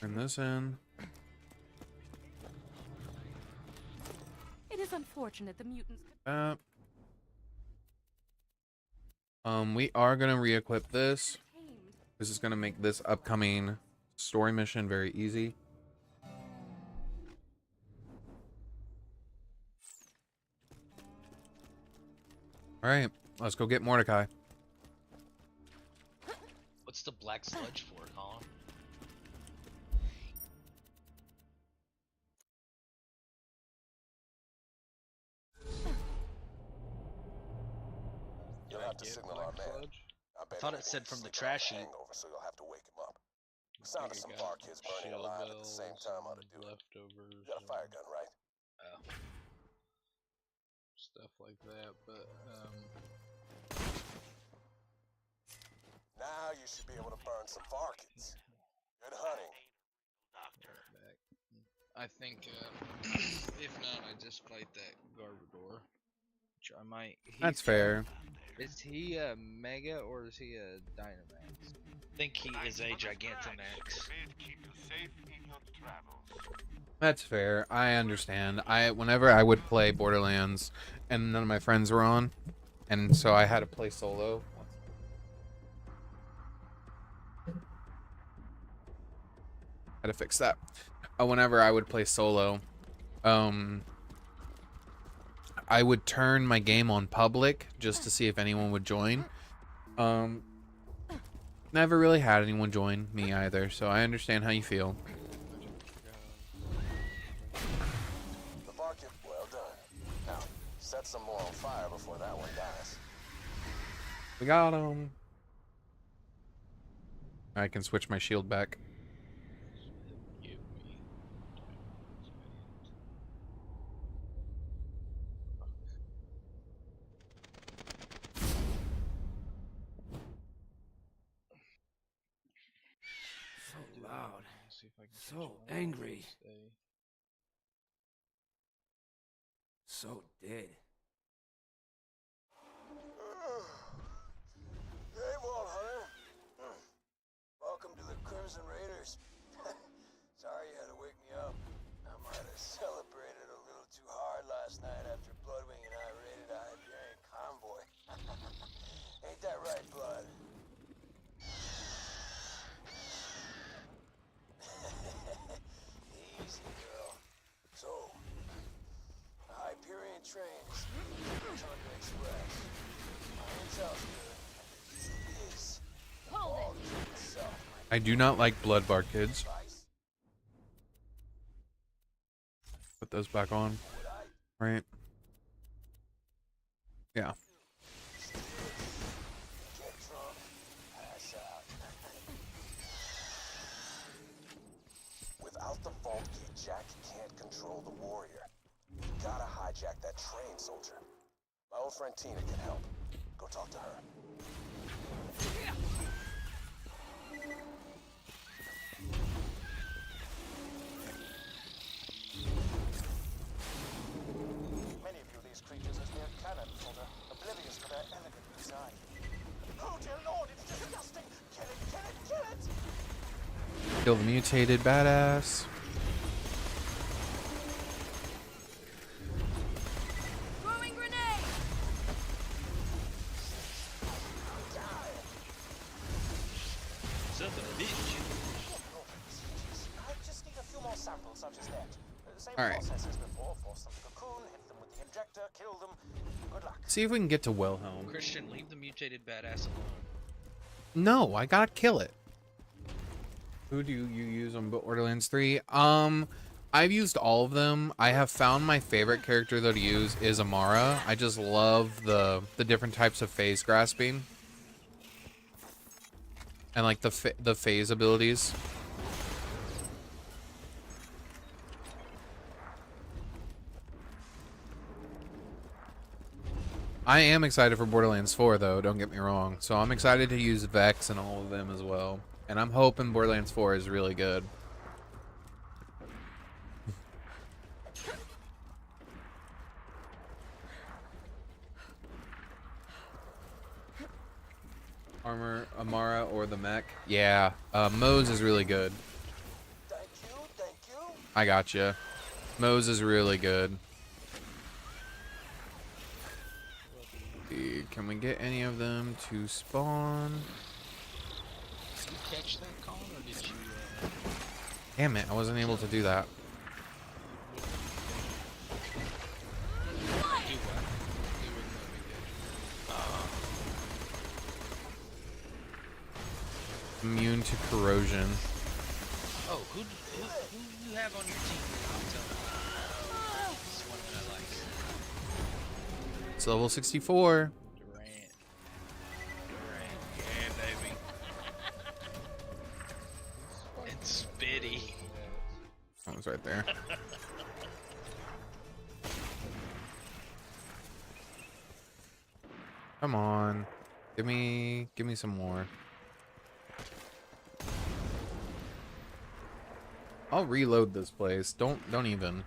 Turn this in. It is unfortunate the mutants. We are gonna re-equip this. This is gonna make this upcoming story mission very easy. All right, let's go get Mordecai. What's the black sludge for, Colin? You'll have to signal our man. I thought it said from the trash heap. So you'll have to wake him up. The sound of some bar kids burning alive at the same time ought to do it. You got a fire gun, right? Oh. Stuff like that, but now you should be able to burn some Varkins. Good hunting. I think if not, I just fight that Garbodor, which I might. That's fair. Is he a Mega or is he a Dynamax? I think he is a Gigantamax. That's fair. I understand. Whenever I would play Borderlands and none of my friends were on, and so I had to play solo. Had to fix that. Whenever I would play solo, I would turn my game on public just to see if anyone would join. Never really had anyone join me either, so I understand how you feel. The Varkin, well done. Now, set some more on fire before that one dies. We got him. I can switch my shield back. Loud. So angry. So dead. Hey, Wall Hunter. Welcome to the Crimson Raiders. Sorry you had to wake me up. I might have celebrated a little too hard last night after Bloodwing and I raided a Hyperion convoy. Ain't that right, Blood? Easy, girl. So, the Hyperion trains, Tundra Express. My intel's good. Is all to itself. I do not like blood bar kids. Put those back on. Right. Yeah. Without the vault key, Jack can't control the warrior. You gotta hijack that train, soldier. My old friend Tina can help. Go talk to her. Many view these creatures as mere cannon fodder, oblivious to their elegant design. Oh dear lord, it's disgusting! Kill it, kill it, kill it! Kill the mutated badass. Throwing grenade. Son of a bitch. I just need a few more samples such as that. Same All right. process as before. Force them to cocoon, hit them with the injector, kill them. Good luck. See if we can get to Wilhelm. Christian, leave the mutated badass alone. No, I gotta kill it. Who do you use on Borderlands 3? I've used all of them. I have found my favorite character though to use is Amara. I just love the different types of phase grasping. And like the phase abilities. I am excited for Borderlands 4 though, don't get me wrong. So I'm excited to use Vex and all of them as well. And I'm hoping Borderlands 4 is really good. Armor, Amara, or the mech. Yeah, Moze is really good. Dang I gotcha. Moe's is really good. Can we get any of them to spawn? Did you catch that, Colin, or did you? Damn it, I wasn't able to do that. Immune to corrosion. Oh, who do you have on your team? I'll tell you. This is one that I like. It's level 64. Durant. Yeah, baby. And Spitty. That was right there. Come on. Give me some more. I'll reload this place. Don't even.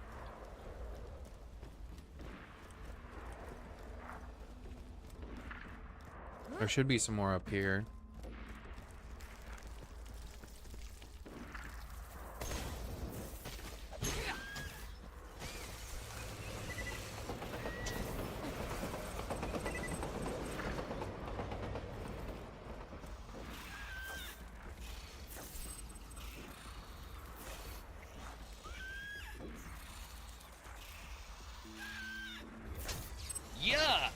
There should be some more up here. Yuck!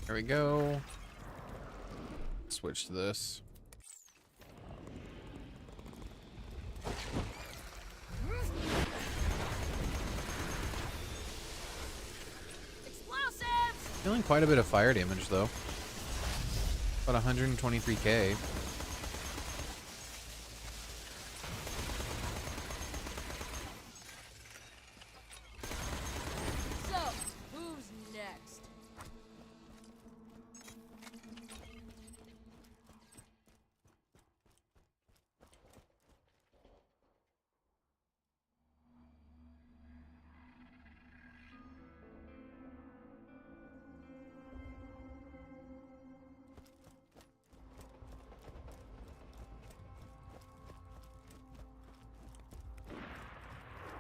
There we go. Switch to this. Explosives! Feeling quite a bit of fire damage though. About 123k. So, who's next?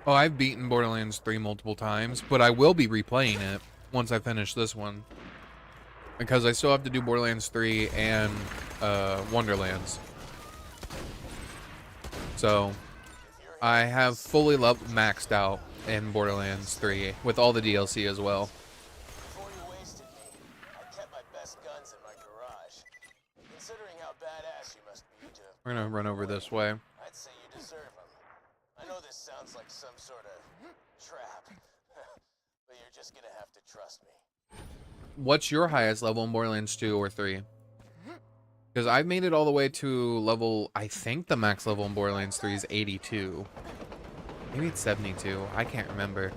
Oh, I've beaten Borderlands 3 multiple times, but I will be replaying it once I finish this one. Because I still have to do Borderlands 3 and Wonderlands. So, I have fully maxed out in Borderlands 3 with all the DLC as well. Before you wasted me, I kept my best guns in my garage. Considering how badass you must be to... We're gonna run over this way. I'd say you deserve them. I know this sounds like some sort of trap, but you're just gonna have to trust me. What's your highest level in Borderlands 2 or 3? Because I've made it all the way to level, I think the max level in Borderlands 3 is 82. Maybe it's 72. I can't remember.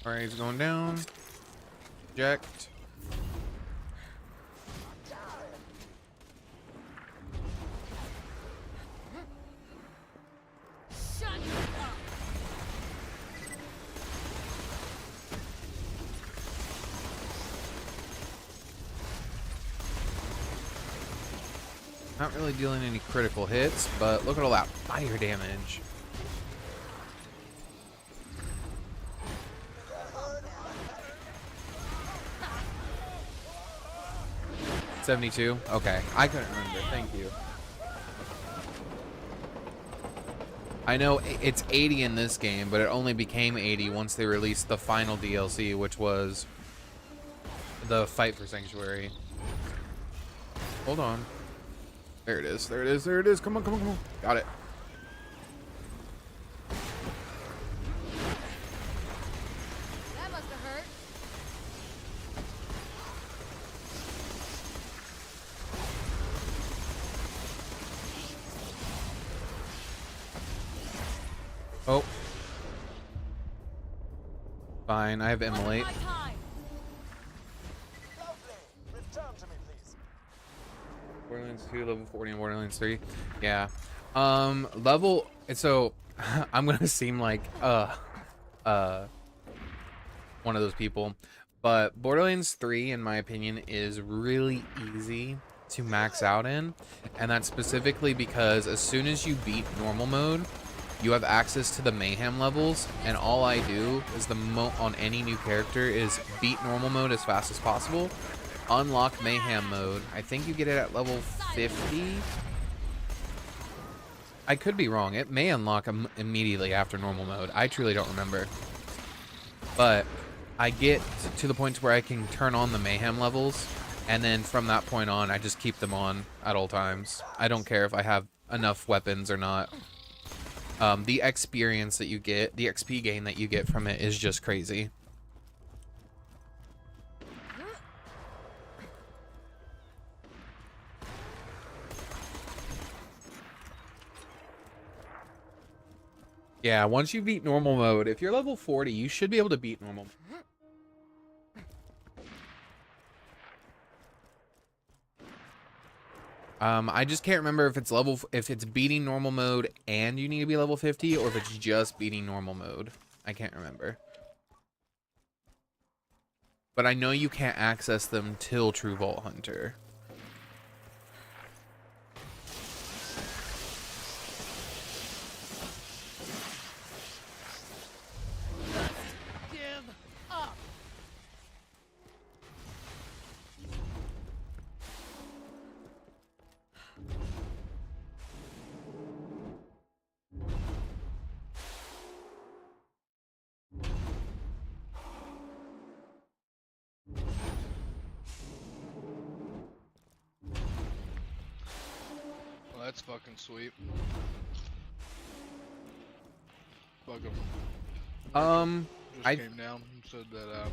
Alright, he's going down. Eject. Shut up! Not really dealing any critical hits, but look at all that fire damage. $72? Okay, I couldn't remember. Thank you. I know it's 80 in this game, but it only became 80 once they released the final DLC, which was the Fight for Sanctuary. Hold on. There it is. There it is. There it is. Come on, come on, come on. Got it. That must have hurt. Oh. Fine, I have Immolate. My time. Lovely! Return to me, please. Borderlands 2, level 40 in Borderlands 3. Yeah. Level, so I'm gonna seem like one of those people, but Borderlands 3 in my opinion is really easy to max out in, and that's specifically because as soon as you beat normal mode, you have access to the Mayhem levels, and all I do is on any new character is beat normal mode as fast as possible, unlock Mayhem mode. I think you get it at level 50. I could be wrong. It may unlock immediately after normal mode. I truly don't remember. But I get to the point where I can turn on the Mayhem levels, and then from that point on, I just keep them on at all times. I don't care if I have enough weapons or not. The experience that you get, the XP gain that you get from it is just crazy. Yeah, once you beat normal mode, if you're level 40, you should be able to beat normal. I just can't remember if it's beating normal mode and you need to be level 50, or if it's just beating normal mode. I can't remember. But I know you can't access them till True Vault Hunter. That's fucking sweet. Fuck 'em. Just came down and said that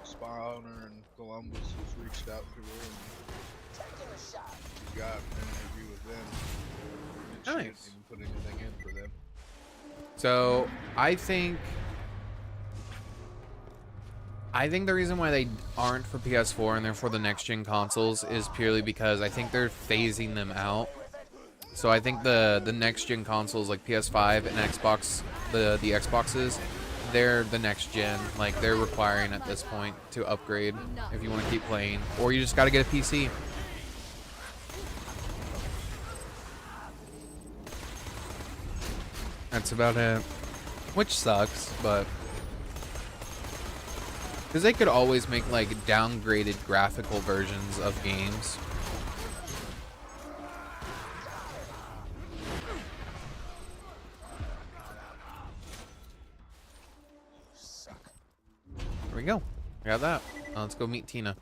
Spy owner in Columbus has reached out to her and she got an interview with them. And she didn't even put anything in for them. So I think the reason why they aren't for PS4 and they're for the next gen consoles is purely because I think they're phasing them out. So I think the next gen consoles like PS5 and Xbox, the Xboxes, they're the next gen. Like they're requiring at this point to upgrade if you want to keep playing, or you just got to get a PC. That's about it. Which sucks, but because they could always make like downgraded graphical versions of games. There we go. We got that. Now let's go meet Tina.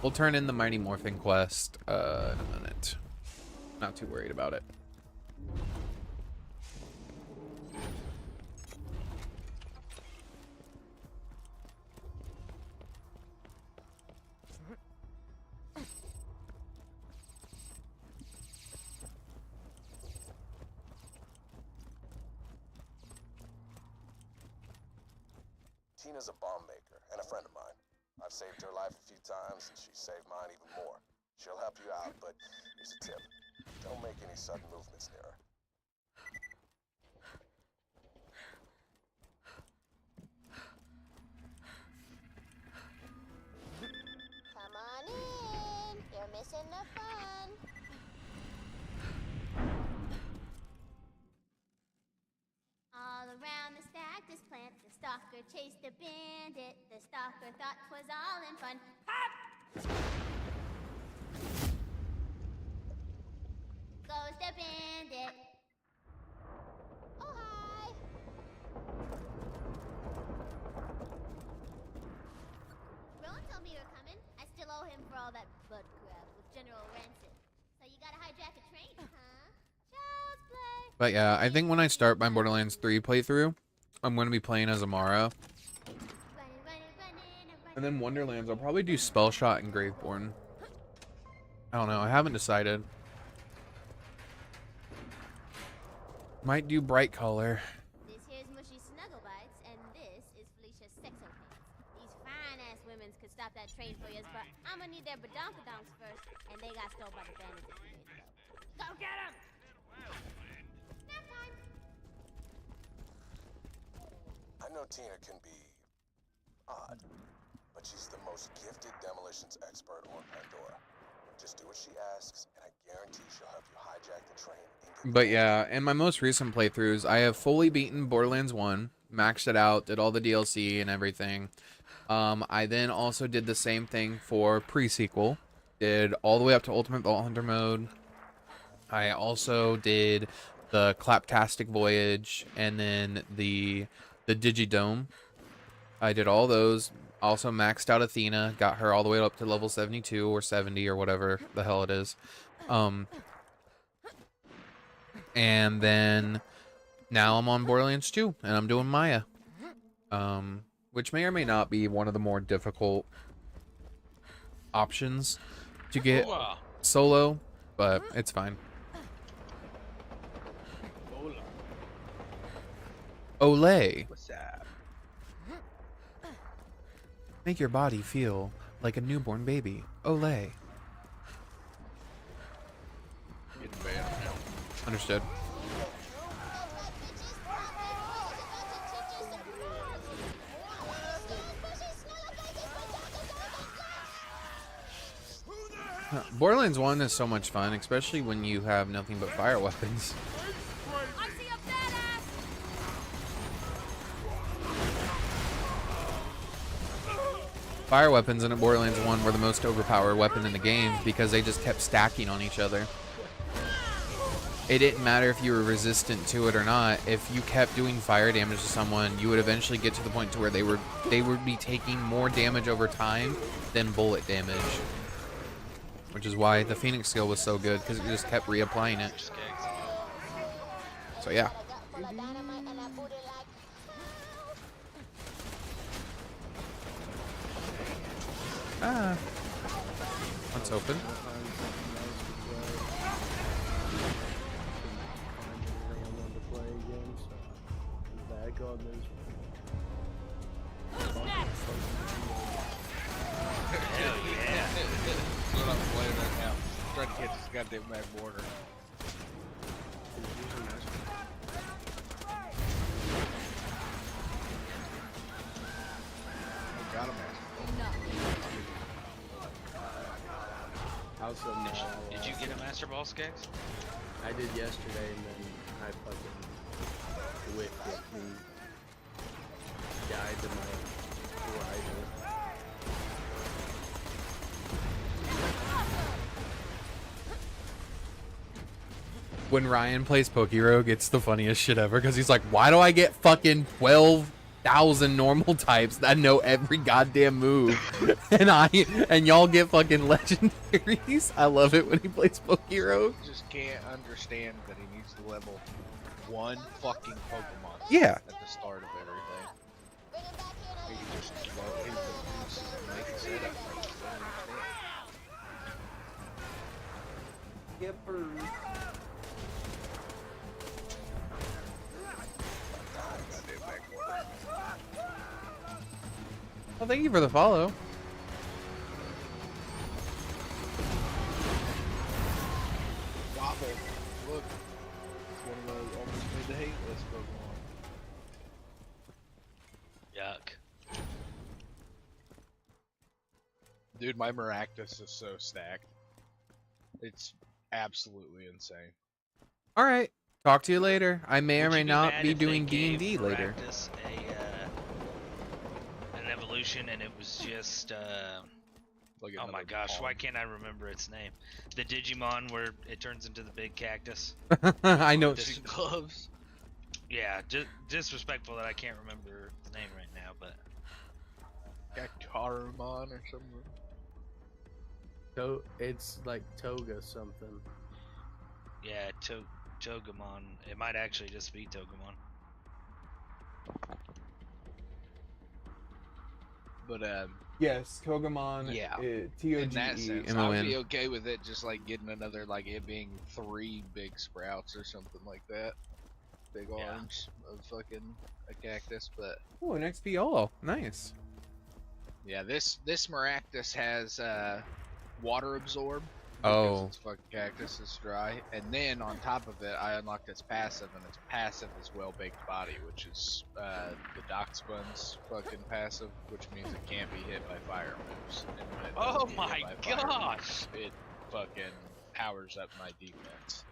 We'll turn in the Mighty Morphin quest in a minute. Not too worried about it. Tina's a bomb maker and a friend of mine. I've saved her life a few times, and she saved mine even more. She'll help you out, but here's a tip. Don't make any sudden movements near her. Come on in. You're missing the fun. All around the stack, this plant, the stalker chased the bandit. The stalker thought 'twas all in fun. Pop! Goes the bandit. Oh, hi! Rowan told me you were coming. I still owe him for all that bud crap with General Rancid. So you gotta hijack a train, huh? Child's play. But yeah, I think when I start my Borderlands 3 playthrough, I'm going to be playing as Amara. And then Wonderlands, I'll probably do Spell Shot and Graveborn. I don't know, I haven't decided. Might do Bright Color. This here's Mushy Snugglebites, and this is Felicia's Sexo Pants. These fine fine-ass women's could stop that train for you, but I'ma need their badonkadonks first, and they got stole by the bandits a few days ago. Go get them! Nap time! I know Tina can be odd, but she's the most gifted demolitions expert on Pandora. Just do what she asks, and I guarantee she'll help you hijack the train. But yeah, in my most recent playthroughs, I have fully beaten Borderlands 1, maxed it out, did all the DLC and everything. I then also did the same thing for pre-sequel, did all the way up to Ultimate Vault Hunter mode. I also did the Claptastic Voyage, and then the Digidome. I did all those. Also maxed out Athena, got her all the way up to level 72 or 70 or whatever the hell it is. And then now I'm on Borderlands 2 and I'm doing Maya. Which may or may not be one of the more difficult options to get solo, but it's fine. Olay. What's up? Make your body feel like a newborn baby. Olay. Understood. Borderlands 1 is so much fun, especially when you have nothing but fire weapons. Fire weapons in Borderlands 1 were the most overpowered weapon in the game because they just kept stacking on each other. It didn't matter if you were resistant to it or not. If you kept doing fire damage to someone, you would eventually get to the point to where they would be taking more damage over time than bullet damage. Which is why the Phoenix skill was so good, because it just kept reapplying it. So yeah. Ah. Let's open. Hell yeah. That's what I'm playing right now. I'm trying to catch this goddamn mad border. Got him. Did you get a Master Ball, Skaggs? I did yesterday, and then I fucking whipped it and died to my rival. When Ryan plays Pokerogue, it's the funniest shit ever because he's like, why do I get fucking 12,000 normal types that know every goddamn move and y'all get fucking legendaries? I love it when he plays Pokerogue. Just can't understand that he needs to level one fucking Pokemon. Yeah. At the start of everything. He can just load his pieces and make a setup. I just don't understand. Skipper. Well, thank you for the follow. Wobble. Look. It's one of those almost made the hate list Pokemon. Yuck. Dude, my Maractus is so stacked. It's absolutely insane. All right. Talk to you later. I may or Would may you not mad be if they doing gave D&D later. Maractus an evolution and it was just like oh my gosh, why can't I remember its name? The Digimon where it turns into the big cactus. I know. Gloves. Yeah, disrespectful that I can't remember the name right now, but Cactarumon or something. It's like Toga something. yeah, Togemon. It might actually just be Togemon. But yes, Togemon. yeah. T-O-G-E-M-O-N. In that sense, I'd be okay with it just like getting another, like it being 3 big sprouts or something like that. Big arms of fucking a cactus, but Oh, an XP Olo. Nice. Yeah, this Maractus has water absorb. Oh. Because its fucking cactus is dry, and then on top of it, I unlocked its passive, and its passive is well-baked body, which is the Dockspon's fucking passive, which means it can't be hit by fire moves. And when it does Oh get my hit by fire gosh! moves, it fucking powers up my defense.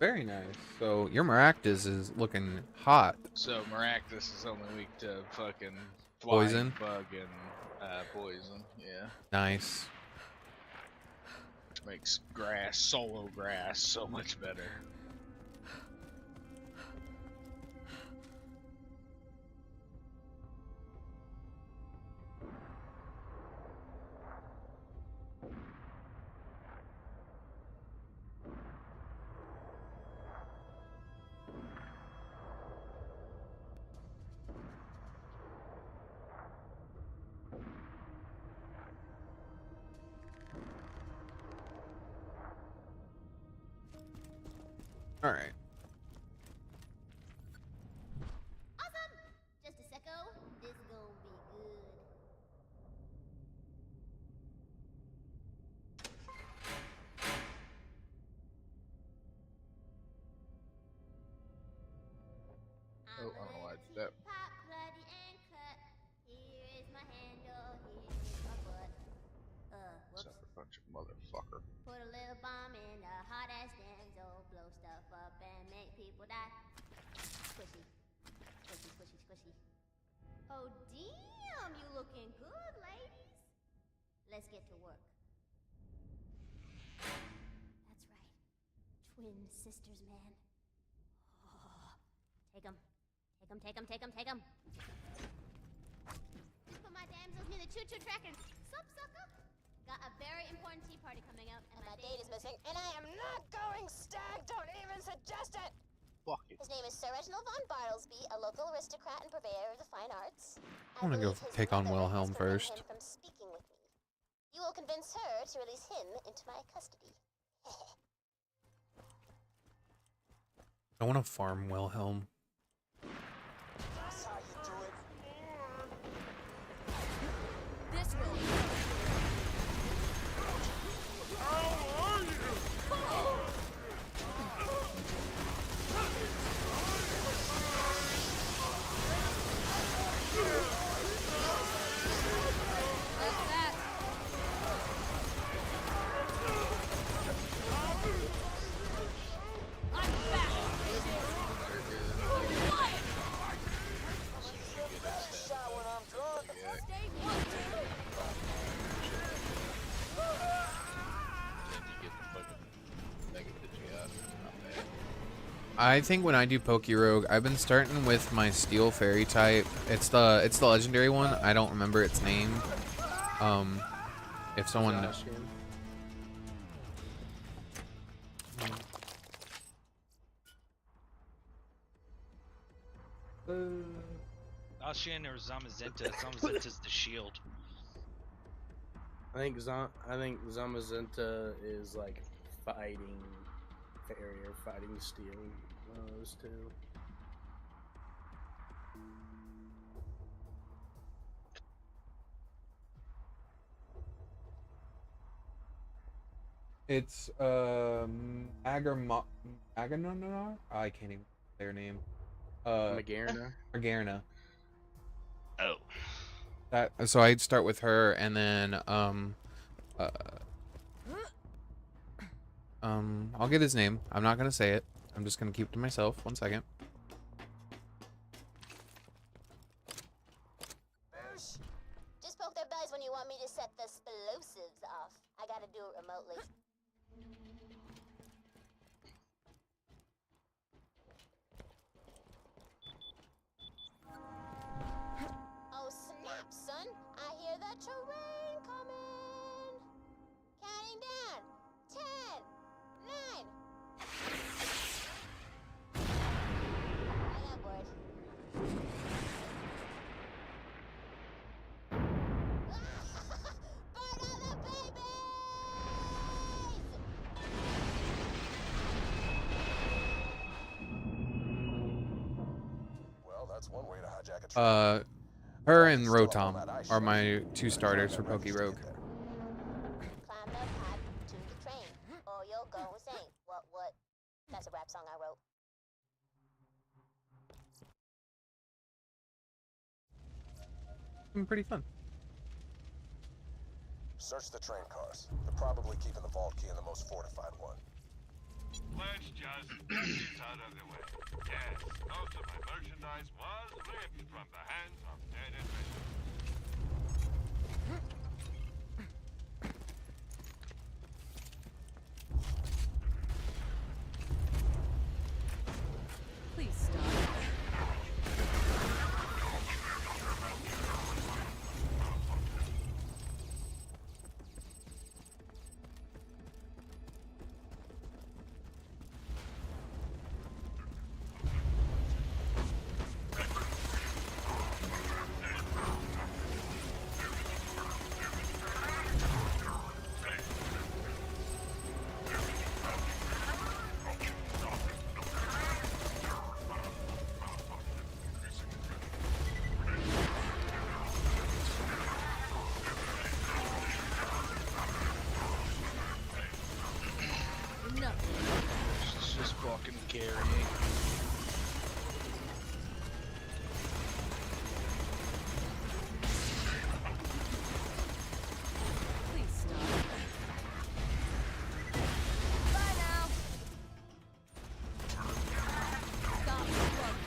Very nice. So your Maractus is looking hot. So Maractus is only weak to fucking Poison? bug and poison. Yeah. Nice. Which makes solo grass so much better. All right. Awesome! Just a secco. This gonna be good. Oh, I don't know why I did that. Pop, bloody, and cut. Here is my handle. Here is my butt. Whoops. Sucker punch, motherfucker. Put a little bomb in a hot ass damsel. Blow stuff up and make people die. Squishy. Squishy, squishy, squishy. Oh, damn, you looking good, ladies. Let's get to work. That's right. Twin sisters, man. Oh, take 'em. Take 'em, take 'em, take 'em, take 'em. Put my damsels near the choo-choo track and sup, sucker? Got a very important tea party coming up, and my date is missing, and I am not going stag. Don't even suggest it. Fuck it. His name is Sir Reginald von Bartlesby, a local aristocrat and purveyor of the fine arts. I want to go believe his take on mother Wilhelm has forbidden first. him from speaking with me. You will convince her to release him into my custody. I want to farm Wilhelm. That's how you do it. This will. That's that. I'm back. Shot when I'm drunk. Stay one, two. Then you get the fucking mega Pidgeot. Not bad. I think when I do Pokerogue, I've been starting with my Steel Fairy type. It's the legendary one. I don't remember its name. If someone knows. Ashian or Zamazenta? Zamazenta's the shield. I think Zamazenta is like fighting fairy or fighting steel. One of those two. It's Aganonar? I can't even say their name. Magarna. Oh. So I'd start with her, and then I'll get his name. I'm not gonna say it. I'm just gonna keep it to myself. 1 second. Boosh! Just poke their bellies when you want me to set the explosives off. I gotta do it remotely. Oh snap, son! I hear the terrain coming! Counting down. 10, 9. I got bored. Burn all the babies! Well, that's one way to hijack a train. Her and Rotom are my 2 starters for Poke Rogue. Climb the pipe to the train, or you'll go insane. What? That's a rap song I wrote. Pretty fun. Search the train cars. They're probably keeping the vault key in the most fortified one. Let's just get this out of the way. Yes, most of my merchandise was ripped from the hands of dead adventurers. Please stop. It's just fucking carrying. Please stop. Bye now. Stop struggling.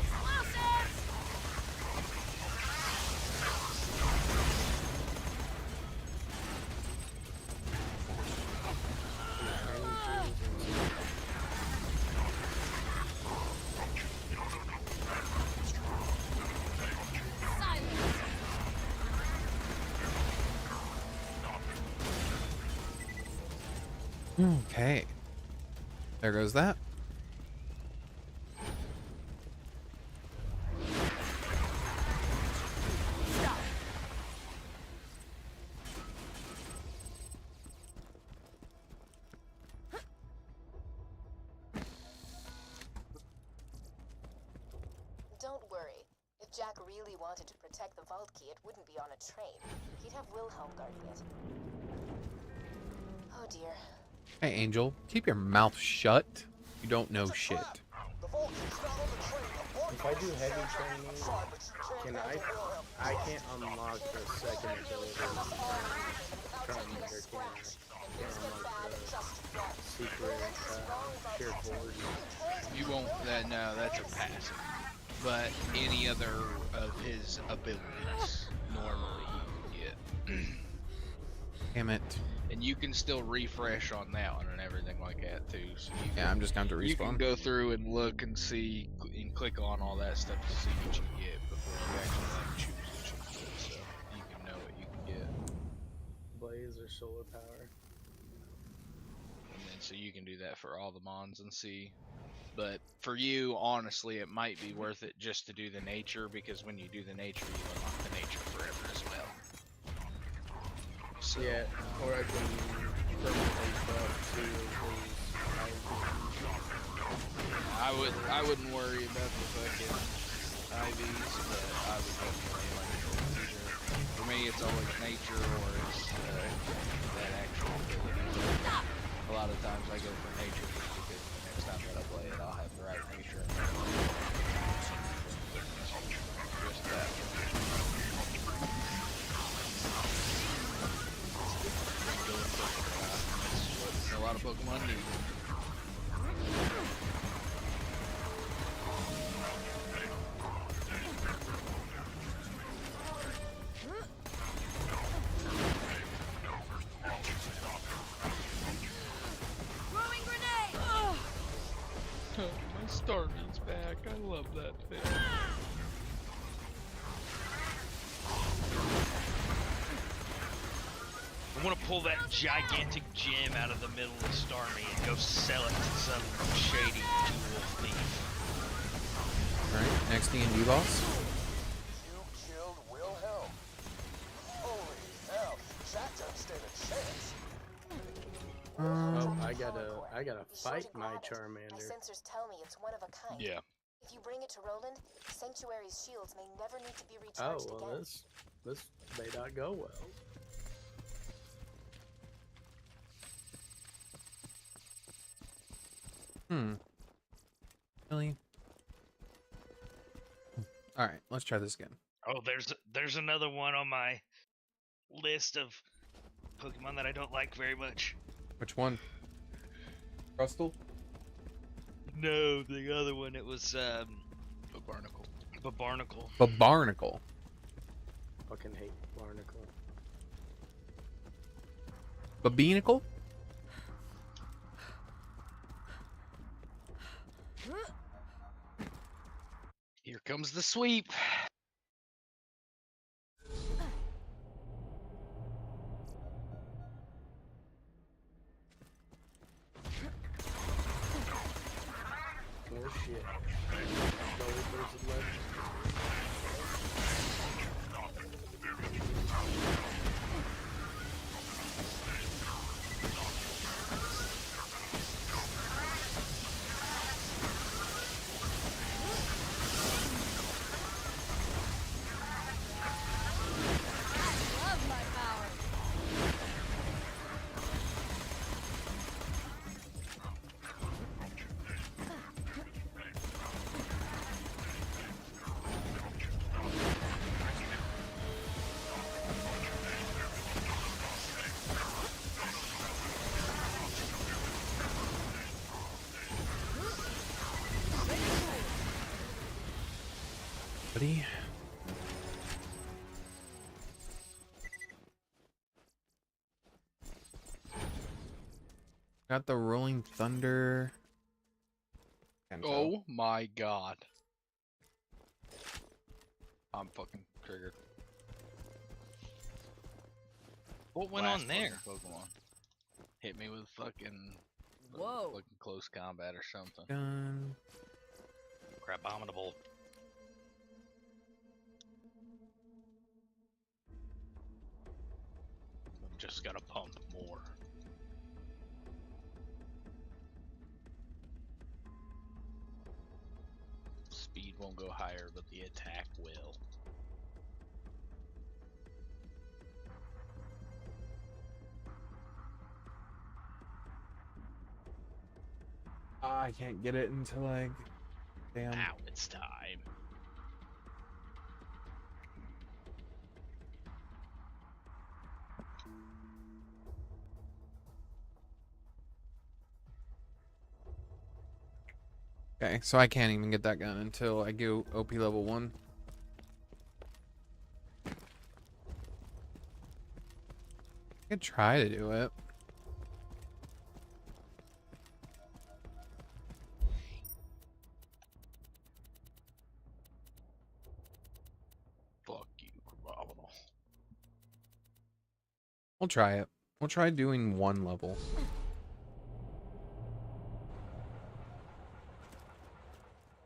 Explosives! Okay. There goes that. Don't worry. If Jack really wanted to protect the vault key, it wouldn't be on a train. He'd have Wilhelm guarding it. Oh dear. Hey, Angel, keep your mouth shut. You don't know shit. If I do heavy training, can I can't unlock the second ability Carnage, or can I? Can't unlock the secret pure force. You won't. No, that's a passive. But any other of his abilities, normally you can get. Damn it. And you can still refresh on that one and everything like that too. So you Yeah, I'm just going to You can respawn. go through and look and see and click on all that stuff to see what you get before you actually like choose what you get. So you can know what you can get. Blaze or solar power. And then so you can do that for all the mons and see. But for you, honestly, it might be worth it just to do the nature, because when you do the nature, you unlock the nature forever as well. So, Yeah, or I can permanently buff to I wouldn't worry about the fucking IVs, but I would definitely like either. For me, it's always nature or it's that actual ability. A lot of times I go for nature just because the next time that I play it, I'll have the right nature. Just that. A lot of Pokemon need. Throwing grenade! Oh, my Starmie's back. I love that thing. I want to pull that gigantic gem out of the middle of Starmie and go sell it to some shady tool thief. Alright, next D&D boss. You killed Wilhelm. Holy hell, Jack doesn't stand a chance. Oh, I gotta fight my My Charmander. sensors tell me it's one of a kind. Yeah. If you bring it to Roland, Sanctuary's shields may never need to be recharged Oh, well, again. this may not go well. Really? All right, let's try this again. Oh, there's another one on my list of Pokemon that I don't like very much. Which one? Crustle? No, the other one. It was Barnacle. Barnacle. Barnacle. Fucking hate Barnacle. Babinicle? Here comes the sweep. Oh shit. Gold versus legend. Love my powers. Buddy. Got the Rolling Thunder. Oh my god. I'm fucking triggered. What went Last on there? fucking Pokemon hit me with fucking Whoa. fucking close combat or something. Gun. Crabominable. Just gotta pump more. Speed won't go higher, but the attack will. I can't get it until like. Damn. Now it's time. Okay, so I can't even get that gun until I go OP level 1. I could try to do it. Fuck you, Crabominal. We'll try it. We'll try doing 1 level.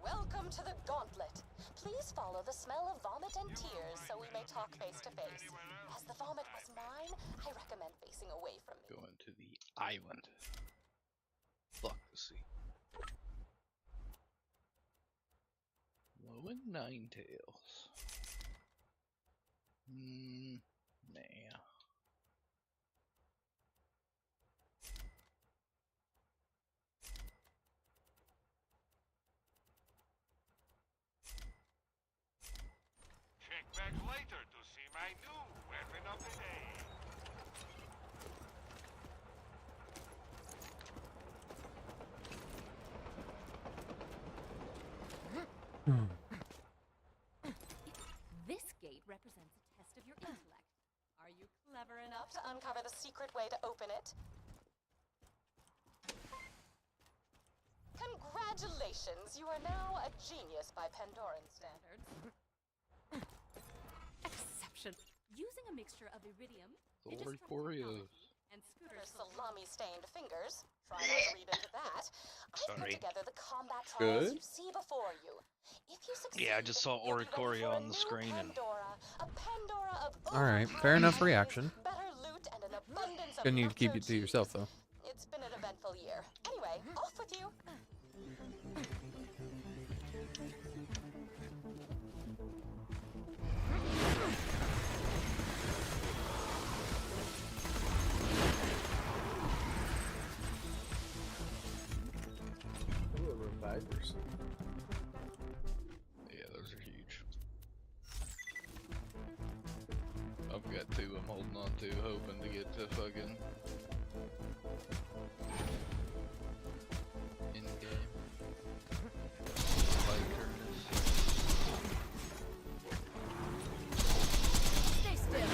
Welcome to the Gauntlet. Please follow the smell of vomit and tears so we may talk face to face. As the vomit was mine, I recommend facing away from me. Going to the island. Fuck the sea. Low and Ninetales. Nah. Check back later to see my new weapon of the day. This gate represents a test of your intellect. Are you clever enough Enough to uncover the secret way to open it. Congratulations! You are now a genius by Pandoran standards. exception? Using a mixture of iridium, Oricoreos. and Your Scooter's salami-stained fingers. Try not to read into that. I've put Sorry. together the combat trials Good. you see before you. If you succeed, Yeah, I just saw you'll be ready Oricorio for a on the new screen and Pandora, a Pandora of Alright, fair enough reaction. better loot and an abundance of Gonna need to keep nacho it to yourself though. cheese. It's been an eventful year. Anyway, off with you. spiders. Yeah, those are huge. I've got 2 I'm holding on to, hoping to get to fucking in game. Stay still.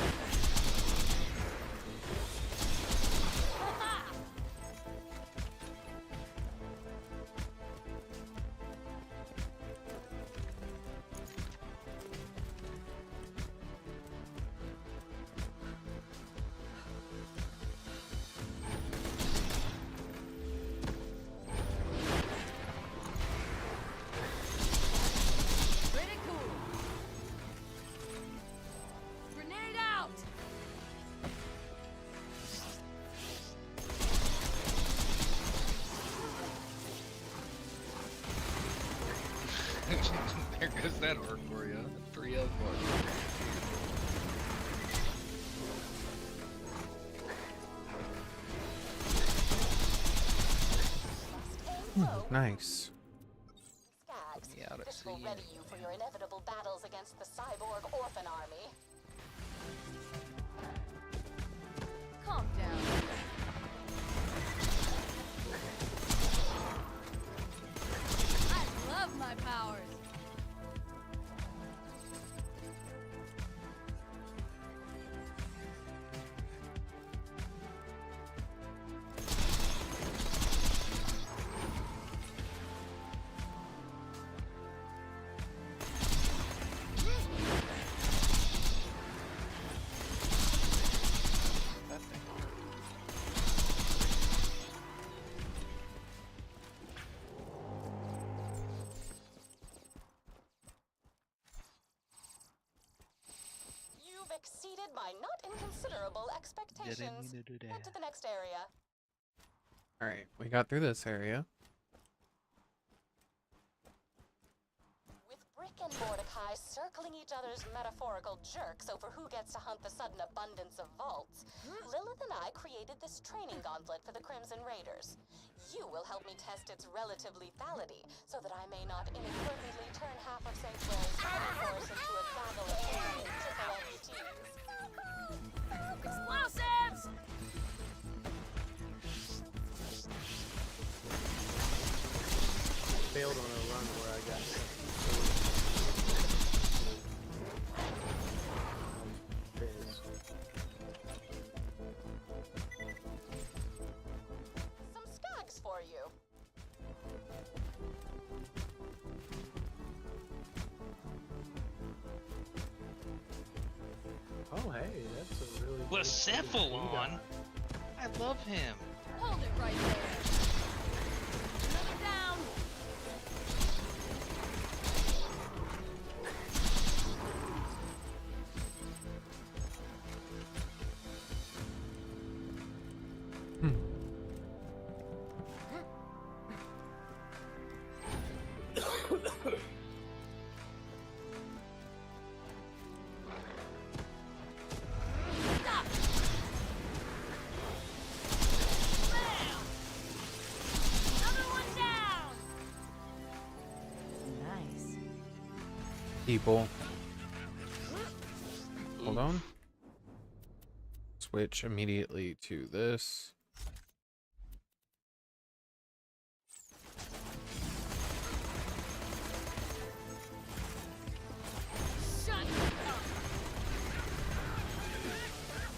Pretty cool. Grenade out. There goes that arc for you. 3 of 1. Nice. Skags, me out at this will sea. ready you for your inevitable battles against the cyborg orphan army. Calm down. I love my powers. You've exceeded my not inconsiderable expectations. Head to the next area. Alright, we got through this area. With Brick and Mordecai circling each other's metaphorical jerks over who gets to hunt the sudden abundance of vaults, Lilith and I created this training gauntlet for the Crimson Raiders. You will help me test its relative lethality, so that I may not inadvertently turn half of Sanctuary's fighting force into a gaggle of alien triple amputees. Explosives! Failed on a run where I got pissed. Some skags for you. Oh, hey, that's a really Blacephalon? I love him. Hold it right there. Another down. Stop. Bam. Another one down. Nice. People. Hold on. Switch immediately to this. Shut up.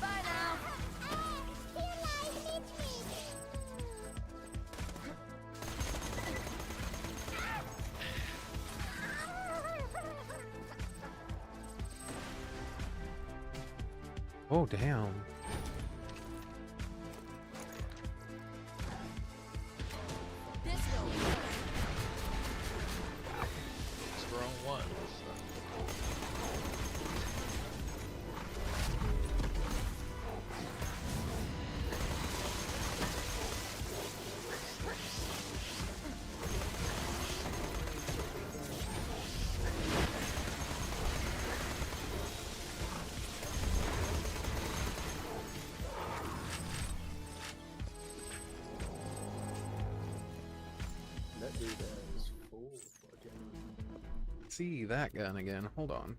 Bye now. Oh, damn. This will work. Strong one. That dude has 4 see that gun again. Hold on.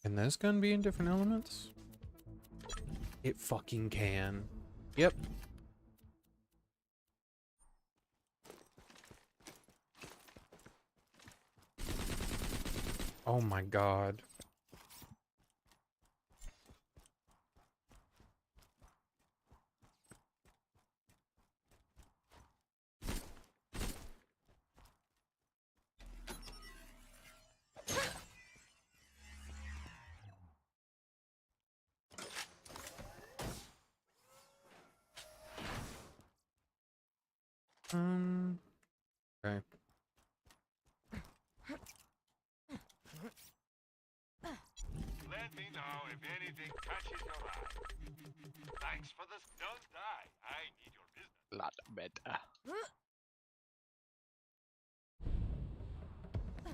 Can this gun be in different elements? It fucking can. Yep. Oh my god. Okay. Let me know if anything catches your eye. Thanks for this. Don't die. I need your business. Lot better.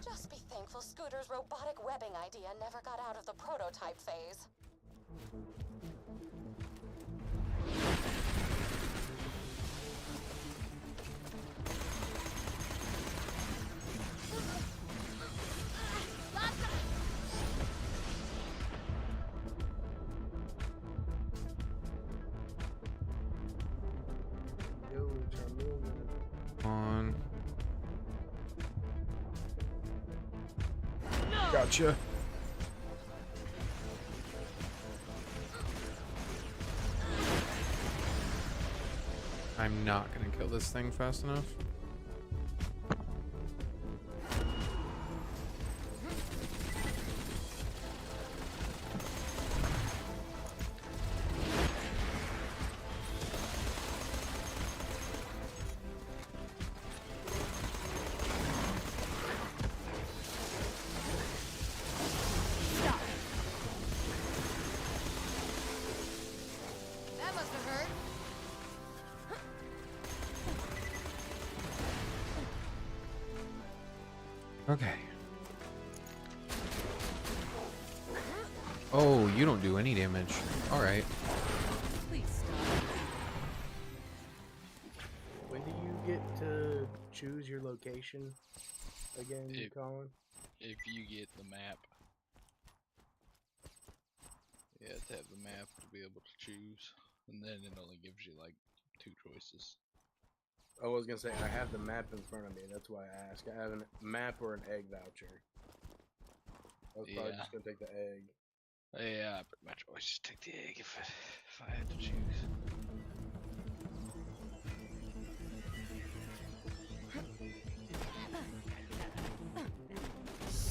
Just be thankful Scooter's robotic webbing idea never got out of the prototype phase. On. Gotcha. I'm not gonna kill this thing fast enough. That must have hurt. Okay. Oh, you don't do any damage. Alright. Please stop. When do you get to choose your location again, Colin? If you get the map. You have to have the map to be able to choose. And then it only gives you like 2 choices. I was gonna say, I have the map in front of me, that's why I asked. I have a map or an egg voucher. I was probably just gonna take the egg. Yeah, I pretty much always just take the egg if I had to choose.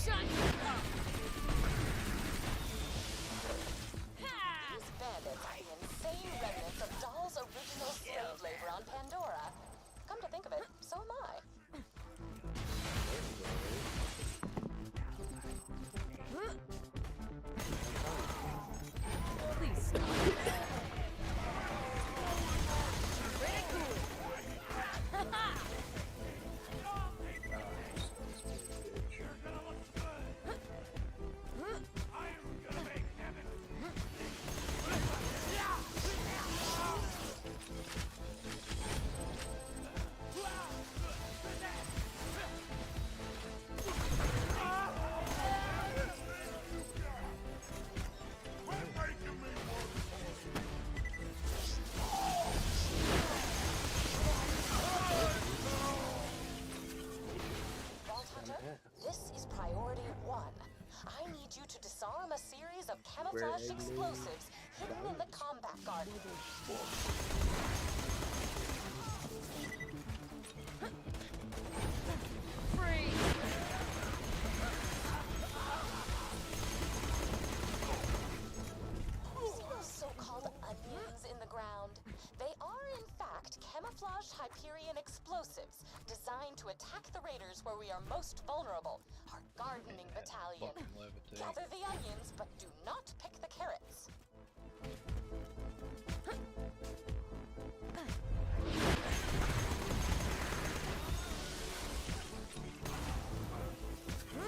Shut up! These bandits are the insane remnants of Doll's original slave labor on Pandora. Come to think of it, so am I. Please stop. This is priority 1. I need you to disarm a series of camouflaged explosives hidden in the combat garden. You see those so-called onions in the ground? They are, in fact, camouflaged Hyperion explosives designed to attack the raiders where we are most vulnerable, our gardening battalion. Gather the onions, but do not pick the carrots. I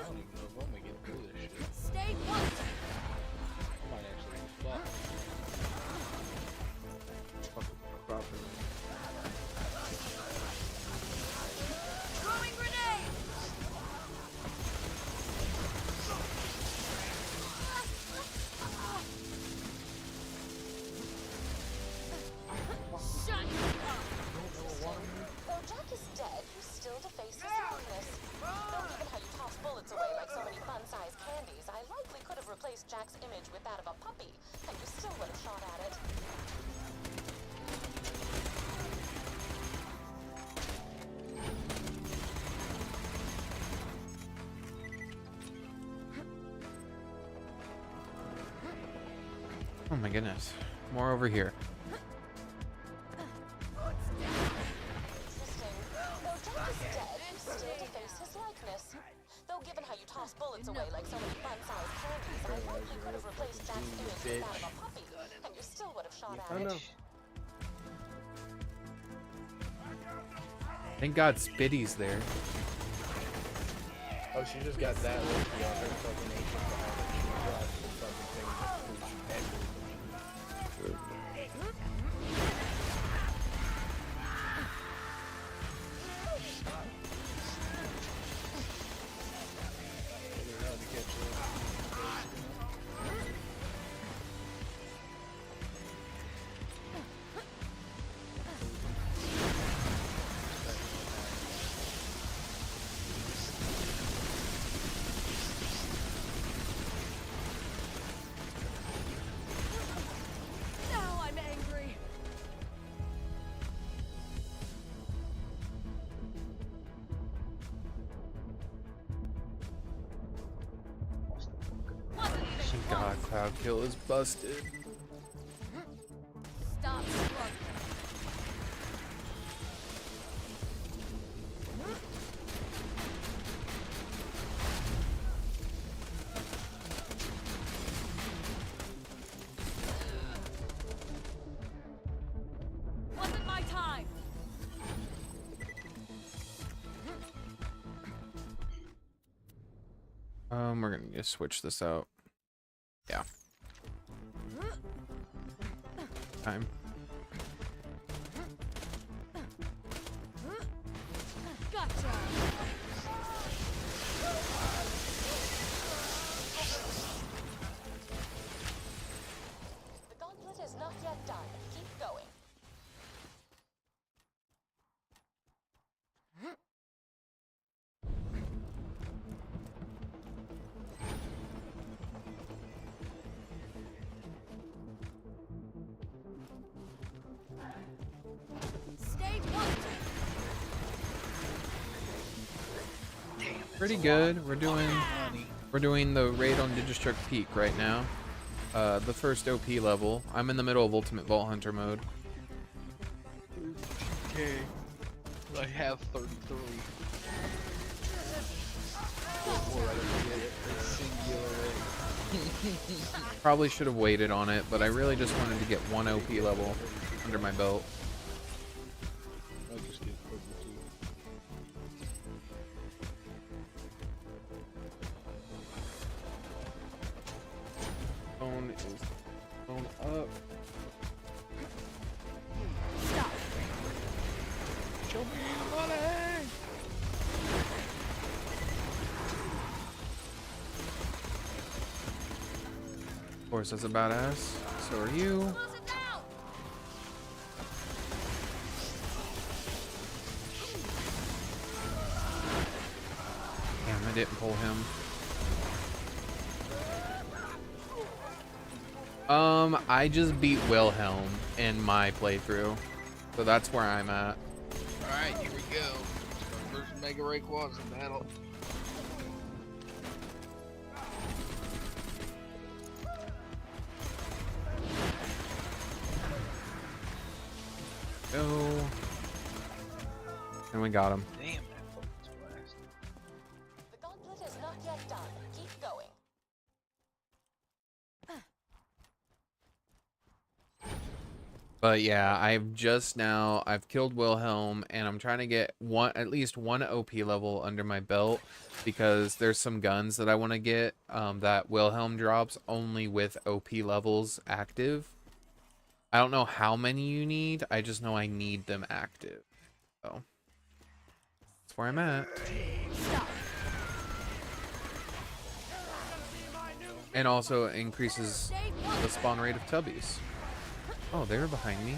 don't even know if I'm gonna get through this shit. Stay put. I might actually get fucked. Fucking properly. Oh my goodness. More over here. Interesting. Though Jack is dead, you still deface his likeness. Though given how you toss bullets away like so many fun-sized candies, I likely could have replaced Jack's image with that of a puppy, and you still would have shot at Oh it. no. Thank God Spitty's there. Oh, she just got that lucky on her fucking ancient power. She dropped the fucking thing that shoots everything. Now I'm angry. Thank God Cloud Kill is busted. Stop struggling. Wasn't my time. We're gonna just switch this out. Yeah. Time. Gotcha. The gauntlet is not yet done. Keep going. Stay posted. Pretty good. We're doing the raid on Digistruct Peak right now. The first OP level. I'm in the middle of Ultimate Vault Hunter mode. Okay. I have 33. Probably should have waited on it, but I really just wanted to get one OP level under my belt. I just did 32. Phone is phone up. Stop. Show me the money! Of course, that's a badass. So are you. Close it down. Damn, I didn't pull him. I just beat Wilhelm in my playthrough. So that's where I'm at. Alright, here we go. First Mega Rayquaza battle. Go. And we got him. Damn, that fucking blast. The gauntlet is not yet done. Keep going. But yeah, I've killed Wilhelm and I'm trying to get at least one OP level under my belt because there's some guns that I want to get that Wilhelm drops only with OP levels active. I don't know how many you need, I just know I need them active. So that's where I'm at. And also increases the spawn rate of tubbies. Oh, they were behind me.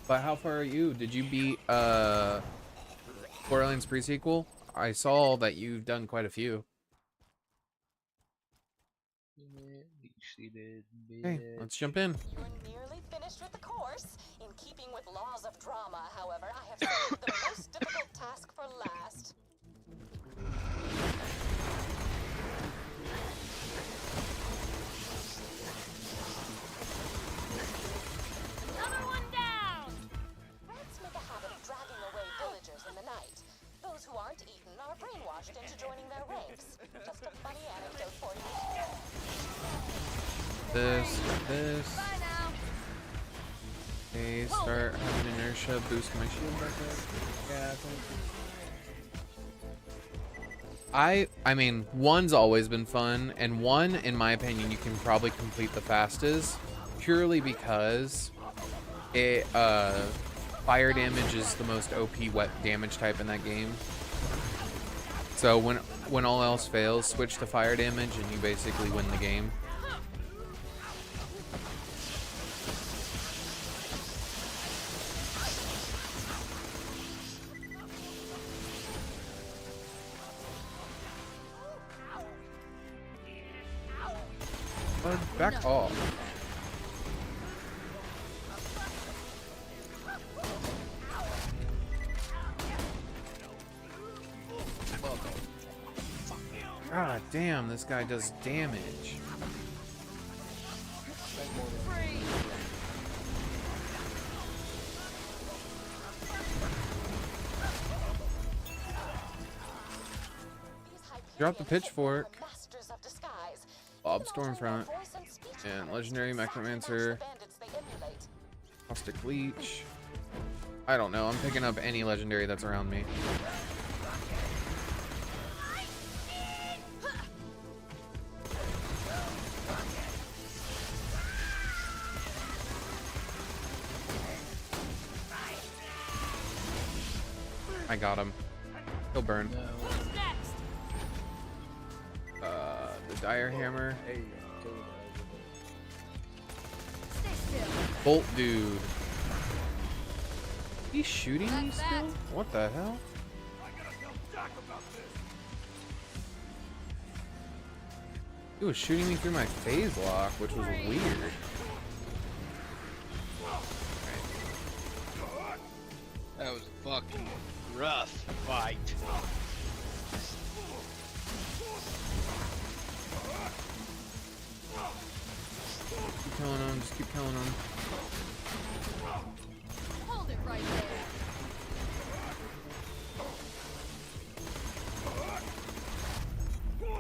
But how far are you? Did you beat Borderlands pre-sequel? I saw that you've done quite a few. Okay, let's jump in. You're nearly finished with the course. In keeping with laws of drama, however, I have saved the most difficult task for last. Another one down! Rats make a habit of dragging away villagers in the night. Those who aren't eaten are brainwashed into joining their ranks. Just a funny anecdote for you. This. Bye now. Okay, start having inertia, boost my shield back up. Yeah, I mean, one's always been fun, and one, in my opinion, you can probably complete the fastest, purely because it fire damage is the most OP wet damage type in that game. So when all else fails, switch to fire damage, and you basically win the game. Back off. God damn, this guy does damage. Drop the pitchfork. Bob Stormfront. And legendary Necromancer. Caustic Leech. I don't know. I'm picking up any legendary that's around me. I got him. He'll burn. The Dire Hammer. Bolt dude. He's shooting me still? What the hell? He was shooting me through my phase lock, which was weird. That was a fucking rough fight. Keep killing him, just keep killing him. Hold it right there.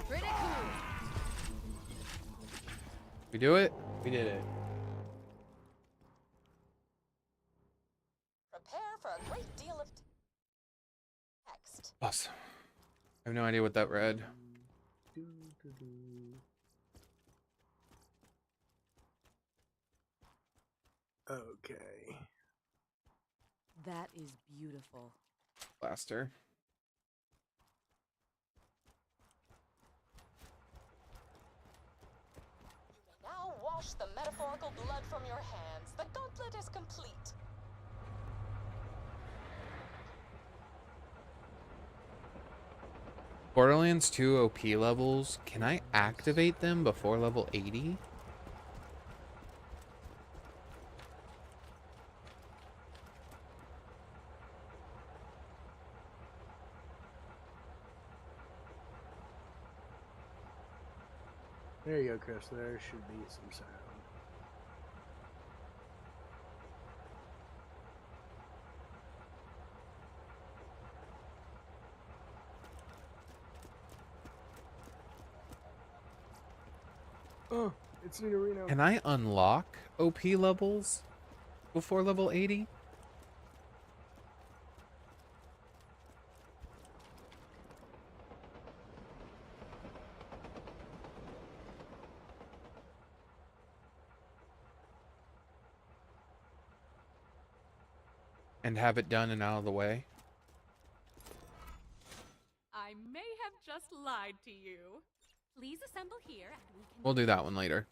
Pretty cool. We do it? We did it. Prepare for a great deal of text. Awesome. I have no idea what that read. Okay. That is beautiful. Blaster. Now wash the metaphorical blood from your hands. The gauntlet is complete. Borderlands 2 OP levels. Can I activate them before level 80? There you go, Chris. There should be some sound. Oh, it's Nina Reno. Can I unlock OP levels before level 80? And have it done and out of the way? I may have just lied to you. Please assemble here and we can... We'll do that one later.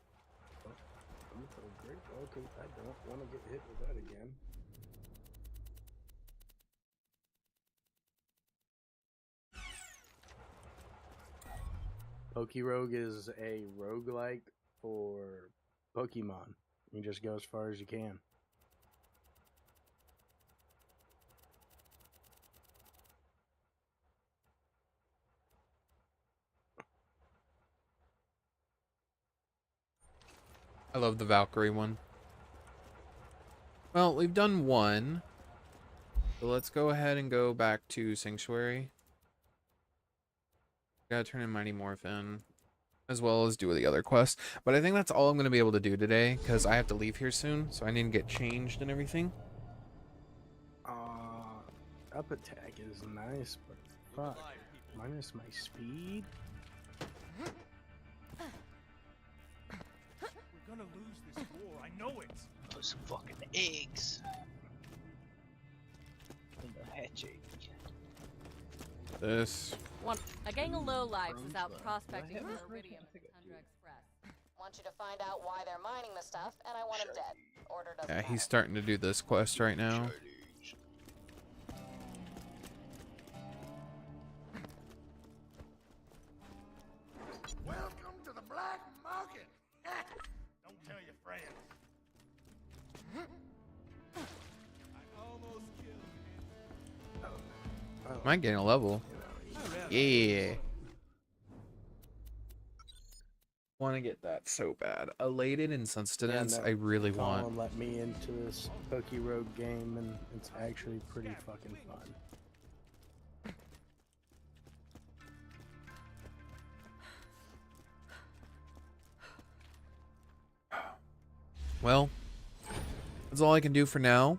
I'm so great. Okay, I don't want to get hit with that again. Pokerogue is a roguelike for Pokemon. You just go as far as you can. I love the Valkyrie one. Well, we've done one. So let's go ahead and go back to Sanctuary. Gotta turn in Mighty Morphin, as well as do the other quests. But I think that's all I'm going to be able to do today, because I have to leave here soon, so I need to get changed and everything. Up attack is nice, but fuck. Minus my speed? We're gonna lose this war, I know it. Put some fucking eggs in the hatchet. This. A gang of lowlifes is out prospecting for iridium at Tundra Express. Want you to find out why they're mining the stuff, and I want him dead. Order doesn't Yeah, matter. he's starting to do this quest right now. Welcome to the black market. Don't tell your friends. I almost killed him. Might gain a level. Yeah. Want to get that so bad. Elated and Sustenance, I really want. Colin let me into this Pokerogue game, and it's actually pretty fucking fun. Well, that's all I can do for now.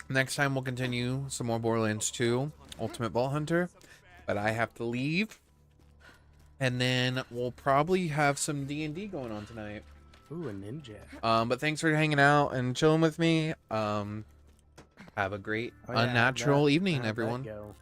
Next time we'll continue some more Borderlands 2 Ultimate Vault Hunter, but I have to leave. And then we'll probably have some D&D going on tonight. Ooh, a ninja. But thanks for hanging out and chilling with me. Have a great Unnatural evening, everyone. Go.